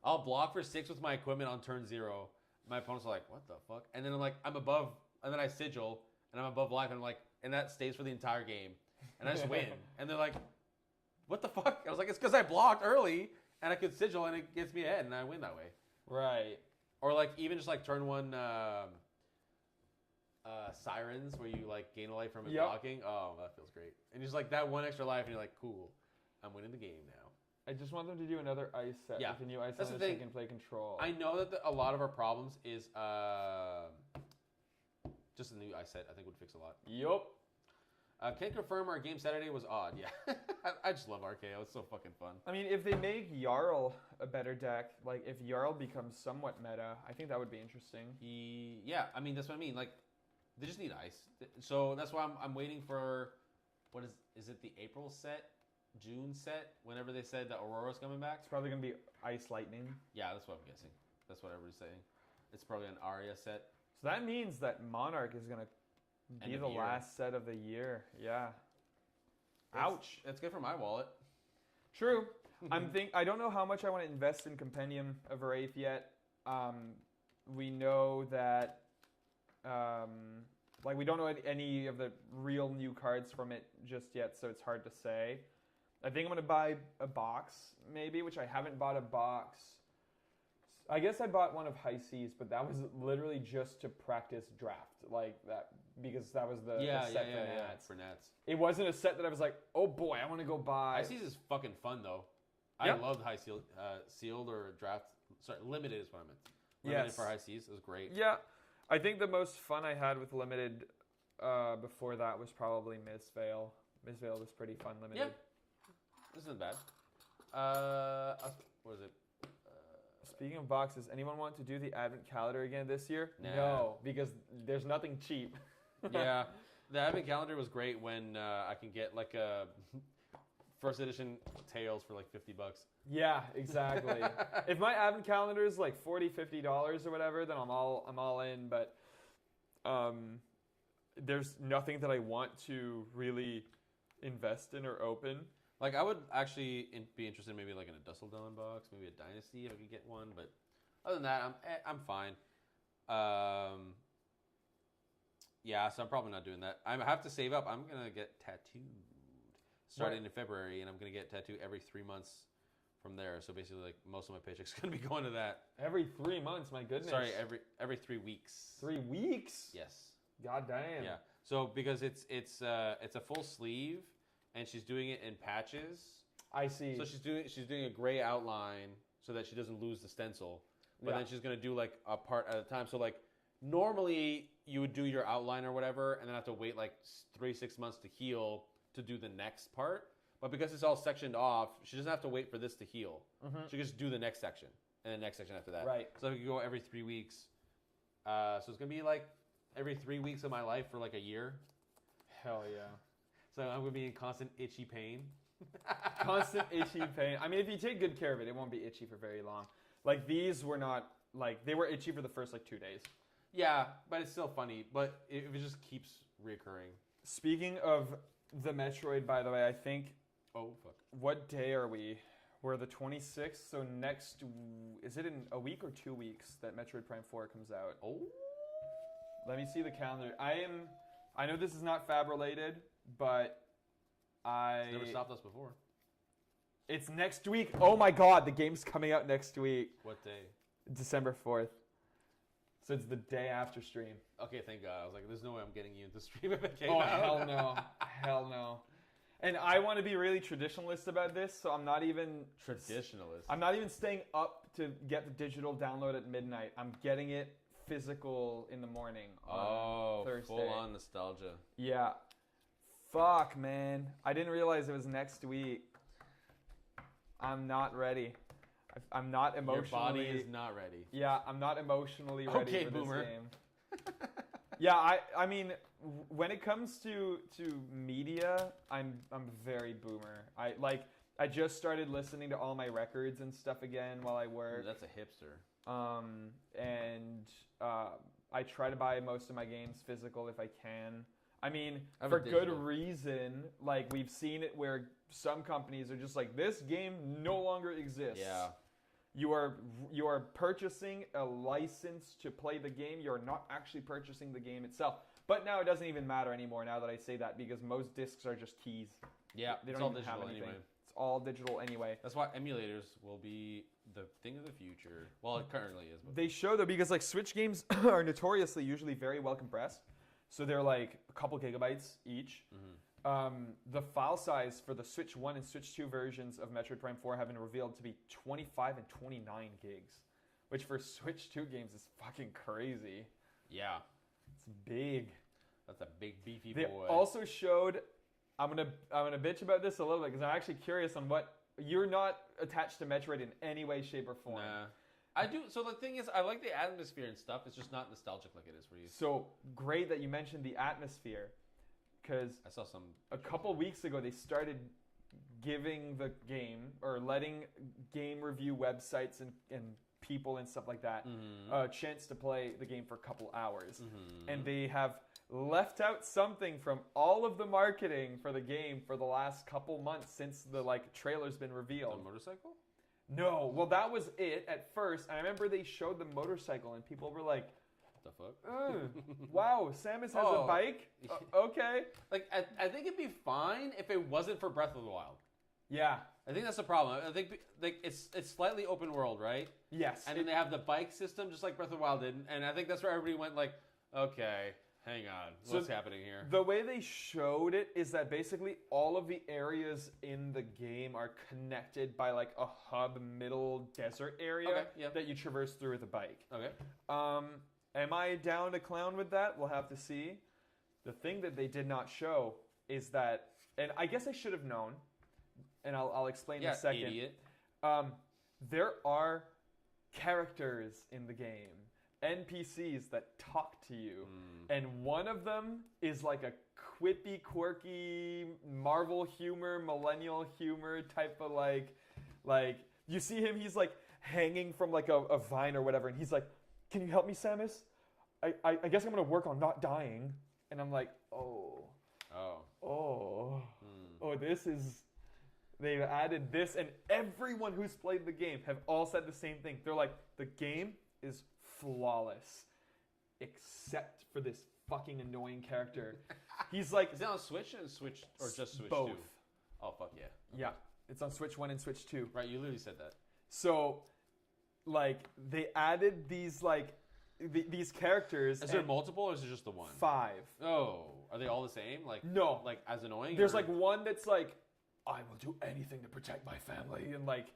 I'll block for 6 with my equipment on turn 0. My opponents are like, what the fuck? And then I'm like, I'm above, and then I sigil, and I'm above life, and I'm like, and that stays for the entire game. And I just win. And they're like, what the fuck? I was like, it's because I blocked early, and I could sigil, and it gets me ahead, and I win that way. Right. Or like even just like turn 1 Sirens, where you like gain a life from it blocking. Oh, that feels great. And just like that 1 extra life, and you're like, cool, I'm winning the game now. I just want them to do another ice set. Yeah. With the new ice set, so they can play Control. I know that a lot of our problems is just the new ice set. I think would fix a lot. Yup. Can confirm our game Saturday was odd. Yeah. I just love RKO. It's so fucking fun. I mean, if they make Jarl a better deck, like if Jarl becomes somewhat meta, I think that would be interesting. Yeah, I mean, that's what I mean. Like, they just need ice. So that's why I'm waiting for, what is it the April set? June set. Whenever they said that Aurora's coming back. It's probably gonna be Ice Lightning. Yeah, that's what I'm guessing. That's what everybody's saying. It's probably an Aria set. So that means that Monarch is gonna be the last set of the year. Yeah. Ouch. It's good for my wallet. True. I don't know how much I want to invest in Compendium of Wraith yet. We know that, we don't know any of the real new cards from it just yet, so it's hard to say. I think I'm going to buy a box, maybe, which I haven't bought a box. I guess I bought one of High Seas, but that was literally just to practice draft, like that, because that was the set for Nats. It wasn't a set that I was like, oh boy, I want to go buy. High Seas is fucking fun though. I loved High Sealed or draft. Sorry, Limited is what I meant. Limited for High Seas. It was great. Yeah. I think the most fun I had with Limited before that was probably Miss Vale. Miss Vale was pretty fun, Limited. Yeah. This isn't bad. What is it? Speaking of boxes, anyone want to do the Advent Calendar again this year? Nah. No, because there's nothing cheap. Yeah. The Advent Calendar was great when I can get like a first edition Tails for like $50. Yeah, exactly. If my Advent Calendar is like $40, $50 or whatever, then I'm all in. But there's nothing that I want to really invest in or open. Like, I would actually be interested maybe like in a Dusseldon box, maybe a Dynasty if I could get one. But other than that, I'm fine. Yeah, so I'm probably not doing that. I have to save up. I'm going to get tattooed starting in February, and I'm going to get tattooed every 3 months from there. So basically, like, most of my paycheck's going to be going to that. Every 3 months? My goodness. Sorry, every 3 weeks. 3 weeks? Yes. God damn. Yeah. So because it's a full sleeve, and she's doing it in patches. I see. So she's doing a gray outline so that she doesn't lose the stencil. But then she's gonna do like a part at a time. So like normally you would do your outline or whatever, and then have to wait like 3-6 months to heal to do the next part. But because it's all sectioned off, she doesn't have to wait for this to heal. Mm-hmm. She can just do the next section and the next section after that. Right. So we can go every 3 weeks. So it's gonna be like every 3 weeks of my life for like a year. Hell yeah. So I'm going to be in constant itchy pain. Constant itchy pain. I mean, if you take good care of it, it won't be itchy for very long. Like, these were not, like, they were itchy for the first, like, 2 days. Yeah, but it's still funny. But it just keeps reoccurring. Speaking of the Metroid, by the way, I think... Oh, fuck. What day are we? We're the 26th, so next... Is it in a week or 2 weeks that Metroid Prime 4 comes out? Oh. Let me see the calendar. I know this is not Fab-related, but It's never stopped us before. It's next week. Oh my god, the game's coming out next week. What day? December 4th. So it's the day after stream. Okay, thank God. I was like, there's no way I'm getting you into stream if it came out. Oh, hell no. Hell no. And I want to be really traditionalist about this, so I'm not even... Traditionalist? I'm not even staying up to get the digital download at midnight. I'm getting it physical in the morning on Thursday. Full on nostalgia. Yeah. Fuck, man. I didn't realize it was next week. I'm not ready. I'm not emotionally... Your body is not ready. Yeah, I'm not emotionally ready for boomer. this game. Yeah, I mean, when it comes to media, I'm very boomer. I just started listening to all my records and stuff again while I work. That's a hipster. I try to buy most of my games physical if I can. I mean, I'm for good reason. Like, we've seen it where some companies are just like, this game no longer exists. Yeah. You are purchasing a license to play the game. You're not actually purchasing the game itself. But now it doesn't even matter anymore now that I say that, because most discs are just keys. Yeah, they don't even have anything. Anyway. It's all digital anyway. That's why emulators will be the thing of the future. Well, it currently is. But they show though, because like Switch games are notoriously usually very well compressed. So they're like a couple gigabytes each. Mm-hmm. The file size for the Switch 1 and Switch 2 versions of Metroid Prime 4 have been revealed to be 25 and 29 gigs, which for Switch 2 games is fucking crazy. Yeah. It's big. That's a big beefy they boy. They also showed, I'm gonna bitch about this a little bit because I'm actually curious on what, you're not attached to Metroid in any way, shape, or form. Nah. I do. So the thing is, I like the atmosphere and stuff. It's just not nostalgic like it is for you. So great that you mentioned the atmosphere, because I saw some a couple weeks ago they started giving the game or letting game review websites and people and stuff like that a chance to play the game for a couple hours. And they have left out something from all of the marketing for the game for the last couple months since the trailer's been revealed. The motorcycle? No, well that was it at first. And I remember they showed the motorcycle and people were like, the fuck? Wow, Samus has a bike? Okay. Like, I think it'd be fine if it wasn't for Breath of the Wild. Yeah. I think that's the problem. I think it's slightly open world, right? Yes. And then they have the bike system just like Breath of the Wild did. And I think that's where everybody went like, okay, hang on. What's happening here? The way they showed it is that basically all of the areas in the game are connected by like a hub middle desert area that you traverse through with a bike. Okay. Am I down to clown with that? We'll have to see. The thing that they did not show is that, and I guess I should have known, and I'll explain in a second. Idiot. There are characters in the game, NPCs that talk to you, and one of them is like a quippy, quirky, Marvel humor, millennial humor type of like you see him, he's like hanging from like a vine or whatever, and he's like, "Can you help me, Samus? I guess I'm gonna work on not dying." And I'm like, oh, this is. They've added this, and everyone who's played the game have all said the same thing. They're like, the game is flawless, except for this fucking annoying character. He's like, is it on Switch or Switch or just Switch 2? Both. Oh fuck yeah. Yeah, it's on Switch 1 and Switch 2. Right, you literally said that. So, like, they added these these characters. Is there multiple or is it just the one? 5. Oh, are they all the same? Like no, like as annoying. There's like one that's like, I will do anything to protect my family, and like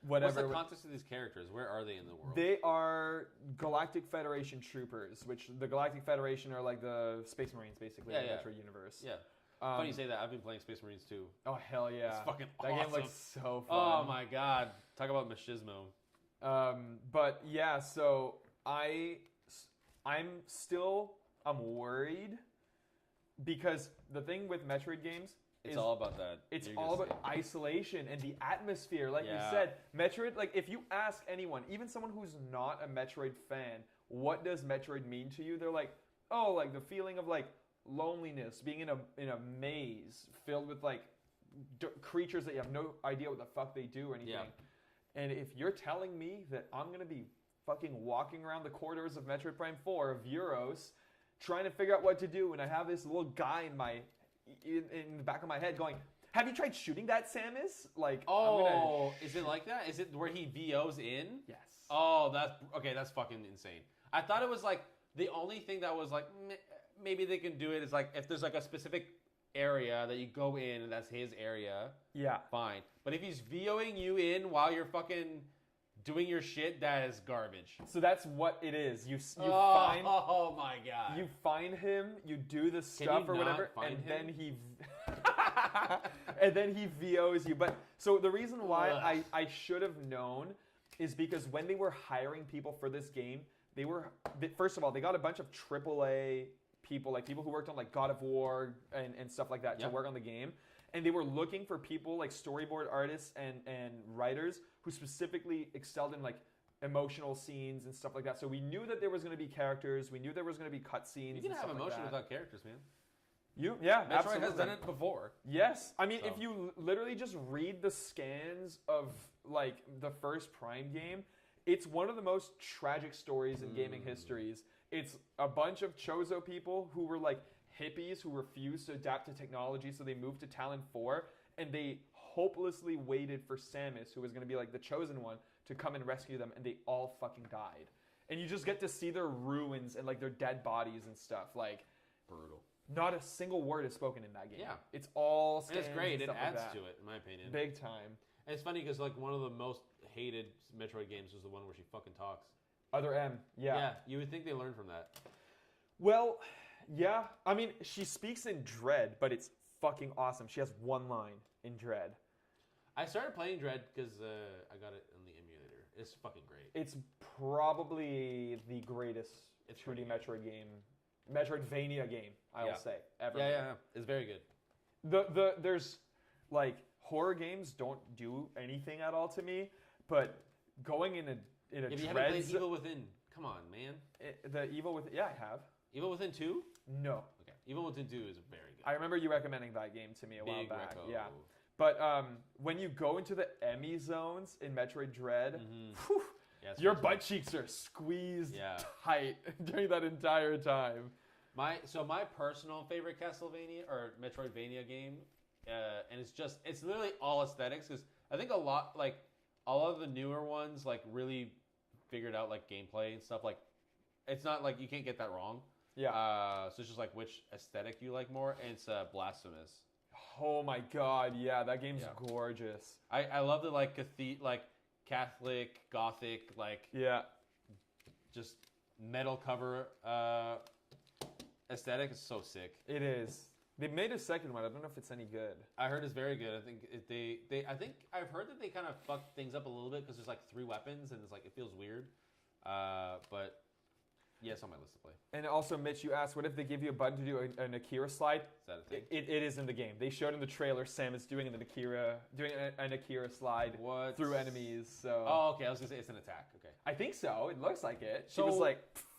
whatever. What's the context of these characters? Where are they in the world? They are Galactic Federation troopers, which the Galactic Federation are like the Space Marines, basically, in the Metroid universe. Yeah. Funny you say that. I've been playing Space Marines too. Oh hell yeah! It's fucking that awesome. game looks so fun. Oh my god! Talk about machismo. But yeah, so I'm worried because the thing with Metroid games. It's all about that. It's all about isolation and the atmosphere. Like you said, Metroid, like if you ask anyone, even someone who's not a Metroid fan, what does Metroid mean to you? They're like, oh, like the feeling of like loneliness, being in a maze filled with like creatures that you have no idea what the fuck they do or anything. Yeah. And if you're telling me that I'm going to be fucking walking around the corridors of Metroid Prime 4 of Euros trying to figure out what to do, and I have this little guy in the back of my head going, have you tried shooting that, Samus? Like, is it like that? Is it where he VOs in? Yes. Oh, that's fucking insane. I thought it was like, the only thing that was like, maybe they can do it is like, if there's like a specific area that you go in and that's his area. Yeah. Fine. But if he's VOing you in while you're fucking doing your shit, that is garbage. So that's what it is. You find. Oh my god. You find him. You do the stuff or whatever, and then he, and then he VOs you. But so the reason why I should have known is because when they were hiring people for this game, first of all, they got a bunch of AAA people, like people who worked on like God of War and stuff like that to work on the game. And they were looking for people like storyboard artists and writers who specifically excelled in like emotional scenes and stuff like that. So we knew that there was going to be characters. We knew there was going to be cutscenes. You can have emotion without characters, man. Yeah, Metroid absolutely. has done it before. Yes. I mean, if you literally just read the scans of like the first Prime game, it's one of the most tragic stories in gaming histories. It's a bunch of Chozo people who were like hippies who refused to adapt to technology, so they moved to Talon 4, and they hopelessly waited for Samus, who was going to be like the chosen one, to come and rescue them, and they all fucking died. And you just get to see their ruins and like their dead bodies and stuff. Like, brutal. Not a single word is spoken in that game. Yeah. It's all scans. And it's great. And it adds like to it, in my opinion. Big time. And it's funny because like one of the most hated Metroid games was the one where she fucking talks. Other M, yeah. Yeah, you would think they learned from that. Well, yeah. I mean, she speaks in Dread, but it's fucking awesome. She has one line in Dread. I started playing Dread because I got it on the emulator. It's fucking great. It's probably the greatest 2D Metroid game, Metroidvania game, I will say, ever. Yeah. It's very good. There's like horror games don't do anything at all to me, but going in a If you haven't dread played Evil Within, come on, man. the Evil Within, yeah, I have. Evil Within 2? No. Okay. Evil Within 2 is very good. I remember you recommending that game to me a while Big back. reco. Yeah. But when you go into the Emmy zones in Metroid Dread, whew, Yeah, it's your really butt cheeks are squeezed Yeah. tight during that entire time. My personal favorite Castlevania or Metroidvania game, and it's literally all aesthetics, because I think a lot of the newer ones like really figured out like gameplay and stuff. Like, it's not like you can't get that wrong. Yeah. So it's just like which aesthetic you like more, and it's Blasphemous. Oh my god, yeah, that game's gorgeous. I love the like Catholic Gothic Yeah. just metal cover aesthetic. Is so sick. It is. They made a second one. I don't know if it's any good. I heard it's very good. I think I've heard that they kind of fucked things up a little bit because there's like 3 weapons and it's like it feels weird. But yeah, it's on my list to play. And also, Mitch, you asked, what if they give you a button to do an Akira slide? Is that a thing? It is in the game. They showed in the trailer Samus doing an Akira slide through enemies. So. Oh, okay. I was gonna say it's an attack. Okay. I think so. It looks like it. She So- was like,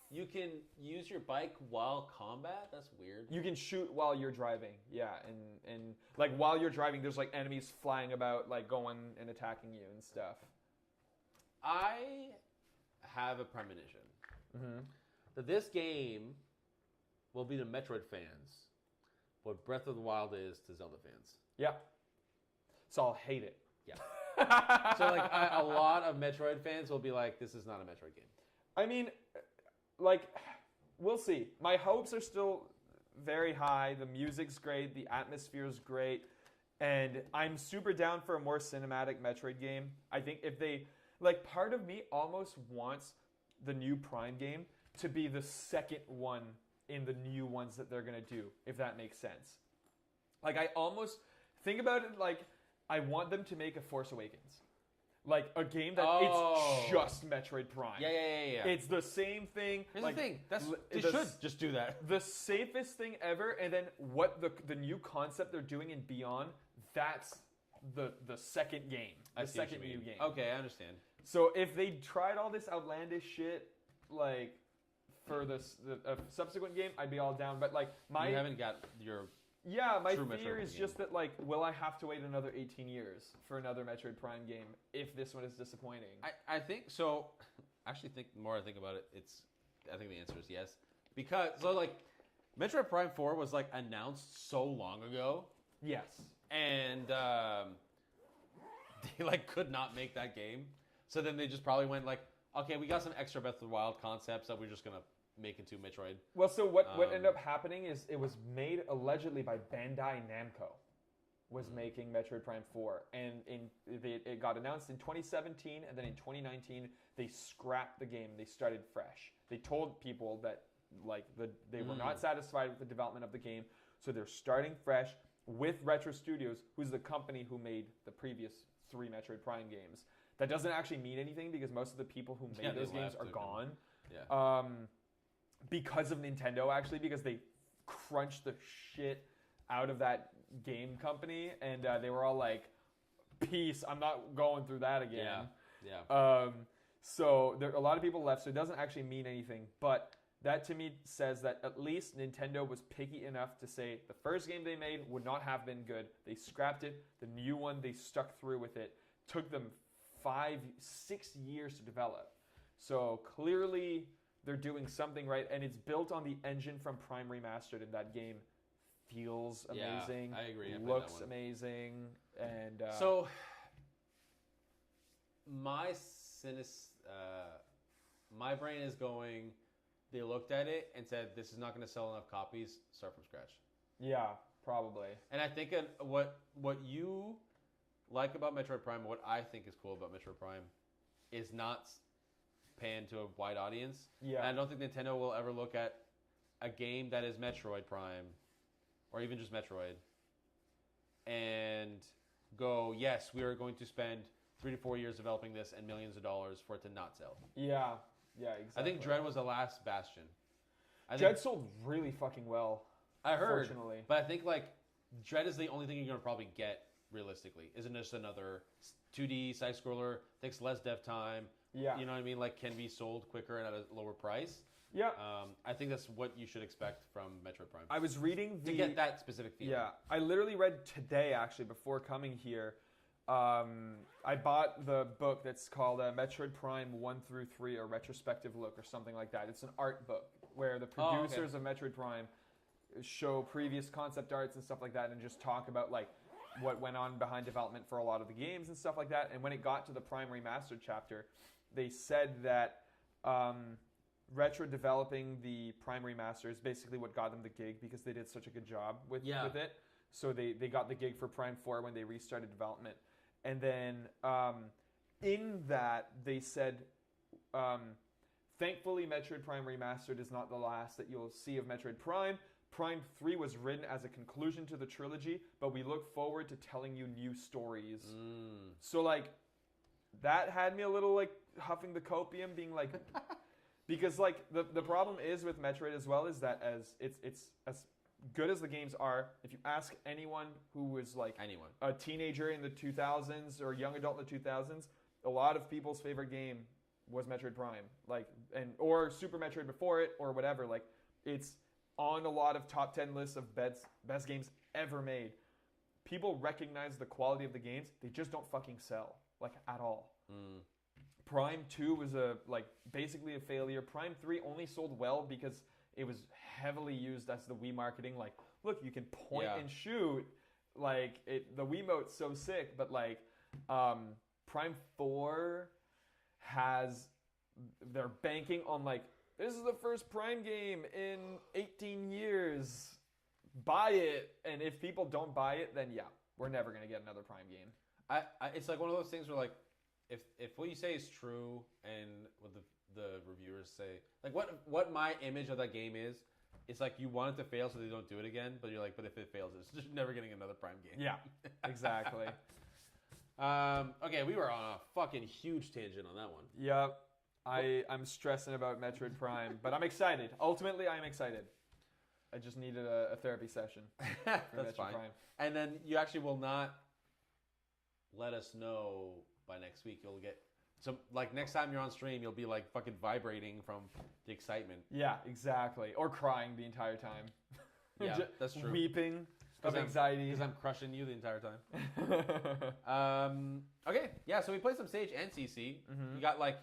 You can use your bike while combat. That's weird. you can shoot while you're driving. Yeah, and like while you're driving, there's like enemies flying about, like going and attacking you and stuff. I have a premonition Mm-hmm. that this game will be to Metroid fans what Breath of the Wild is to Zelda fans. Yeah. So I'll hate it. Yeah. So like a lot of Metroid fans will be like, "This is not a Metroid game." I mean, like, we'll see. My hopes are still very high. The music's great. The atmosphere's great. And I'm super down for a more cinematic Metroid game. I think if they... Like, part of me almost wants the new Prime game to be the second one in the new ones that they're going to do, if that makes sense. Like, I almost... Think about it like, I want them to make a Force Awakens. Like, a game that it's just Metroid Prime. Yeah. It's the same thing. Here's like, the thing. They the- should just do that. The safest thing ever, and then what the new concept they're doing in Beyond, that's the second game. The second new game. Okay, I understand. So if they tried all this outlandish shit, like, for the subsequent game, I'd be all down. But, like, You haven't got your... Yeah, my True fear Metroid is game. just that, like, will I have to wait another 18 years for another Metroid Prime game if this one is disappointing? I think so. Actually, the more I think about it, I think the answer is yes. Because Metroid Prime 4 was like announced so long ago, Yes. and they like could not make that game. So then they just probably went like, okay, we got some extra Breath of the Wild concepts that we're just gonna make into Metroid. Well, so what ended up happening is it was made allegedly by Bandai Namco, was making Metroid Prime 4, and it got announced in 2017, and then in 2019 they scrapped the game. They started fresh. They told people that they were not satisfied with the development of the game, so they're starting fresh with Retro Studios, who's the company who made the previous 3 Metroid Prime games. That doesn't actually mean anything because most of the people who made those games are gone. Yeah. Because of Nintendo, actually, because they crunched the shit out of that game company, and they were all like, peace, I'm not going through that again. Yeah. So there a lot of people left, so it doesn't actually mean anything. But that to me says that at least Nintendo was picky enough to say the first game they made would not have been good. They scrapped it. The new one, they stuck through with it. Took them 5-6 years to develop. So clearly they're doing something right, and it's built on the engine from Prime Remastered, and that game feels amazing. I agree. I played Looks that one. amazing, and So my brain is going. They looked at it and said, "This is not going to sell enough copies. Start from scratch." yeah, probably. And I think what you like about Metroid Prime, what I think is cool about Metroid Prime, is not panned to a wide audience. Yeah. And I don't think Nintendo will ever look at a game that is Metroid Prime, or even just Metroid, and go, yes, we are going to spend 3 to 4 years developing this and millions of dollars for it to not sell. Yeah, exactly. I think Dread was the last bastion. Dread sold really fucking well. I heard, Fortunately. but I think Dread is the only thing you're going to probably get realistically? Isn't just another 2D side scroller, takes less dev time, Yeah. you know what I mean? Like, can be sold quicker and at a lower price. Yeah. I think that's what you should expect from Metroid Prime. I was reading to get that specific feeling. Yeah, I literally read today, actually, before coming here. I bought the book that's called Metroid Prime 1 through 3, a retrospective look or something like that. It's an art book where the producers of Metroid Prime show previous concept arts and stuff like that and just talk about like what went on behind development for a lot of the games and stuff like that. And when it got to the Prime Remastered chapter, they said that retro developing the Prime Remaster is basically what got them the gig because they did such a good job with it. So they got the gig for Prime 4 when they restarted development. And then in that, they said, thankfully, Metroid Prime Remastered is not the last that you'll see of Metroid Prime. Prime 3 was written as a conclusion to the trilogy, but we look forward to telling you new stories. So, like, that had me a little, like, huffing the copium, being like... because, like, the problem is with Metroid as well is that as it's as good as the games are, if you ask anyone who was, like, a teenager in the 2000s or a young adult in the 2000s, a lot of people's favorite game was Metroid Prime. Like, or Super Metroid before it or whatever. Like, it's on a lot of top 10 lists of best games ever made. People recognize the quality of the games. They just don't fucking sell, like, at all. Prime 2 was basically a failure. Prime 3 only sold well because it was heavily used as the Wii marketing. Like, look, you can point and shoot. Like, the Wiimote's so sick. But, like, Prime 4 they're banking on, like, this is the first Prime game in 18 years. Buy it. And if people don't buy it, then yeah, we're never going to get another Prime game. It's like one of those things where, like, if what you say is true and what the reviewers say, like what my image of that game is, it's like you want it to fail so they don't do it again, but you're like, but if it fails, it's just never getting another Prime game. Yeah, exactly. Okay, we were on a fucking huge tangent on that one. Yep. I'm stressing about Metroid Prime, but I'm excited. Ultimately, I'm excited. I just needed a therapy session for That's Metroid fine. Prime. And then you actually will not let us know by next week. You'll get some, like, next time you're on stream, you'll be like fucking vibrating from the excitement. Yeah, exactly. Or crying the entire time. Yeah, that's true. Weeping of anxiety. Because I'm crushing you the entire time. Okay, yeah, so we played some Sage and CC. You got like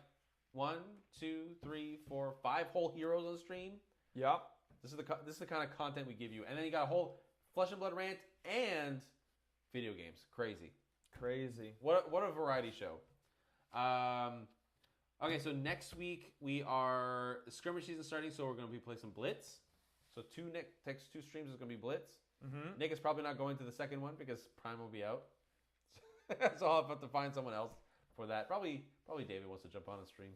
1, 2, 3, 4, 5 whole heroes on stream. Yep. This is the kind of content we give you. And then you got a whole Flesh and Blood rant and video games. Crazy. What a variety show. Okay, so next week the skirmish season starting, so we're going to be playing some Blitz. So next two streams is going to be Blitz. Nick is probably not going to the second one because Prime will be out. So I'll have to find someone else for that. Probably David wants to jump on a stream.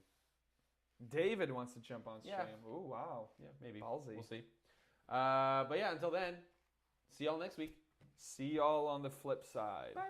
David wants to jump on stream. Yeah. Ooh, wow. Yeah, maybe. Ballsy. We'll see. But yeah, until then, see y'all next week. See y'all on the flip side. Bye.